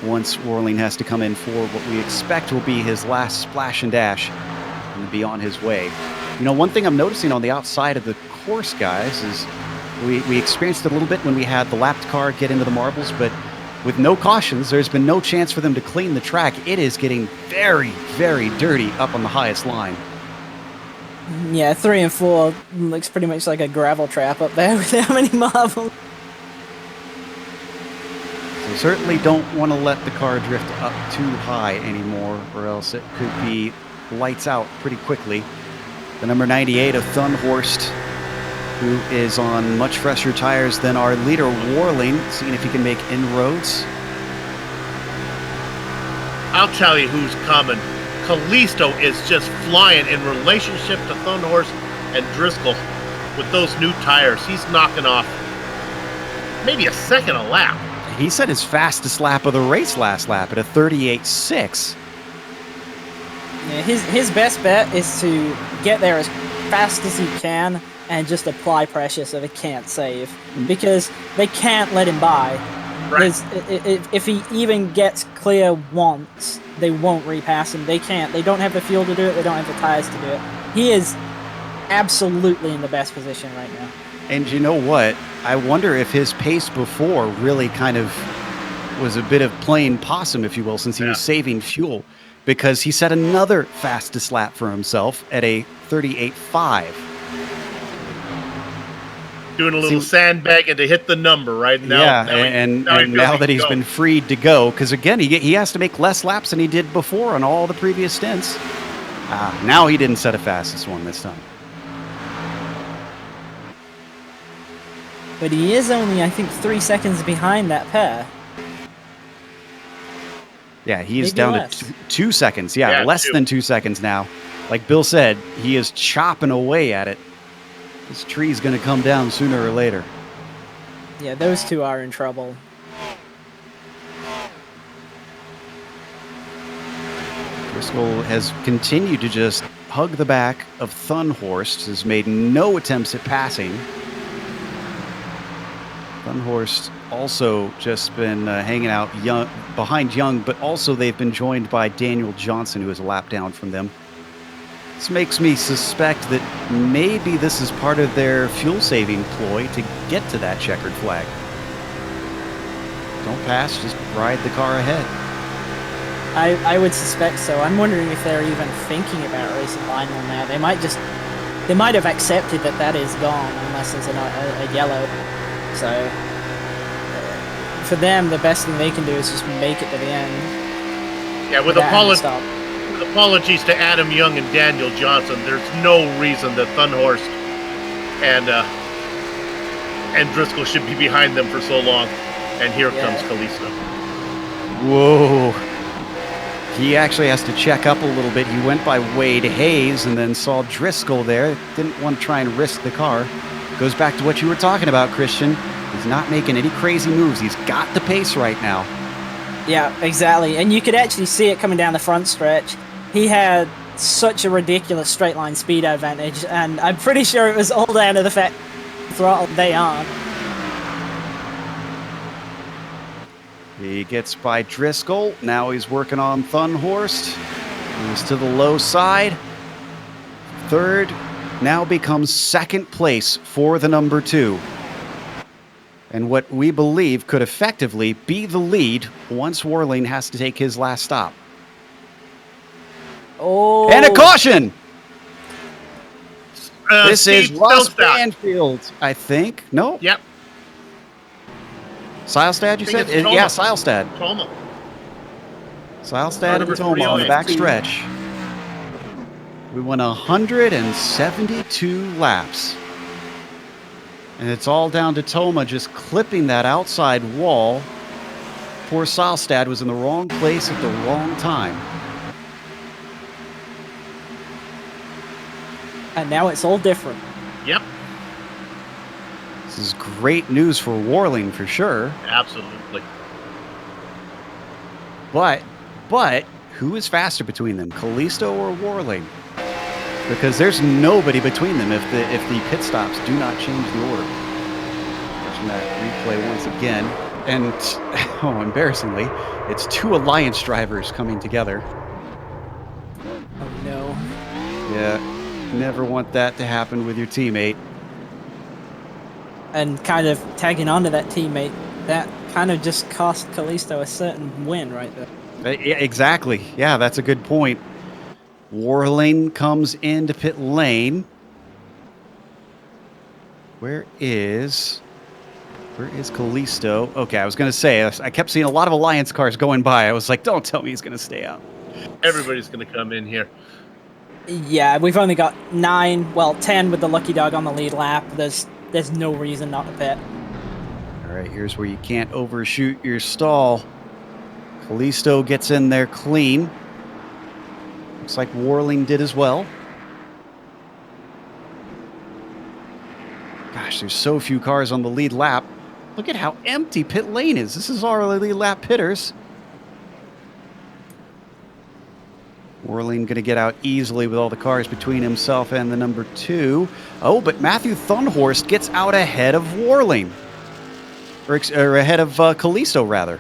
once Warlane has to come in for what we expect will be his last splash and dash and be on his way. You know, one thing I'm noticing on the outside of the course, guys, is we experienced it a little bit when we had the lapped car get into the marbles, but with no cautions, there's been no chance for them to clean the track. It is getting very, very dirty up on the highest line. Yeah, 3 and 4 looks pretty much like a gravel trap up there with how many marbles. So certainly don't want to let the car drift up too high anymore, or else it could be lights out pretty quickly. The number 98 of Thunhorst, who is on much fresher tires than our leader, Warling, seeing if he can make inroads. I'll tell you who's coming. Kalisto is just flying in relationship to Thunhorst and Driscoll with those new tires. He's knocking off maybe a second a lap. He set his fastest lap of the race last lap at a 38.6. Yeah, his best bet is to get there as fast as he can and just apply pressure so they can't save, because they can't let him by. Right. If he even gets clear once, they won't repass him. They can't. They don't have the fuel to do it. They don't have the tires to do it. He is absolutely in the best position right now. And you know what? I wonder if his pace before really kind of was a bit of playing possum, if you will, since he was saving fuel, because he set another fastest lap for himself at a 38.5. Doing a little sandbagging to hit the number right now. Yeah, now that he's been freed to go, because again, he has to make less laps than he did before on all the previous stints. Now he didn't set a fastest one this time. But he is only, I think, 3 seconds behind that pair. Yeah, he is Maybe down less. to 2 seconds. Yeah, less 2. than 2 seconds now. Like Bill said, he is chopping away at it. This tree's going to come down sooner or later. Yeah, those two are in trouble. Driscoll has continued to just hug the back of Thunhorst, has made no attempts at passing. Thunhorst also just been hanging out behind Young, but also they've been joined by Daniel Johnson, who is a lap down from them. This makes me suspect that maybe this is part of their fuel-saving ploy to get to that checkered flag. Don't pass, just ride the car ahead. I would suspect so. I'm wondering if they're even thinking about racing Lionel now. They might have accepted that is gone unless there's a yellow. So for them, the best thing they can do is just make it to the end. Yeah, with apologies to Adam Young and Daniel Johnson, there's no reason that Thunhorst and Driscoll should be behind them for so long. And here comes Kalisto. Whoa. He actually has to check up a little bit. He went by Wade Hayes and then saw Driscoll there. Didn't want to try and risk the car. Goes back to what you were talking about, Christian. He's not making any crazy moves. He's got the pace right now. Yeah, exactly. And you could actually see it coming down the front stretch. He had such a ridiculous straight line speed advantage, and I'm pretty sure it was all down to the fact throttle they on. He gets by Driscoll. Now he's working on Thunhorst. He's to the low side. Third now becomes second place for the number 2. And what we believe could effectively be the lead once Warling has to take his last stop. Oh. And a caution! This is Steve Ross Silstad. Banfield, I think. No? Yep. Seilstad, you I think said? it's Toma. Yeah, Seilstad. Toma. Seilstad Number and Toma on the 308. back stretch. We went 172 laps. And it's all down to Toma just clipping that outside wall. Poor Seilstad was in the wrong place at the wrong time. And now it's all different. Yep. This is great news for Warling for sure. Absolutely. But who is faster between them, Kalisto or Warling? Because there's nobody between them if the pit stops do not change the order. Watching that replay once again, and oh, embarrassingly, it's 2 Alliance drivers coming together. Oh no. Yeah, never want that to happen with your teammate. And kind of tagging onto that teammate, that kind of just cost Kalisto a certain win right there. Yeah, exactly. Yeah, that's a good point. Warling comes into pit lane. Where is Kalisto? Okay, I was going to say, I kept seeing a lot of Alliance cars going by. I was like, don't tell me he's going to stay out. Everybody's going to come in here. Yeah, we've only got 10 with the lucky dog on the lead lap. There's no reason not to pit. All right, here's where you can't overshoot your stall. Kalisto gets in there clean. Looks like Warling did as well. Gosh, there's so few cars on the lead lap. Look at how empty pit lane is. This is our lead lap pitters. Warling going to get out easily with all the cars between himself and the number 2. Oh, but Matthew Thunhorst gets out ahead of Warling. Or ahead of Kalisto, rather.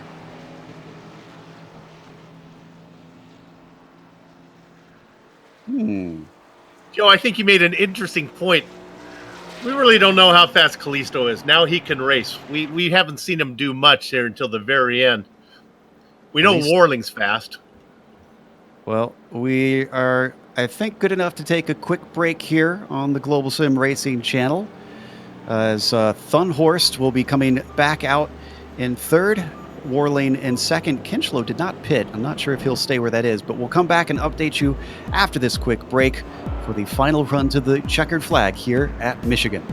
Joe, I think you made an interesting point. We really don't know how fast Kalisto is. Now he can race. We haven't seen him do much there until the very end. We know Warling's fast. Well, we are, I think, good enough to take a quick break here on the Global Sim Racing channel. As Thunhorst will be coming back out in 3rd. Warling in 2nd. Kinchlow did not pit. I'm not sure if he'll stay where that is, but we'll come back and update you after this quick break for the final run to the checkered flag here at Michigan.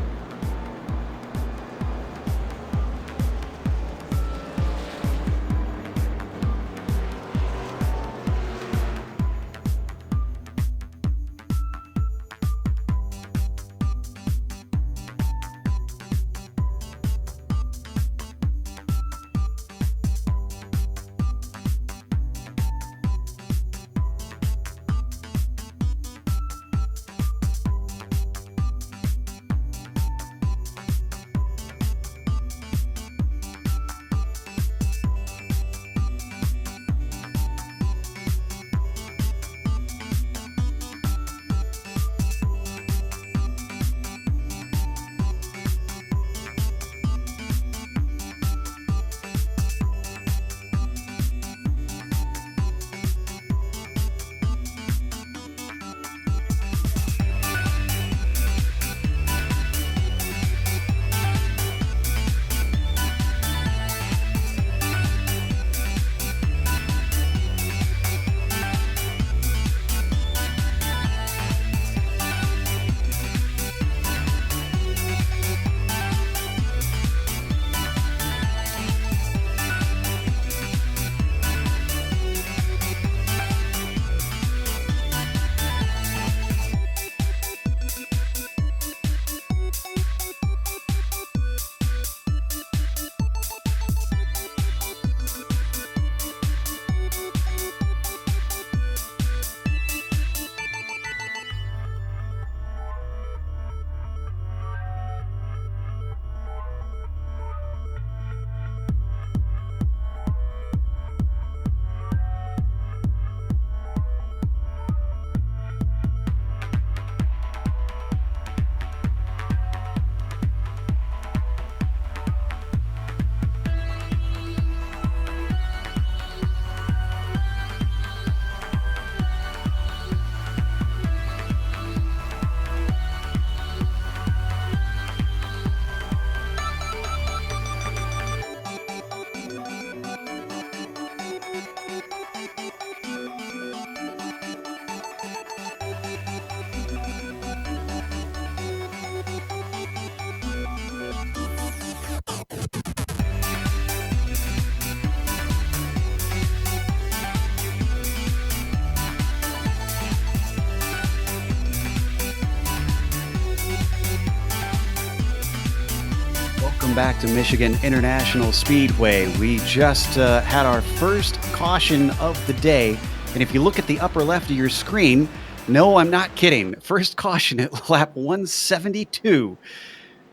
Welcome back to Michigan International Speedway. We just had our first caution of the day. And if you look at the upper left of your screen, no, I'm not kidding. First caution at lap 172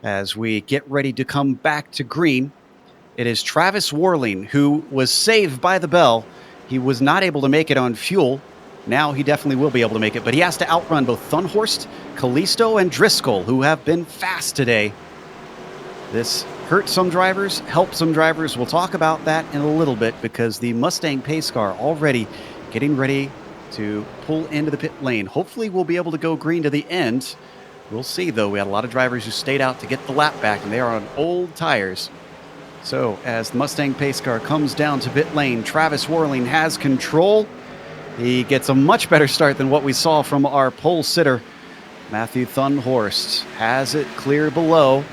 as we get ready to come back to green. It is Travis Warling, who was saved by the bell. He was not able to make it on fuel. Now he definitely will be able to make it, but he has to outrun both Thunhorst, Callisto, and Driscoll, who have been fast today. This hurt some drivers, helped some drivers. We'll talk about that in a little bit because the Mustang pace car already getting ready to pull into the pit lane. Hopefully we'll be able to go green to the end. We'll see, though. We had a lot of drivers who stayed out to get the lap back, and they are on old tires. So as the Mustang pace car comes down to pit lane, Travis Warling has control. He gets a much better start than what we saw from our pole sitter. Matthew Thunhorst has it clear below,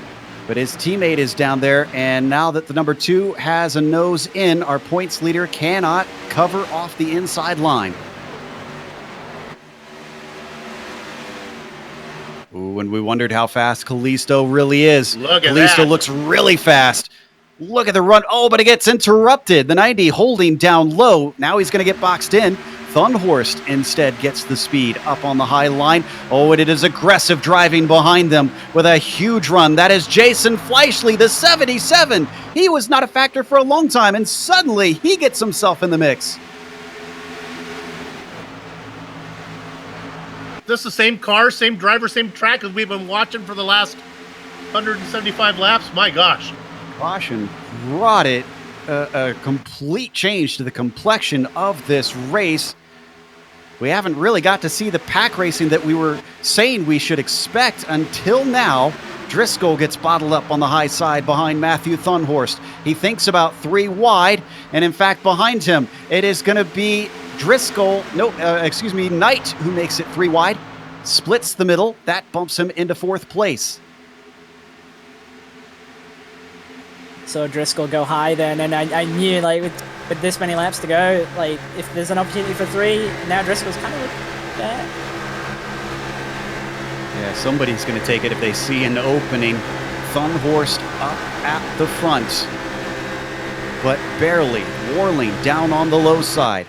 but his teammate is down there, and now that the number 2 has a nose in, our points leader cannot cover off the inside line. Ooh, and we wondered how fast Callisto really is. Look at Callisto that. looks really fast. Look at the run. Oh, but it gets interrupted. The 90 holding down low. Now he's going to get boxed in. Thunhorst instead gets the speed up on the high line. Oh, and it is aggressive driving behind them with a huge run. That is Jason Fleischle, the 77. He was not a factor for a long time, and suddenly he gets himself in the mix. This is the same car, same driver, same track as we've been watching for the last 175 laps. My gosh. Caution brought it a complete change to the complexion of this race. We haven't really got to see the pack racing that we were saying we should expect until now. Driscoll gets bottled up on the high side behind Matthew Thunhorst. He thinks about 3 wide, and in fact behind him it is going to be Knight, who makes it 3 wide, splits the middle. That bumps him into 4th place. So Driscoll go high then, and I knew, like, with this many laps to go, like, if there's an opportunity for 3, now Driscoll's kind of there. Yeah, somebody's going to take it if they see an opening. Thunhorst up at the front, but barely. Warling down on the low side.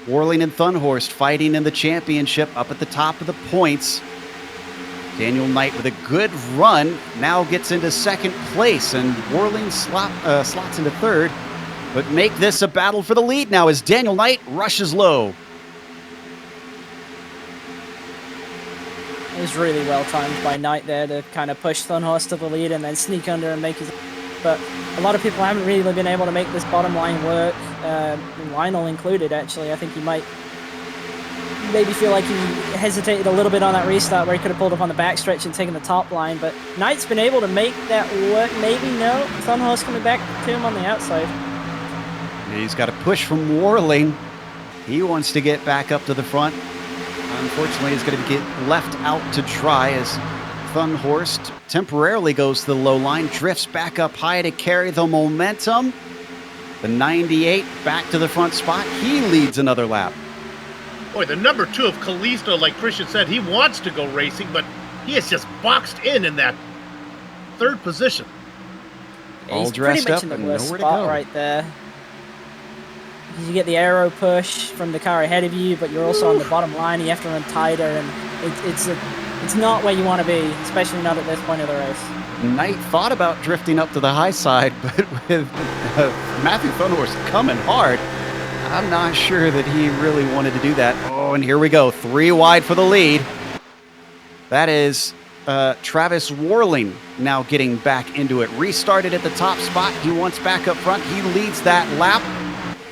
Warling and Thunhorst fighting in the championship up at the top of the points. Daniel Knight with a good run now gets into 2nd place, and Warling slots into 3rd. But make this a battle for the lead now as Daniel Knight rushes low. It was really well timed by Knight there to kind of push Thunhorst to the lead and then sneak under and make his... But a lot of people haven't really been able to make this bottom line work. Lionel included, actually. I think he might maybe feel like he hesitated a little bit on that restart where he could have pulled up on the backstretch and taken the top line. But Knight's been able to make that work. Maybe no. Thunhorst coming back to him on the outside. He's got a push from Warling. He wants to get back up to the front. Unfortunately, he's going to get left out to dry as Thunhorst temporarily goes to the low line, drifts back up high to carry the momentum. The 98 back to the front spot. He leads another lap. Boy, the number 2 of Callisto, like Christian said, he wants to go racing, but he is just boxed in that 3rd position. Yeah, All he's dressed pretty much up in the and worst nowhere to spot go. right there. You get the aero push from the car ahead of you, but you're also on the bottom line. You have to run tighter, and it's not where you want to be, especially not at this point of the race. Knight thought about drifting up to the high side, but with Matthew Thunhorst coming hard, I'm not sure that he really wanted to do that. Oh, and here we go. 3 wide for the lead. That is Travis Warling now getting back into it. Restarted at the top spot. He wants back up front. He leads that lap.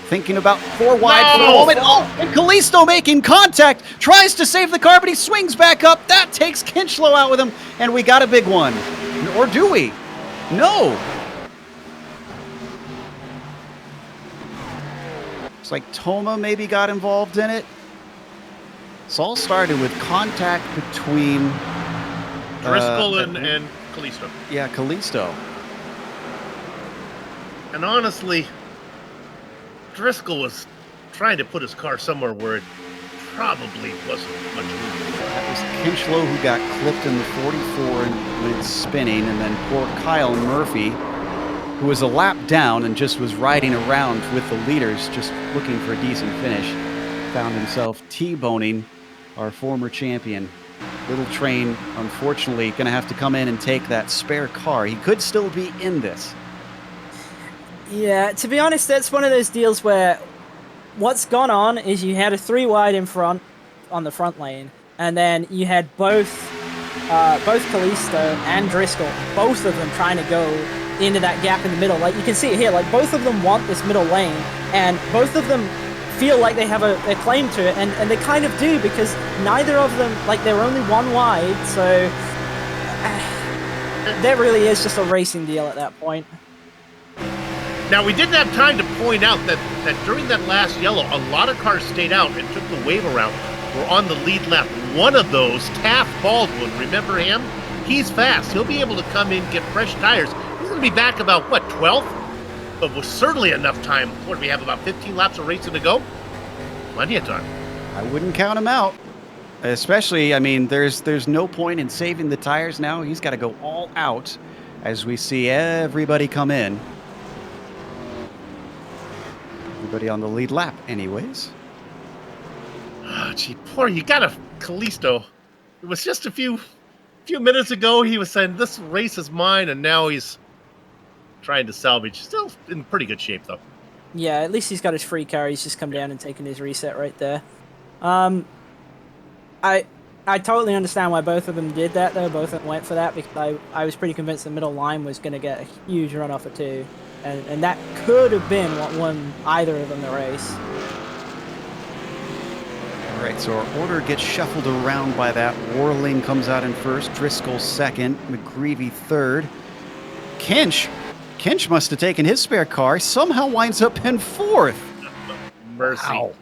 Thinking about 4 wide for the moment. Oh, and Callisto making contact. Tries to save the car, but he swings back up. That takes Kinchlow out with him. And we got a big one. Or do we? No. Looks like Toma maybe got involved in it. This all started with contact between Driscoll and Callisto. Yeah, Callisto. And honestly, Driscoll was trying to put his car somewhere where it probably wasn't much room. That was Kinchlow who got clipped in the 44 and went spinning, and then poor Kyle Murphy, who was a lap down and just was riding around with the leaders, just looking for a decent finish, found himself T-boning our former champion. Little Train, unfortunately, going to have to come in and take that spare car. He could still be in this. Yeah, to be honest, that's one of those deals where what's gone on is you had a 3 wide in front on the front lane, and then you had both Kalisto and Driscoll, both of them trying to go into that gap in the middle. Like, you can see it here, like, both of them want this middle lane, and both of them feel like they have a claim to it, and they kind of do, because neither of them, like, they're only 1 wide, so that really is just a racing deal at that point. Now, we didn't have time to point out that during that last yellow, a lot of cars stayed out and took the wave around. We're on the lead lap. One of those, Taft Baldwin, remember him? He's fast. He'll be able to come in, get fresh tires. He's going to be back about, 12th? But with certainly enough time. What do we have, about 15 laps of racing to go? Plenty of time. I wouldn't count him out. Especially, I mean, there's no point in saving the tires now. He's got to go all out as we see everybody come in. Everybody on the lead lap, anyways. Oh, gee, poor, you got a Kalisto. It was just a few minutes ago he was saying, this race is mine, and now he's trying to salvage. Still in pretty good shape, though. Yeah, at least he's got his free car. He's just come down and taken his reset right there. I totally understand why both of them did that, though. Both of them went for that, because I was pretty convinced the middle line was going to get a huge run off of 2. And that could have been what won either of them the race. All right, so our order gets shuffled around by that. Warling comes out in first, Driscoll second, McGreevy third. Kinch must have taken his spare car, somehow winds up in 4th. Mercy. Wow.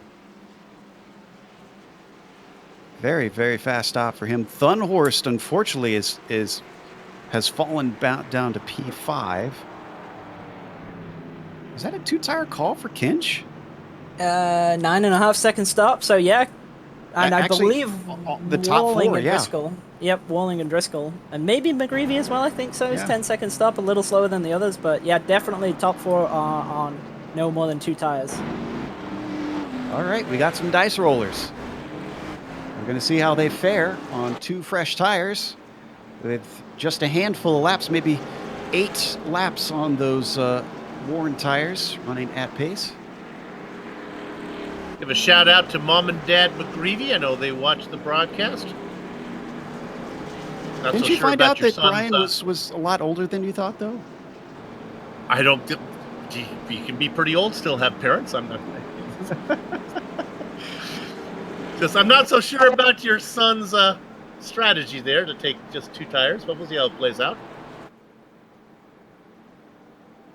Very, very fast stop for him. Thunhorst, unfortunately, has fallen down to P5. Is that a 2-tire call for Kinch? 9.5 second stop. So yeah, and I believe the top Walling floor, and yeah. Driscoll. Yep, Walling and Driscoll, and maybe McGreevy as well. I think so. It's Yeah. 10 second stop, a little slower than the others, but yeah, definitely top 4 on no more than 2 tires. All right, we got some dice rollers. We're going to see how they fare on 2 fresh tires with just a handful of laps, maybe 8 laps on those worn tires running at pace. Give a shout out to Mom and Dad McGreevy. I know they watch the broadcast. Not Didn't so you sure find about out your that son's, Brian was a lot older than you thought, though? I don't. Gee, you can be pretty old, still have parents. I'm not. Just, I'm not so sure about your son's strategy there to take just 2 tires, but we'll see how it plays out.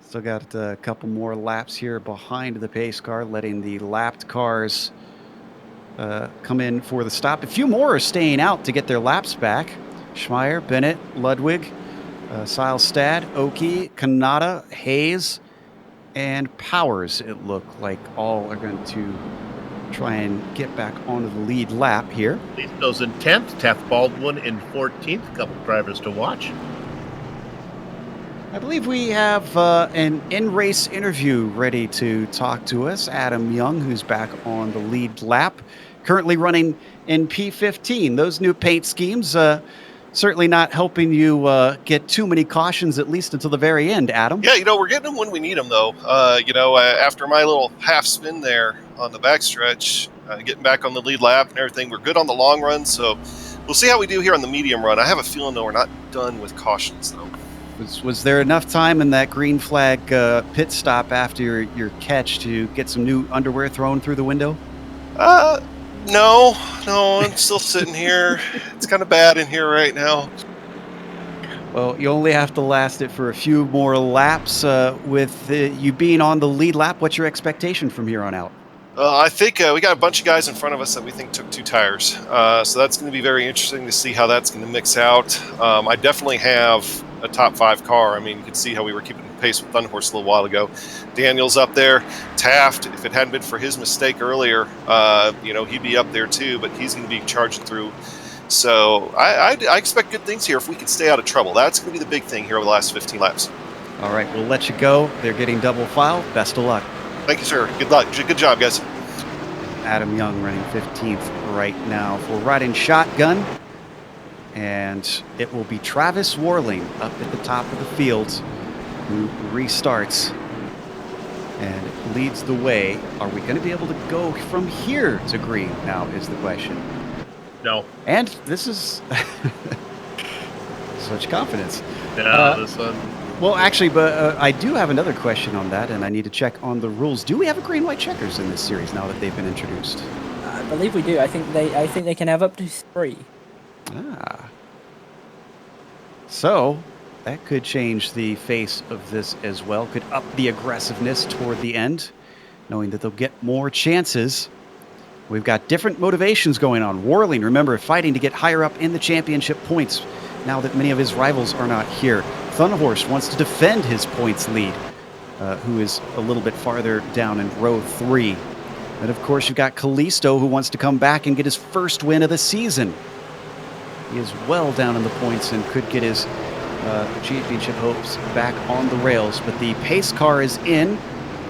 Still got a couple more laps here behind the pace car, letting the lapped cars come in for the stop. A few more are staying out to get their laps back. Schmeier, Bennett, Ludwig, Seilstad, Oki, Kanata, Hayes, and Powers, it looked like all are going to try and get back onto the lead lap here. Listo's in 10th, Taft Baldwin in 14th. A couple drivers to watch. I believe we have an in-race interview ready to talk to us. Adam Young, who's back on the lead lap, currently running in P15. Those new paint schemes certainly not helping you get too many cautions, at least until the very end, Adam. Yeah, we're getting them when we need them, though. After my little half spin there on the backstretch, getting back on the lead lap and everything, we're good on the long run, so we'll see how we do here on the medium run. I have a feeling, though, we're not done with cautions, though. Was there enough time in that green flag pit stop after your catch to get some new underwear thrown through the window? No, I'm still sitting here. It's kind of bad in here right now. Well, you only have to last it for a few more laps. With you being on the lead lap, what's your expectation from here on out? I think we got a bunch of guys in front of us that we think took 2 tires. So that's going to be very interesting to see how that's going to mix out. I definitely have a top 5 car. I mean, you can see how we were keeping pace with Thunderhorse a little while ago. Daniel's up there. Taft, if it hadn't been for his mistake earlier, he'd be up there too, but he's going to be charging through. So I expect good things here if we can stay out of trouble. That's going to be the big thing here over the last 15 laps. All right, we'll let you go. They're getting double file. Best of luck. Thank you, sir. Good luck. Good job, guys. Adam Young running 15th right now for riding shotgun. And it will be Travis Warling up at the top of the field who restarts and leads the way. Are we going to be able to go from here to green now is the question. No. And this is such confidence. No, this one. Well, actually, but I do have another question on that, and I need to check on the rules. Do we have a green-white checkers in this series now that they've been introduced? I believe we do. I think they can have up to 3. Ah. So, that could change the face of this as well. Could up the aggressiveness toward the end, knowing that they'll get more chances. We've got different motivations going on. Warling, remember, fighting to get higher up in the championship points now that many of his rivals are not here. Thunderhorse wants to defend his points lead, who is a little bit farther down in row 3. And of course, you've got Kalisto, who wants to come back and get his first win of the season. He is well down in the points and could get his championship hopes back on the rails. But the pace car is in.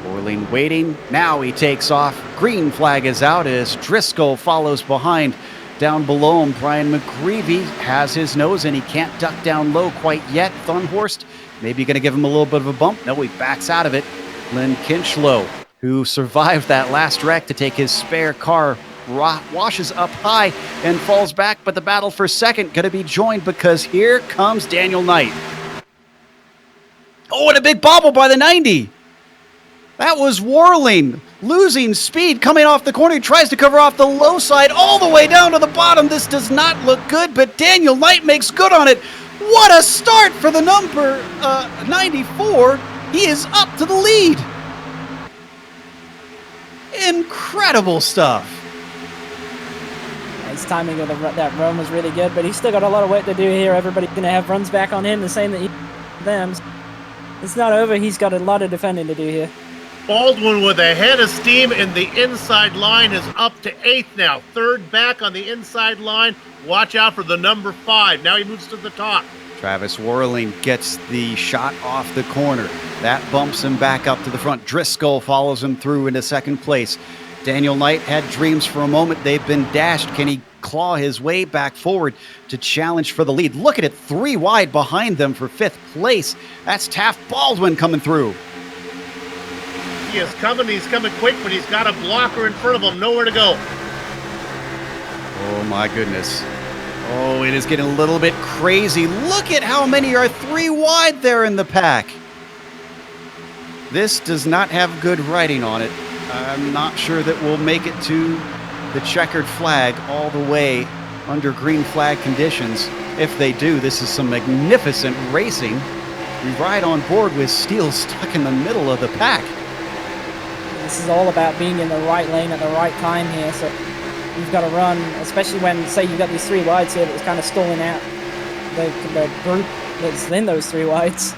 Warling waiting. Now he takes off. Green flag is out as Driscoll follows behind. Down below him, Brian McGreevy has his nose and he can't duck down low quite yet. Thunhorst, maybe going to give him a little bit of a bump. No, he backs out of it. Len Kinchlow, who survived that last wreck to take his spare car, washes up high and falls back. But the battle for second going to be joined because here comes Daniel Knight. Oh, and a big bobble by the 90. That was Warling, losing speed, coming off the corner. He tries to cover off the low side all the way down to the bottom. This does not look good, but Daniel Knight makes good on it. What a start for the number 94. He is up to the lead. Incredible stuff. His timing of that run was really good, but he's still got a lot of work to do here. Everybody's going to have runs back on him, the same that he them. It's not over. He's got a lot of defending to do here. Baldwin with a head of steam in the inside line is up to 8th now. 3rd back on the inside line. Watch out for the number 5. Now he moves to the top. Travis Warling gets the shot off the corner. That bumps him back up to the front. Driscoll follows him through into second place. Daniel Knight had dreams for a moment. They've been dashed. Can he claw his way back forward to challenge for the lead? Look at it, 3 wide behind them for 5th place. That's Taft Baldwin coming through. He is coming. He's coming quick, but he's got a blocker in front of him. Nowhere to go. Oh, my goodness. Oh, it is getting a little bit crazy. Look at how many are 3 wide there in the pack. This does not have good writing on it. I'm not sure that we'll make it to the checkered flag all the way under green flag conditions. If they do, this is some magnificent racing. We ride on board with Steele stuck in the middle of the pack. This is all about being in the right lane at the right time here. So you've got to run, especially when, say, you've got these 3 wides here that's kind of stalling out the group that's in those 3 wides.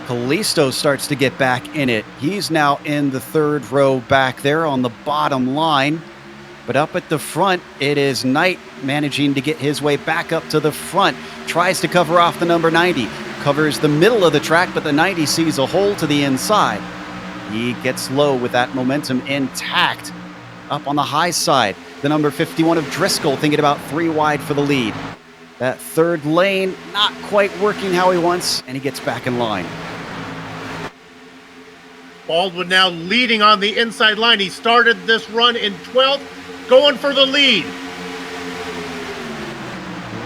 Kalisto starts to get back in it. He's now in the 3rd row back there on the bottom line. But up at the front, it is Knight managing to get his way back up to the front. Tries to cover off the number 90. Covers the middle of the track, but the 90 sees a hole to the inside. He gets low with that momentum intact. Up on the high side, the number 51 of Driscoll thinking about 3 wide for the lead. That 3rd lane not quite working how he wants, and he gets back in line. Baldwin now leading on the inside line. He started this run in 12th, going for the lead.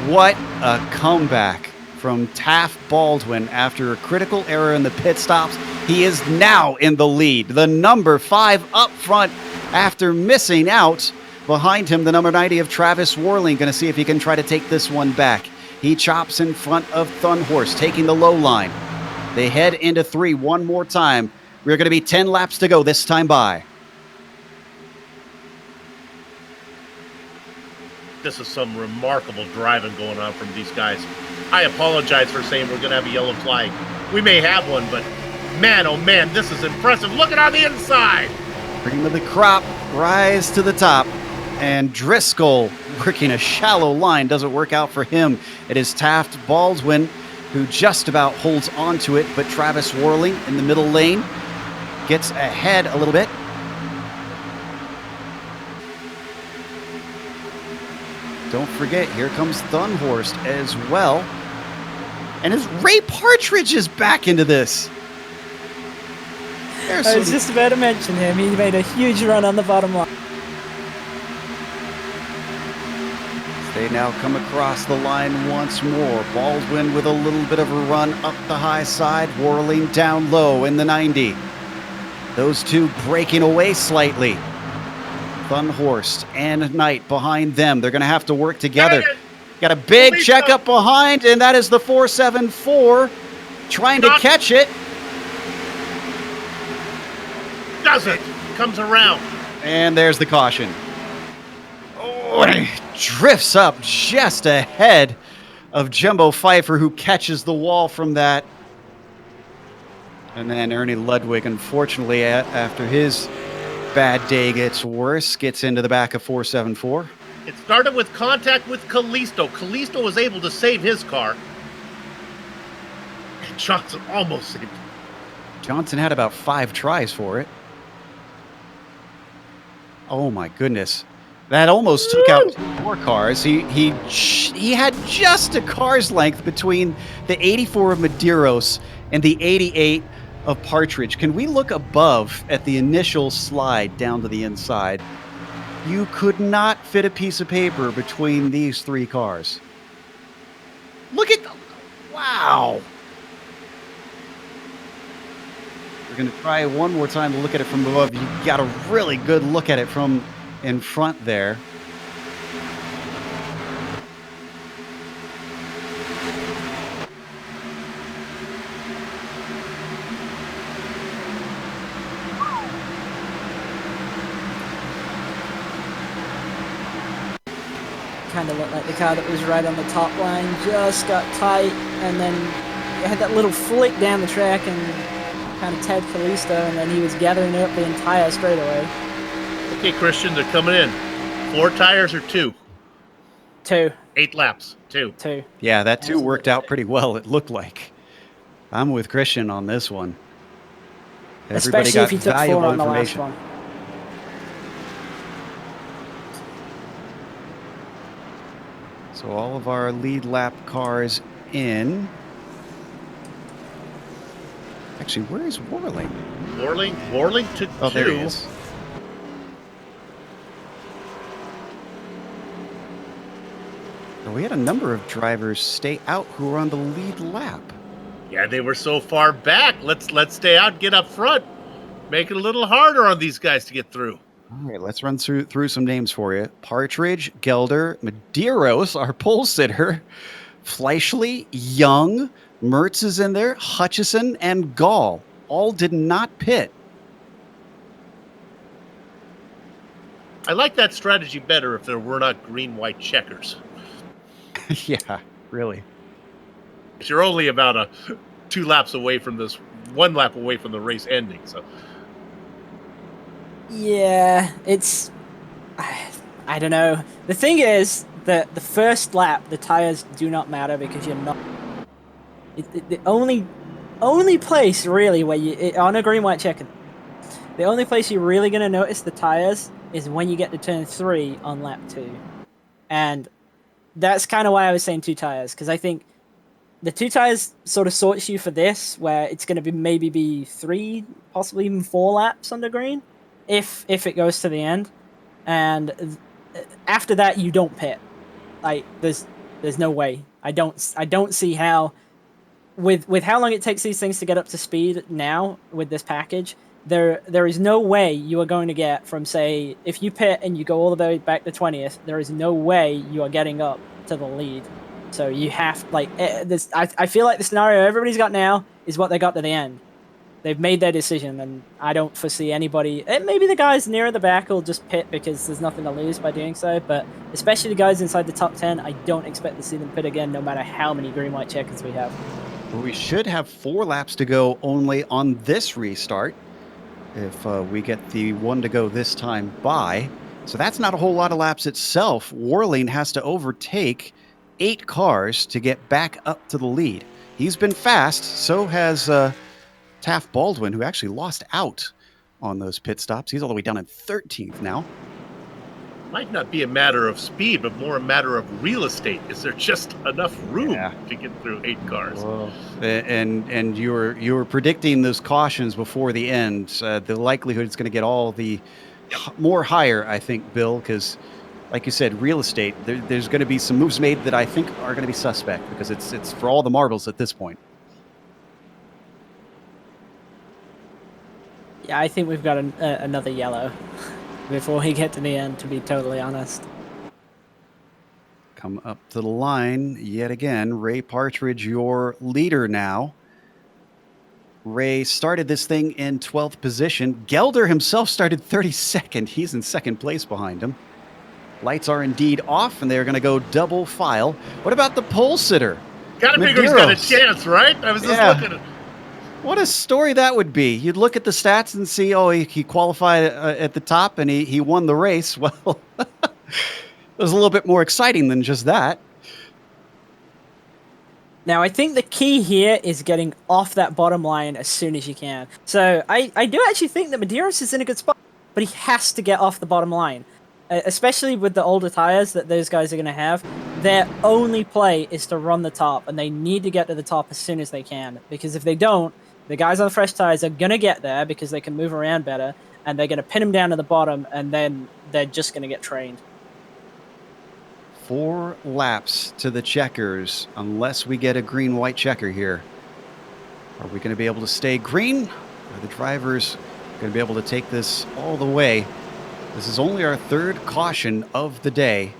What a comeback from Taft Baldwin after a critical error in the pit stops. He is now in the lead. The number 5 up front after missing out. Behind him, the number 90 of Travis Warling. Going to see if he can try to take this one back. He chops in front of Thunhorse, taking the low line. They head into 3 one more time. We're going to be 10 laps to go this time by. This is some remarkable driving going on from these guys. I apologize for saying we're going to have a yellow flag. We may have one, but man, oh man, this is impressive. Look at on the inside. Cream of the crop, rise to the top. And Driscoll working a shallow line doesn't work out for him. It is Taft Baldwin who just about holds onto it, but Travis Worling in the middle lane gets ahead a little bit. Don't forget, here comes Thunhorst as well. And as Ray Partridge is back into this. I was just about to mention him. He made a huge run on the bottom line. They now come across the line once more. Baldwin with a little bit of a run up the high side, whirling down low in the 90. Those two breaking away slightly. Thunhorst and Knight behind them. They're going to have to work together. Got a big check up behind, and that is the 474 trying to catch it. Does it. Comes around. And there's the caution. Oh, and he drifts up just ahead of Jumbo Pfeiffer, who catches the wall from that. And then Ernie Ludwig, unfortunately, after his bad day gets worse, gets into the back of 474. It started with contact with Kalisto. Kalisto was able to save his car. And Johnson almost saved it. Johnson had about 5 tries for it. Oh my goodness. That almost took out 4 cars. He had just a car's length between the 84 of Medeiros and the 88 of Partridge. Can we look above at the initial slide down to the inside? You could not fit a piece of paper between these 3 cars. Look at them. Wow. We're going to try one more time to look at it from above. You got a really good look at it from in front there. Kind of looked like the car that was right on the top line just got tight, and then it had that little flick down the track and kind of tagged Kalisto, and then he was gathering up the entire straightaway. Okay, Christian, they're coming in. 4 tires or 2? 2. 8 laps. 2. Yeah, that 2 worked out pretty well, it looked like. I'm with Christian on this one. Everybody Especially got if he took 4 valuable on the last information. one. So all of our lead lap cars in. Actually, where is Worling? Worling took 2. Oh, there he is. We had a number of drivers stay out who were on the lead lap. Yeah, they were so far back. Let's stay out, get up front. Make it a little harder on these guys to get through. All right, let's run through some names for you. Partridge, Gelder, Medeiros, our pole sitter, Fleischle, Young, Mertz is in there, Hutchison, and Gall. All did not pit. I like that strategy better if there were not green-white checkers. Yeah, really. You're only about 2 laps away from this, 1 lap away from the race ending. So, yeah, it's I don't know. The thing is that the first lap, the tires do not matter because you're not. The only place really where you on a green-white checker, the only place you're really going to notice the tires is when you get to turn 3 on lap 2, and that's kind of why I was saying 2 tires, because I think the 2 tires sort of sorts you for this, where it's going to be maybe 3, possibly even 4 laps under green, if it goes to the end, and after that you don't pit. Like there's no way. I don't see how, with how long it takes these things to get up to speed now with this package, there is no way you are going to get from, say, if you pit and you go all the way back to 20th, there is no way you are getting up to the lead. So you have, like, this. I feel like the scenario everybody's got now is what they got to the end. they've made their decision, and I don't foresee anybody. And maybe the guys nearer the back will just pit because there's nothing to lose by doing so. But especially the guys inside the top 10, I don't expect to see them pit again, no matter how many green-white checkers we have. We should have 4 laps to go only on this restart if we get the one to go this time by. So that's not a whole lot of laps itself. Warling has to overtake 8 cars to get back up to the lead. He's been fast, so has Taft Baldwin, who actually lost out on those pit stops. He's all the way down in 13th now. Might not be a matter of speed, but more a matter of real estate. Is there just enough room to get through 8 cars? Whoa. And you were predicting those cautions before the end. The likelihood it's going to get all the more higher, I think, Bill, because like you said, real estate, there's going to be some moves made that I think are going to be suspect because it's for all the marbles at this point. Yeah, I think we've got another yellow before we get to the end, to be totally honest. Come up to the line yet again. Ray Partridge, your leader now. Ray started this thing in 12th position. Gelder himself started 32nd. He's in second place behind him. Lights are indeed off, and they're going to go double file. What about the pole sitter? Gotta figure he's got a chance, right? I was just looking at it. What a story that would be. You'd look at the stats and see, he qualified at the top and he won the race. Well, it was a little bit more exciting than just that. Now, I think the key here is getting off that bottom line as soon as you can. So I do actually think that Medeiros is in a good spot, but he has to get off the bottom line. Especially with the older tires that those guys are going to have. Their only play is to run the top, and they need to get to the top as soon as they can. Because if they don't, the guys on the fresh tires are going to get there because they can move around better, and they're going to pin them down to the bottom, and then they're just going to get trained. 4 laps to the checkers, unless we get a green-white checker here. Are we going to be able to stay green? Are the drivers going to be able to take this all the way? This is only our 3rd caution of the day.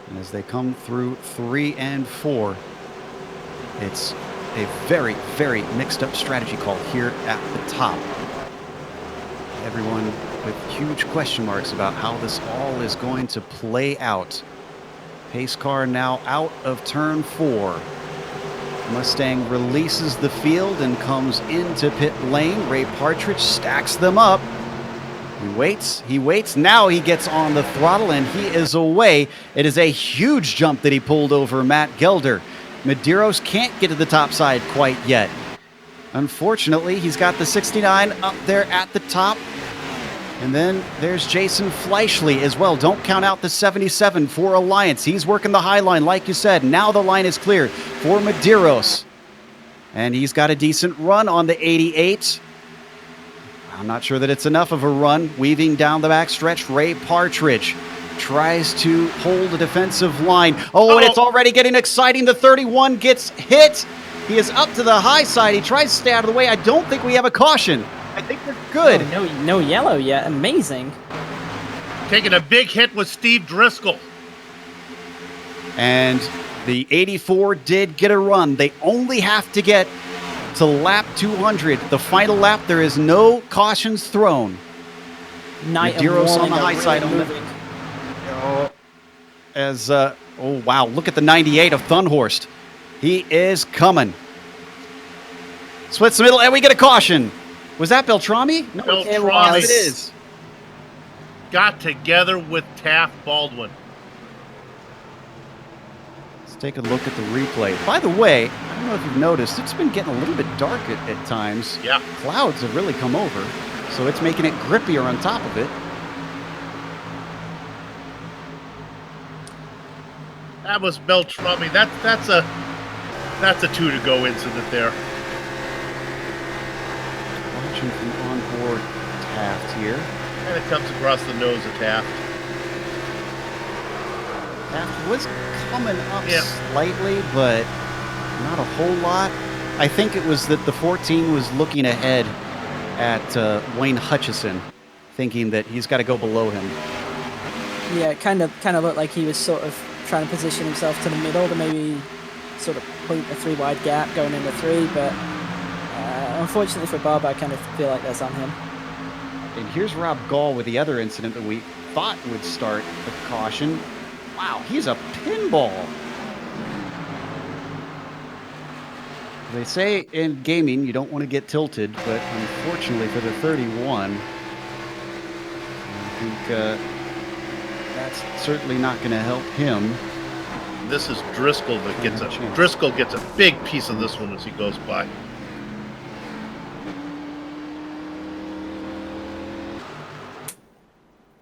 And as they come through 3 and 4, it's a very, very mixed up strategy call here at the top. Everyone with huge question marks about how this all is going to play out. Pace car now out of turn 4. Mustang releases the field and comes into pit lane. Ray Partridge stacks them up. He waits. Now he gets on the throttle and he is away. It is a huge jump that he pulled over Matt Gelder. Medeiros can't get to the top side quite yet. Unfortunately, he's got the 69 up there at the top. And then there's Jason Fleischle as well. Don't count out the 77 for Alliance. He's working the high line, like you said. Now the line is clear for Medeiros. And he's got a decent run on the 88. I'm not sure that it's enough of a run. Weaving down the backstretch, Ray Partridge tries to hold a defensive line. Oh, and it's already getting exciting. The 31 gets hit. He is up to the high side. He tries to stay out of the way. I don't think we have a caution. I think we're good. Oh, no yellow yet. Amazing. Taking a big hit with Steve Driscoll. And the 84 did get a run. They only have to get to lap 200. The final lap, there is no cautions thrown. Medeiros on the high side on the... Oh, wow. Look at the 98 of Thunhorst. He is coming. Splits the middle, and we get a caution. Was that Beltrami? No, Beltrami. It is. Got together with Taft Baldwin. Let's take a look at the replay. By the way, I don't know if you've noticed, it's been getting a little bit dark at times. Yeah. Clouds have really come over, so it's making it grippier on top of it. That was Beltrami. That's a 2-to-go incident there. Watching from onboard Taft here. And it comes across the nose of Taft. Taft was coming up slightly, but not a whole lot. I think it was that the 14 was looking ahead at Wayne Hutchison, thinking that he's got to go below him. Yeah, it kind of looked like he was sort of trying to position himself to the middle to maybe sort of point a 3 wide gap going into 3, but unfortunately for Bob, I kind of feel like that's on him. And here's Rob Gall with the other incident that we thought would start a caution. Wow, he's a pinball. They say in gaming you don't want to get tilted, but unfortunately for the 31, I think that's certainly not going to help him. This is Driscoll that gets Driscoll gets a big piece of this one as he goes by.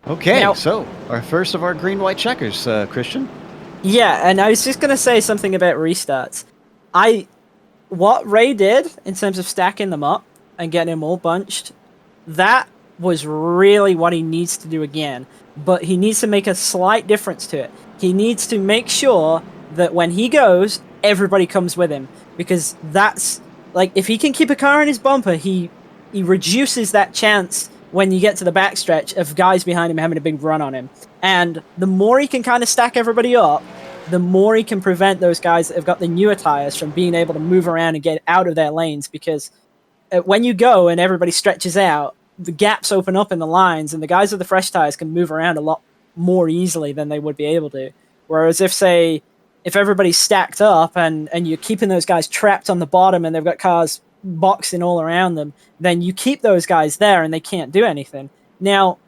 Okay, Now- so our first of our green-white checkers, Christian. Yeah, and I was just gonna say something about restarts. What Ray did in terms of stacking them up and getting them all bunched, that was really what he needs to do again. But he needs to make a slight difference to it. He needs to make sure that when he goes, everybody comes with him. Because that's, like, if he can keep a car in his bumper, he reduces that chance when you get to the backstretch of guys behind him having a big run on him. And the more he can kind of stack everybody up, the more he can prevent those guys that have got the newer tires from being able to move around and get out of their lanes. Because when you go and everybody stretches out, the gaps open up in the lines, and the guys with the fresh tires can move around a lot more easily than they would be able to. Whereas if everybody's stacked up and you're keeping those guys trapped on the bottom and they've got cars boxing all around them, then you keep those guys there and they can't do anything. Now,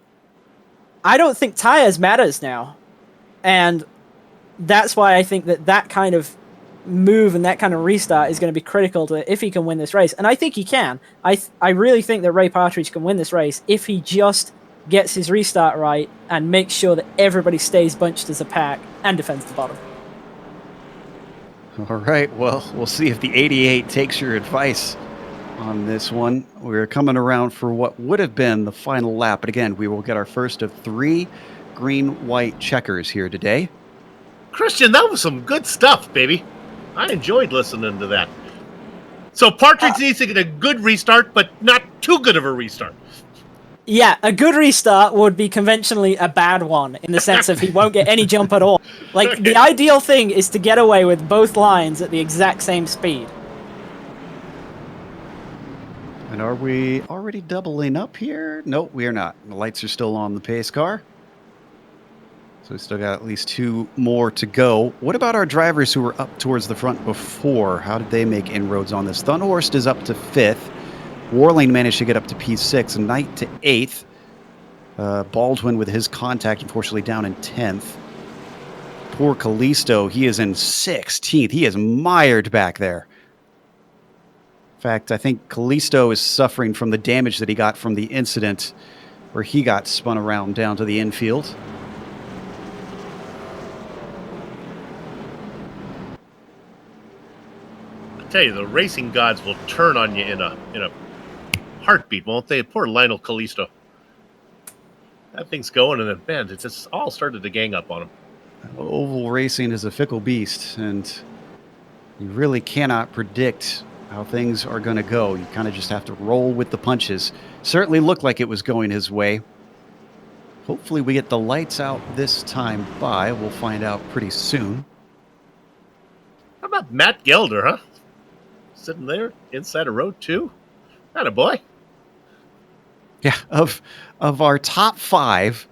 I don't think tires matters now. And that's why I think that kind of move and that kind of restart is going to be critical to if he can win this race. And I think he can. I really think that Ray Partridge can win this race if he just gets his restart right and makes sure that everybody stays bunched as a pack and defends the bottom. All right, well, we'll see if the 88 takes your advice on this one. We're coming around for what would have been the final lap, but again, we will get our first of 3 green-white checkers here today. Christian, that was some good stuff, baby. I enjoyed listening to that. So Partridge needs to get a good restart, but not too good of a restart. Yeah, a good restart would be conventionally a bad one, in the sense of he won't get any jump at all. Like, the ideal thing is to get away with both lines at the exact same speed. And are we already doubling up here? Nope, we are not. The lights are still on the pace car. So we still got at least 2 more to go. What about our drivers who were up towards the front before? How did they make inroads on this? Thunhorst is up to 5th. Warling managed to get up to P6, Knight to 8th. Baldwin with his contact, unfortunately, down in 10th. Poor Callisto, he is in 16th. He is mired back there. In fact, I think Callisto is suffering from the damage that he got from the incident where he got spun around down to the infield. I tell you, the racing gods will turn on you in a heartbeat, won't they? Poor Lionel Callisto. That thing's going, and then, man, it just all started to gang up on him. Oval racing is a fickle beast, and you really cannot predict how things are going to go. You kind of just have to roll with the punches. Certainly looked like it was going his way. Hopefully we get the lights out this time by. We'll find out pretty soon. How about Matt Gelder, huh? Sitting there inside of row 2? Attaboy. Yeah, of our top 5,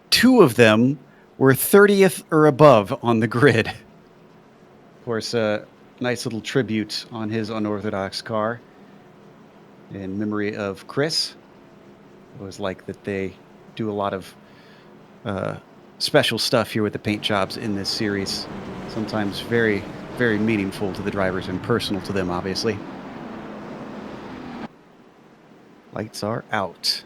2 of them were 30th or above on the grid. Of course, a nice little tribute on his unorthodox car in memory of Chris. It was like that they do a lot of special stuff here with the paint jobs in this series. Sometimes very, very meaningful to the drivers and personal to them, obviously. Lights are out.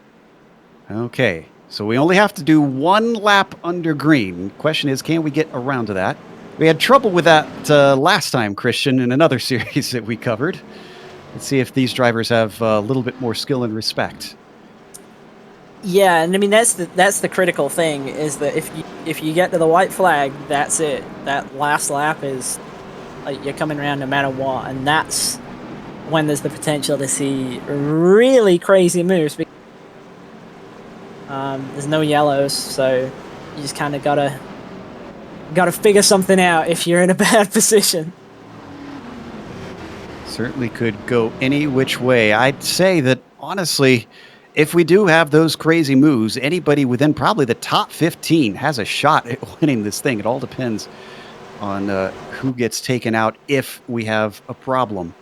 Okay, so we only have to do 1 lap under green. Question is, can we get around to that? We had trouble with that last time, Christian, in another series that we covered. Let's see if these drivers have a little bit more skill and respect. Yeah, and I mean that's the critical thing is that if you get to the white flag, that's it. That last lap is like you're coming around no matter what, and that's when there's the potential to see really crazy moves. There's no yellows, so you just kind of gotta figure something out if you're in a bad position. Certainly could go any which way. I'd say that, honestly, if we do have those crazy moves, anybody within probably the top 15 has a shot at winning this thing. It all depends on who gets taken out if we have a problem.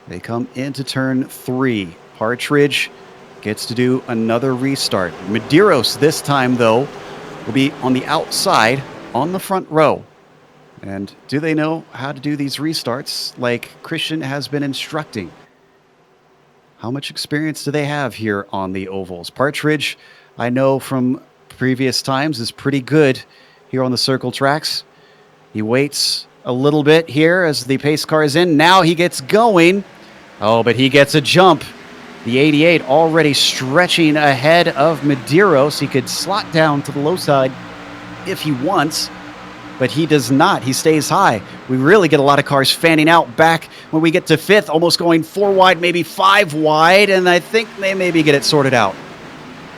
They come into turn 3. Partridge gets to do another restart. Medeiros this time, though, will be on the outside on the front row. And do they know how to do these restarts like Christian has been instructing? How much experience do they have here on the ovals? Partridge, I know from previous times, is pretty good here on the circle tracks. He waits a little bit here as the pace car is in. Now he gets going. Oh, but he gets a jump. The 88 already stretching ahead of Medeiros. He could slot down to the low side if he wants, but he does not. He stays high. We really get a lot of cars fanning out back when we get to 5th, almost going 4 wide, maybe 5 wide, and I think they maybe get it sorted out.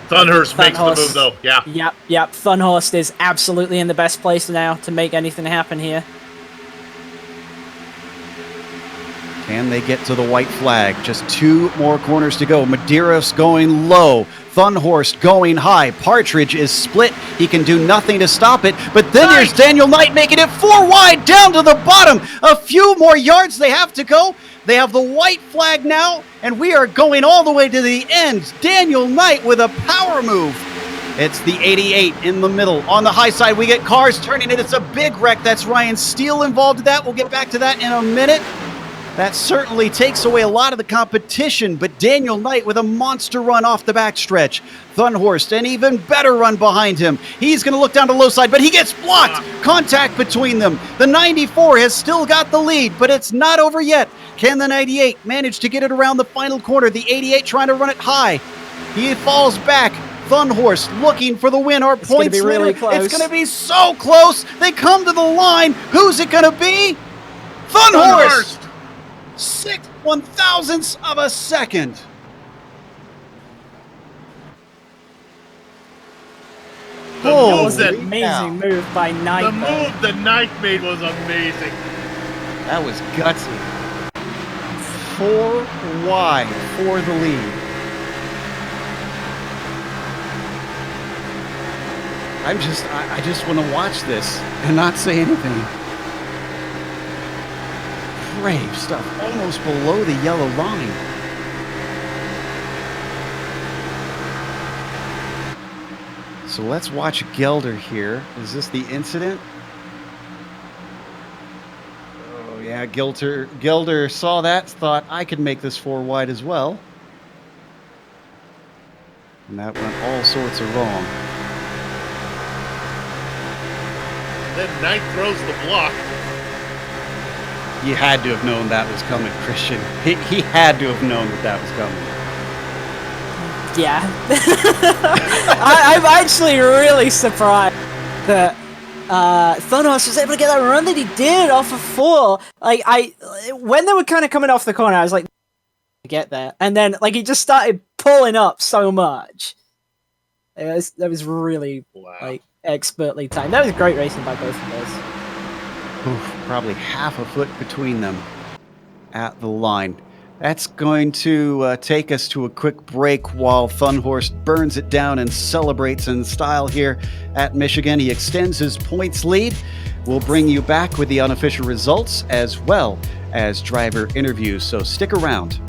Thunhurst makes the move, though. Yeah. Yep. Thunhurst is absolutely in the best place now to make anything happen here. Can they get to the white flag? Just 2 more corners to go. Medeiros going low. Thunhorst going high. Partridge is split. He can do nothing to stop it. But then there's Daniel Knight making it 4 wide down to the bottom. A few more yards they have to go. They have the white flag now, and we are going all the way to the end. Daniel Knight with a power move. It's the 88 in the middle. On the high side, we get cars turning it. It's a big wreck. That's Ryan Steele involved in that. We'll get back to that in a minute. That certainly takes away a lot of the competition, but Daniel Knight with a monster run off the backstretch. Thunhorst, an even better run behind him. He's going to look down to low side, but he gets blocked. Contact between them. The 94 has still got the lead, but it's not over yet. Can the 98 manage to get it around the final corner? The 88 trying to run it high. He falls back. Thunhorst looking for the win. Our points leader. Really close. It's going to be so close. They come to the line. Who's it going to be? Thunhorst! 6/1000ths of a second. That was an amazing move by Knight. The move that Knight made was amazing. That was gutsy. 4 wide for the lead. I just want to watch this and not say anything. Brave stuff, almost below the yellow line. So let's watch Gelder here. Is this the incident? Oh yeah, Gelder saw that, thought I could make this 4 wide as well. And that went all sorts of wrong. Then Knight throws the block. You had to have known that was coming, Christian. He had to have known that was coming. Yeah. I'm actually really surprised that Thunhorst was able to get that run that he did off of 4. Like, when they were kind of coming off the corner, I was like, I get that. And then, like, he just started pulling up so much. That was really, like, expertly timed. That was great racing by both of us. Oof, probably half a foot between them at the line. That's going to take us to a quick break while Thunhorst burns it down and celebrates in style here at Michigan. He extends his points lead. We'll bring you back with the unofficial results as well as driver interviews, so stick around.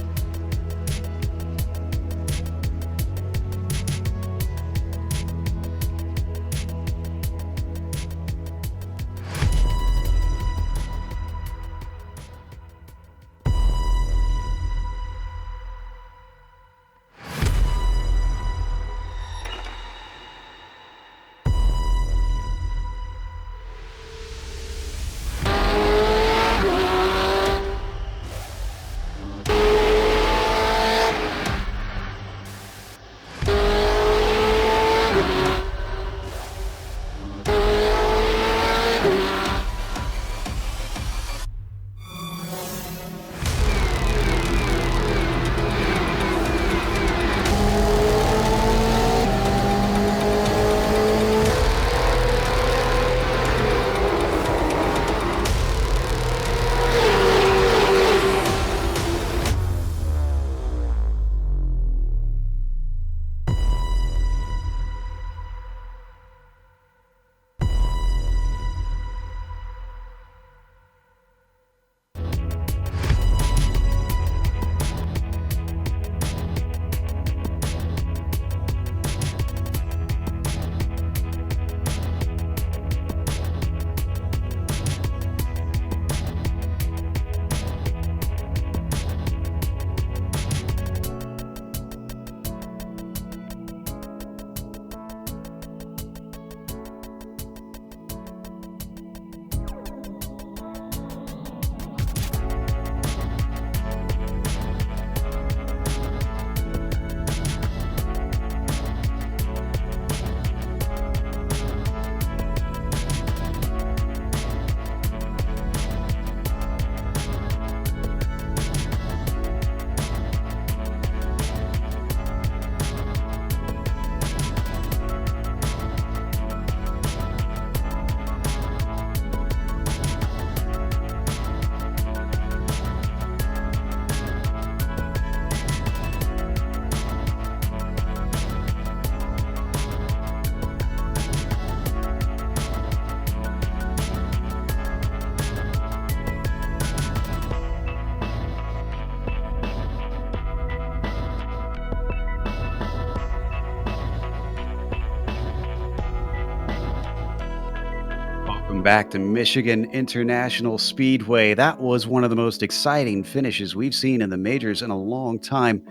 Welcome back to Michigan International Speedway. That was one of the most exciting finishes we've seen in the majors in a long time,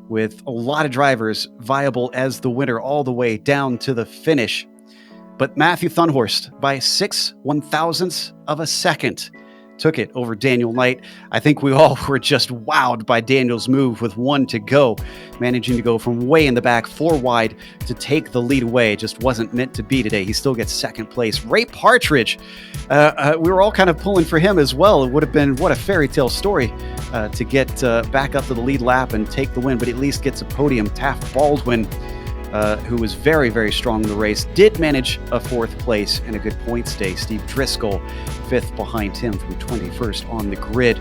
with a lot of drivers viable as the winner all the way down to the finish. But Matthew Thunhorst, by 6/1000ths of a second, took it over Daniel Knight. I think we all were just wowed by Daniel's move with 1 to go, managing to go from way in the back 4 wide to take the lead away. It just wasn't meant to be today. He still gets second place. Ray Partridge, we were all kind of pulling for him as well. It would have been what a fairy tale story to get back up to the lead lap and take the win, but at least gets a podium. Taft Baldwin, who was very, very strong in the race, did manage a 4th place and a good points day. Steve Driscoll, 5th behind him from 21st on the grid.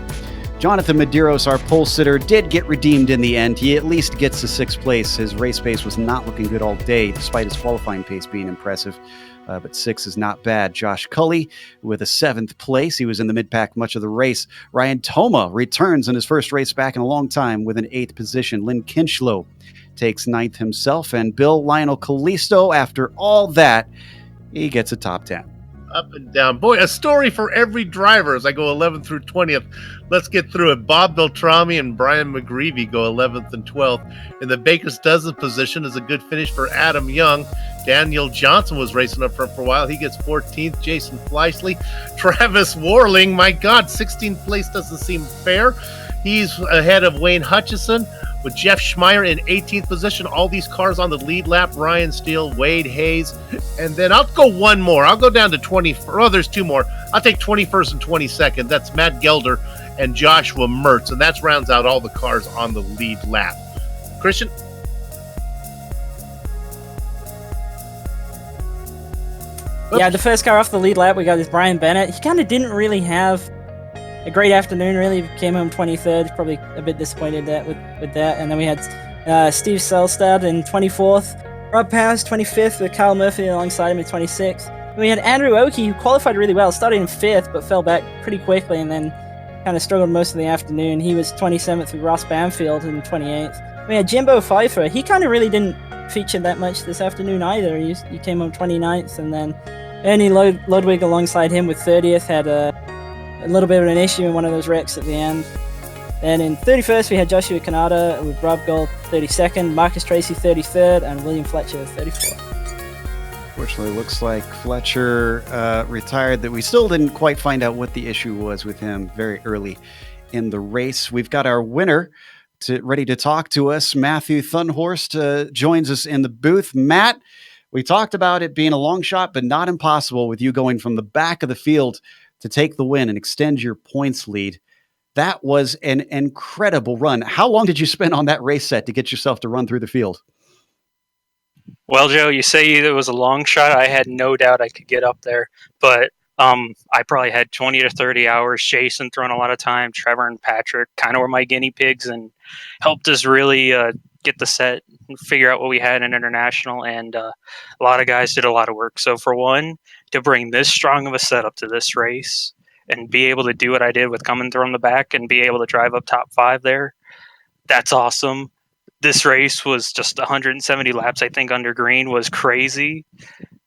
Jonathan Medeiros, our pole sitter, did get redeemed in the end. He at least gets to 6th place. His race pace was not looking good all day, despite his qualifying pace being impressive. But 6 is not bad. Josh Cully with a 7th place. He was in the mid-pack much of the race. Ryan Toma returns in his first race back in a long time with an 8th position. Lynn Kinchlow takes 9th himself, and Bill Lionel Callisto, after all that, he gets a top 10. Up and down. Boy, a story for every driver as I go 11th through 20th. Let's get through it. Bob Beltrami and Brian McGreevy go 11th and 12th. In the Baker's dozen position is a good finish for Adam Young. Daniel Johnson was racing up front for a while. He gets 14th. Jason Fleischle. Travis Warling, my God, 16th place doesn't seem fair. He's ahead of Wayne Hutchison, with Jeff Schmeier in 18th position. All these cars on the lead lap: Ryan Steele, Wade Hayes, and then I'll go one more. I'll go down to 20. Oh, there's 2 more. I'll take 21st and 22nd. That's Matt Gelder and Joshua Mertz, and that rounds out all the cars on the lead lap. Christian? Yeah, the first car off the lead lap we got is Brian Bennett. He kind of didn't really have a great afternoon, really. He came home 23rd, probably a bit disappointed with that. And then we had Steve Selstad in 24th, Rob Powers 25th with Kyle Murphy alongside him at 26th. And we had Andrew Oakey, who qualified really well, started in 5th, but fell back pretty quickly and then kind of struggled most of the afternoon. He was 27th with Ross Banfield in 28th. We had Jimbo Pfeiffer. He kind of really didn't feature that much this afternoon either. He came home 29th, and then Ernie Ludwig alongside him with 30th had a little bit of an issue in one of those wrecks at the end. And in 31st, we had Joshua Kanata with Rob Gold 32nd, Marcus Tracy 33rd, and William Fletcher 34th. Fortunately, looks like Fletcher retired. That we still didn't quite find out what the issue was with him very early in the race. We've got our winner ready to talk to us. Matthew Thunhorst joins us in the booth. Matt, we talked about it being a long shot, but not impossible with you going from the back of the field to take the win and extend your points lead. That was an incredible run. How long did you spend on that race set to get yourself to run through the field? Well, Joe, you say it was a long shot. I had no doubt I could get up there, but I probably had 20 to 30 hours. Jason throwing a lot of time. Trevor and Patrick kind of were my guinea pigs and helped us really get the set and figure out what we had in international. And a lot of guys did a lot of work. So for one, to bring this strong of a setup to this race and be able to do what I did with coming through on the back and be able to drive up top 5 there, that's awesome. This race was just 170 laps, I think, under green was crazy.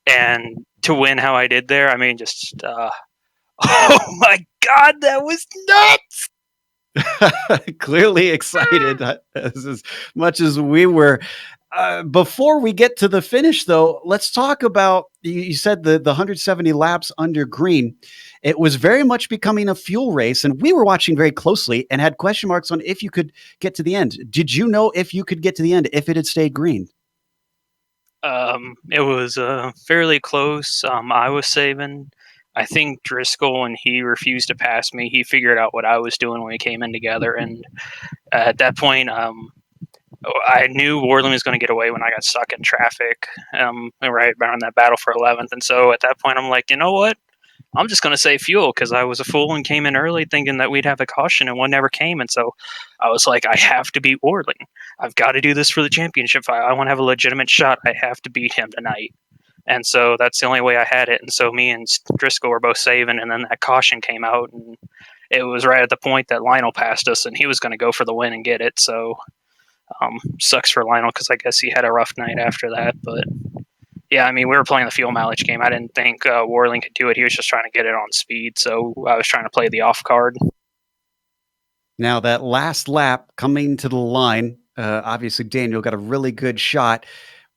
And to win how I did there, I mean, just, oh my God, that was nuts! Clearly excited as much as we were. Before we get to the finish, though, let's talk about, you said the 170 laps under green. It was very much becoming a fuel race, and we were watching very closely and had question marks on if you could get to the end. Did you know if you could get to the end if it had stayed green? It was fairly close. I was saving. I think Driscoll, when he refused to pass me, he figured out what I was doing when we came in together. And at that point, I knew Warland was going to get away when I got stuck in traffic, right around that battle for 11th. And so at that point, I'm like, you know what? I'm just going to save fuel because I was a fool and came in early thinking that we'd have a caution and one never came. And so I was like, I have to beat Warling. I've got to do this for the championship. I want to have a legitimate shot. I have to beat him tonight. And so that's the only way I had it. And so me and Driscoll were both saving, and then that caution came out, and it was right at the point that Lionel passed us, and he was going to go for the win and get it. So sucks for Lionel because I guess he had a rough night after that. But yeah, I mean, we were playing the fuel mileage game. I didn't think Warling could do it. He was just trying to get it on speed, so I was trying to play the off card. Now, that last lap coming to the line, obviously Daniel got a really good shot.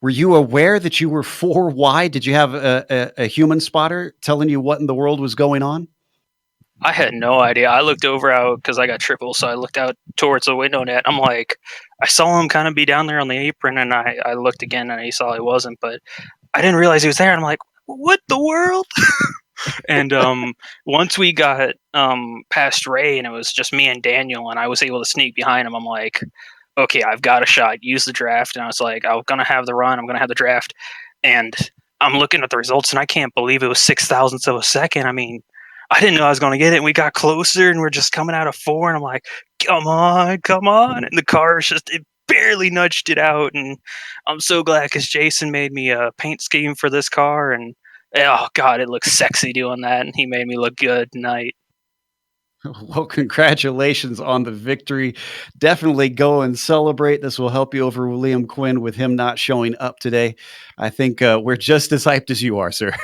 Were you aware that you were 4 wide? Did you have a human spotter telling you what in the world was going on? I had no idea. I looked over out because I got triple, so I looked out towards the window net. I'm like, I saw him kind of be down there on the apron, and I looked again, and I saw he wasn't, but I didn't realize he was there. And I'm like, what the world? And once we got past Ray, and it was just me and Daniel, and I was able to sneak behind him, I'm like, okay, I've got a shot. Use the draft. And I was like, I'm going to have the run. I'm going to have the draft. And I'm looking at the results, and I can't believe it was 0.006 of a second. I mean, I didn't know I was going to get it. And we got closer, and we're just coming out of 4. And I'm like, come on, come on. And the car it barely nudged it out. And I'm so glad because Jason made me a paint scheme for this car. And oh, God, it looks sexy doing that. And he made me look good tonight. Well, congratulations on the victory. Definitely go and celebrate. This will help you over William Quinn with him not showing up today. I think we're just as hyped as you are, sir.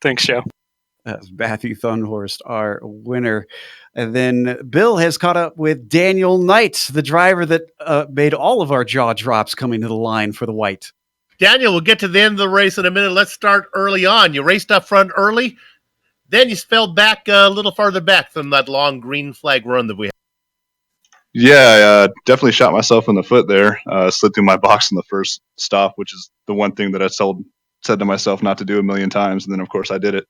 Thanks, Joe. Matthew Thunhorst, our winner. And then Bill has caught up with Daniel Knight, the driver that made all of our jaw drops coming to the line for the white. Daniel, we'll get to the end of the race in a minute. Let's start early on. You raced up front early. Then you fell back a little farther back from that long green flag run that we had. Yeah, I definitely shot myself in the foot there. Slid through my box in the first stop, which is the one thing that I said to myself not to do a million times. And then, of course, I did it.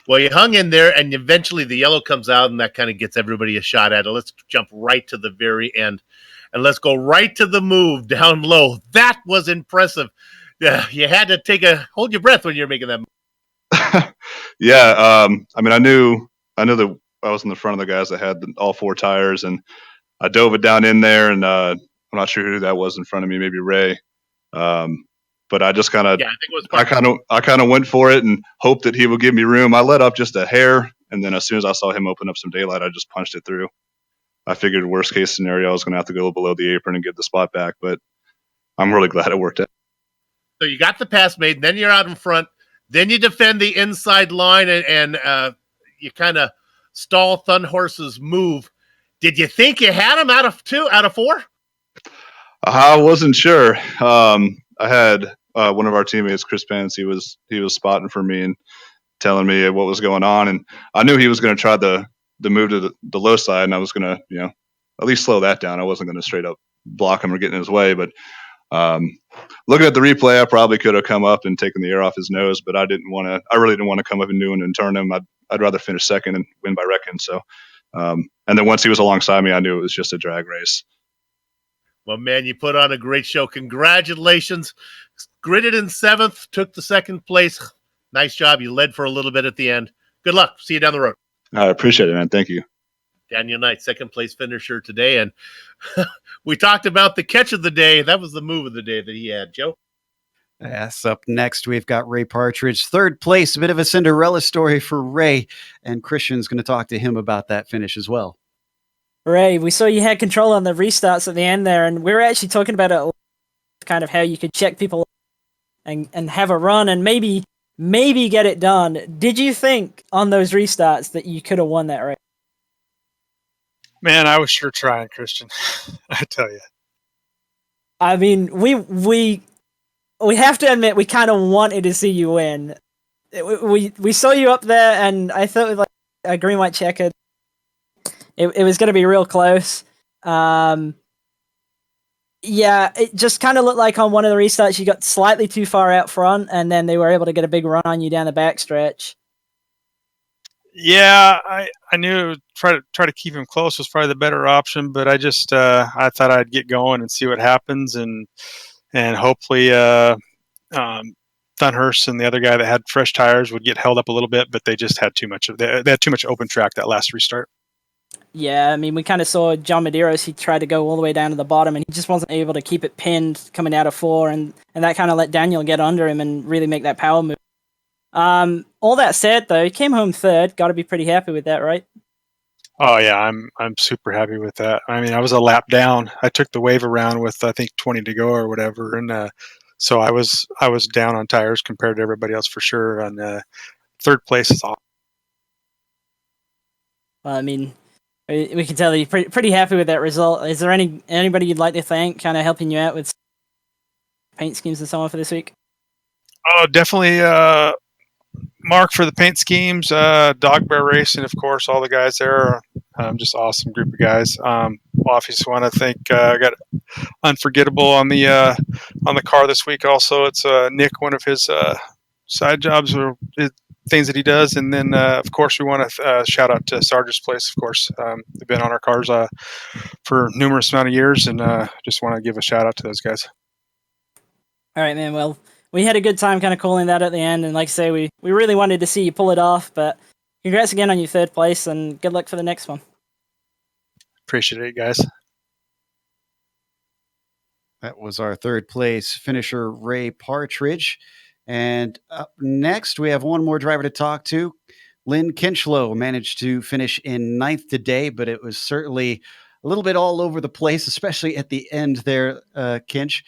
Well, you hung in there, and eventually the yellow comes out, and that kind of gets everybody a shot at it. Let's jump right to the very end, and let's go right to the move down low. That was impressive. You had to hold your breath when you're making that move. Yeah, I mean, I knew that I was in the front of the guys that had all 4 tires, and I dove it down in there, and I'm not sure who that was in front of me, maybe Ray. But I just kind of, yeah, I think it was I kind of went for it and hoped that he would give me room. I let up just a hair, and then as soon as I saw him open up some daylight, I just punched it through. I figured worst case scenario, I was going to have to go below the apron and get the spot back, but I'm really glad it worked out. So you got the pass made, then you're out in front, then you defend the inside line, and you kind of stall Thunhorse's move. Did you think you had him out of 4? I wasn't sure. I had one of our teammates, Chris Pence. He was spotting for me and telling me what was going on, and I knew he was going to try the move to the low side, and I was going to at least slow that down. I wasn't going to straight up block him or get in his way, but looking at the replay, I probably could have come up and taken the air off his nose, but I really didn't want to come up and do it and turn him. I'd rather finish second and win by wrecking. So, and then once he was alongside me, I knew it was just a drag race. Well, man, you put on a great show. Congratulations. Gridded in 7th, took the 2nd place. Nice job. You led for a little bit at the end. Good luck. See you down the road. I appreciate it, man. Thank you. Daniel Knight, 2nd place finisher today. And we talked about the catch of the day. That was the move of the day that he had. Joe? Yes, up next, we've got Ray Partridge, 3rd place, a bit of a Cinderella story for Ray. And Christian's going to talk to him about that finish as well. Ray, we saw you had control on the restarts at the end there, and we were actually talking about it, kind of how you could check people and have a run and maybe get it done. Did you think on those restarts that you could have won that race? Man, I was sure trying, Christian. I tell you. I mean, we have to admit we kind of wanted to see you win. We saw you up there, and I thought with like a green white checker, it was going to be real close. Yeah, it just kind of looked like on one of the restarts you got slightly too far out front, and then they were able to get a big run on you down the backstretch. Yeah, I knew try to keep him close was probably the better option, but I just I thought I'd get going and see what happens, and hopefully Thunhurst and the other guy that had fresh tires would get held up a little bit, but they just had too much open track that last restart. Yeah, I mean, we kind of saw John Medeiros. He tried to go all the way down to the bottom, and he just wasn't able to keep it pinned coming out of 4, and that kind of let Daniel get under him and really make that power move. All that said, though, he came home 3rd. Got to be pretty happy with that, right? Oh yeah, I'm super happy with that. I mean, I was a lap down. I took the wave around with I think 20 to go or whatever, and So I was down on tires compared to everybody else for sure. And third place is awesome. Well, I mean, we can tell that you're pretty happy with that result. Is there anybody you'd like to thank, kind of helping you out with paint schemes and so on for this week? Oh, definitely Mark for the paint schemes, Dog Bear Racing, of course, all the guys there are just awesome group of guys. Obviously want to thank, I got Unforgettable on the car this week also. It's Nick, one of his side jobs or things that he does. And then, of course, we want to shout out to Sarge's Place, of course. They've been on our cars for numerous amount of years, and just want to give a shout out to those guys. All right, man. Well, we had a good time kind of calling that at the end, and like I say, we really wanted to see you pull it off, but congrats again on your third place, and good luck for the next one. Appreciate it, guys. That was our third place finisher, Ray Partridge. And up next, we have one more driver to talk to. Lynn Kinchlow managed to finish in 9th today, but it was certainly a little bit all over the place, especially at the end there, Kinch.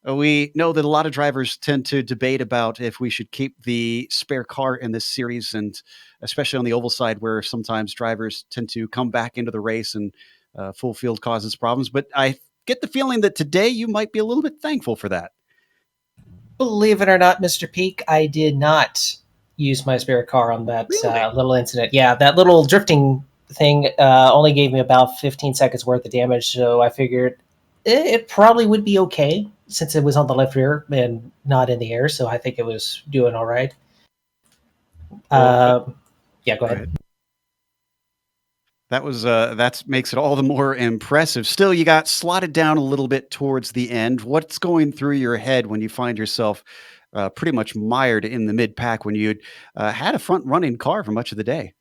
We know that a lot of drivers tend to debate about if we should keep the spare car in this series, and especially on the oval side where sometimes drivers tend to come back into the race and full field causes problems. But I get the feeling that today you might be a little bit thankful for that. Believe it or not, Mr. Peak, I did not use my spare car on that little incident. Yeah, that little drifting thing only gave me about 15 seconds worth of damage, so I figured it probably would be okay since it was on the left rear and not in the air, so I think it was doing all right. Yeah, go ahead. That was that makes it all the more impressive. Still, you got slotted down a little bit towards the end. What's going through your head when you find yourself pretty much mired in the mid pack when you had a front running car for much of the day?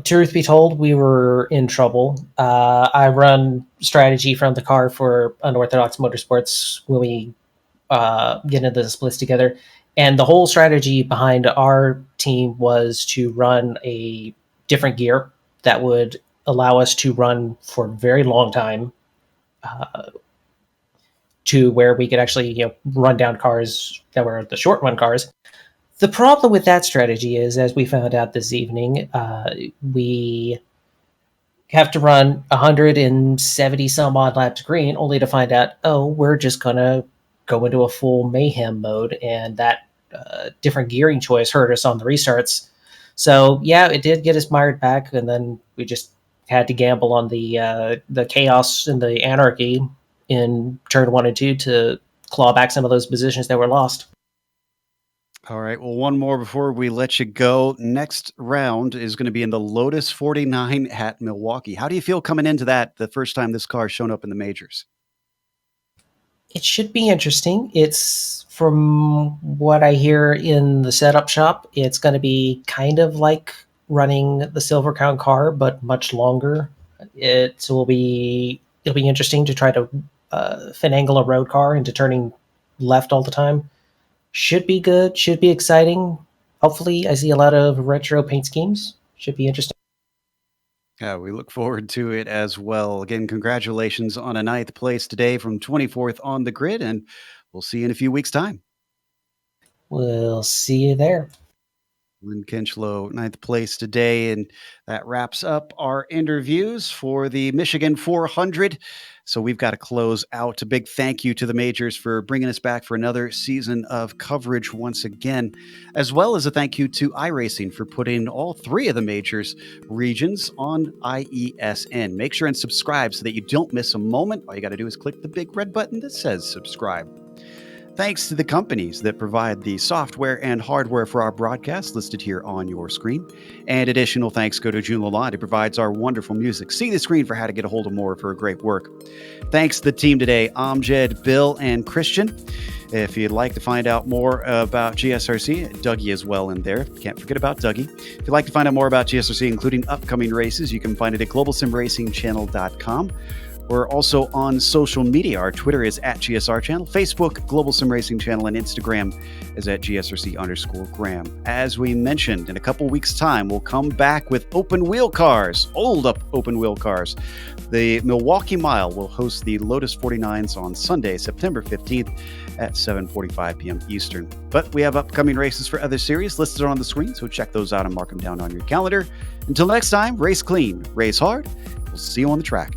Truth be told, we were in trouble. I run strategy from the car for Unorthodox Motorsports when we get into the splits together. And the whole strategy behind our team was to run a different gear that would allow us to run for a very long time to where we could actually run down cars that were the short run cars. The problem with that strategy is, as we found out this evening, we have to run 170 some odd laps green, only to find out, we're just going to go into a full mayhem mode, and that different gearing choice hurt us on the restarts. So yeah, it did get us mired back, and then we just had to gamble on the chaos and the anarchy in turn 1 and 2 to claw back some of those positions that were lost. All right. Well, one more before we let you go. Next round is going to be in the Lotus 49 at Milwaukee. How do you feel coming into that the first time this car's shown up in the majors? It should be interesting. It's, from what I hear in the setup shop, it's going to be kind of like running the Silver Crown car, but much longer. It'll be interesting to try to finagle a road car into turning left all the time. Should be good. Should be exciting. Hopefully, I see a lot of retro paint schemes. Should be interesting. Yeah, we look forward to it as well. Again, congratulations on a 9th place today from 24th on the grid, and we'll see you in a few weeks' time. We'll see you there. Lynn Kinchlow, 9th place today, and that wraps up our interviews for the Michigan 400. So we've got to close out. A big thank you to the majors for bringing us back for another season of coverage once again, as well as a thank you to iRacing for putting all 3 of the majors regions on IESN. Make sure and subscribe so that you don't miss a moment. All you got to do is click the big red button that says subscribe. Thanks to the companies that provide the software and hardware for our broadcast listed here on your screen. And additional thanks go to June Lalonde, who provides our wonderful music. See the screen for how to get a hold of more of her great work. Thanks to the team today, Amjad, Bill, and Christian. If you'd like to find out more about GSRC, Dougie is well in there. Can't forget about Dougie. If you'd like to find out more about GSRC, including upcoming races, you can find it at globalsimracingchannel.com. We're also on social media. Our Twitter is at GSR Channel, Facebook, Global Sim Racing Channel, and Instagram is at GSRC_Graham. As we mentioned, in a couple weeks' time, we'll come back with open wheel cars, open wheel cars. The Milwaukee Mile will host the Lotus 49s on Sunday, September 15th at 7:45 p.m. Eastern. But we have upcoming races for other series listed on the screen, so check those out and mark them down on your calendar. Until next time, race clean, race hard. We'll see you on the track.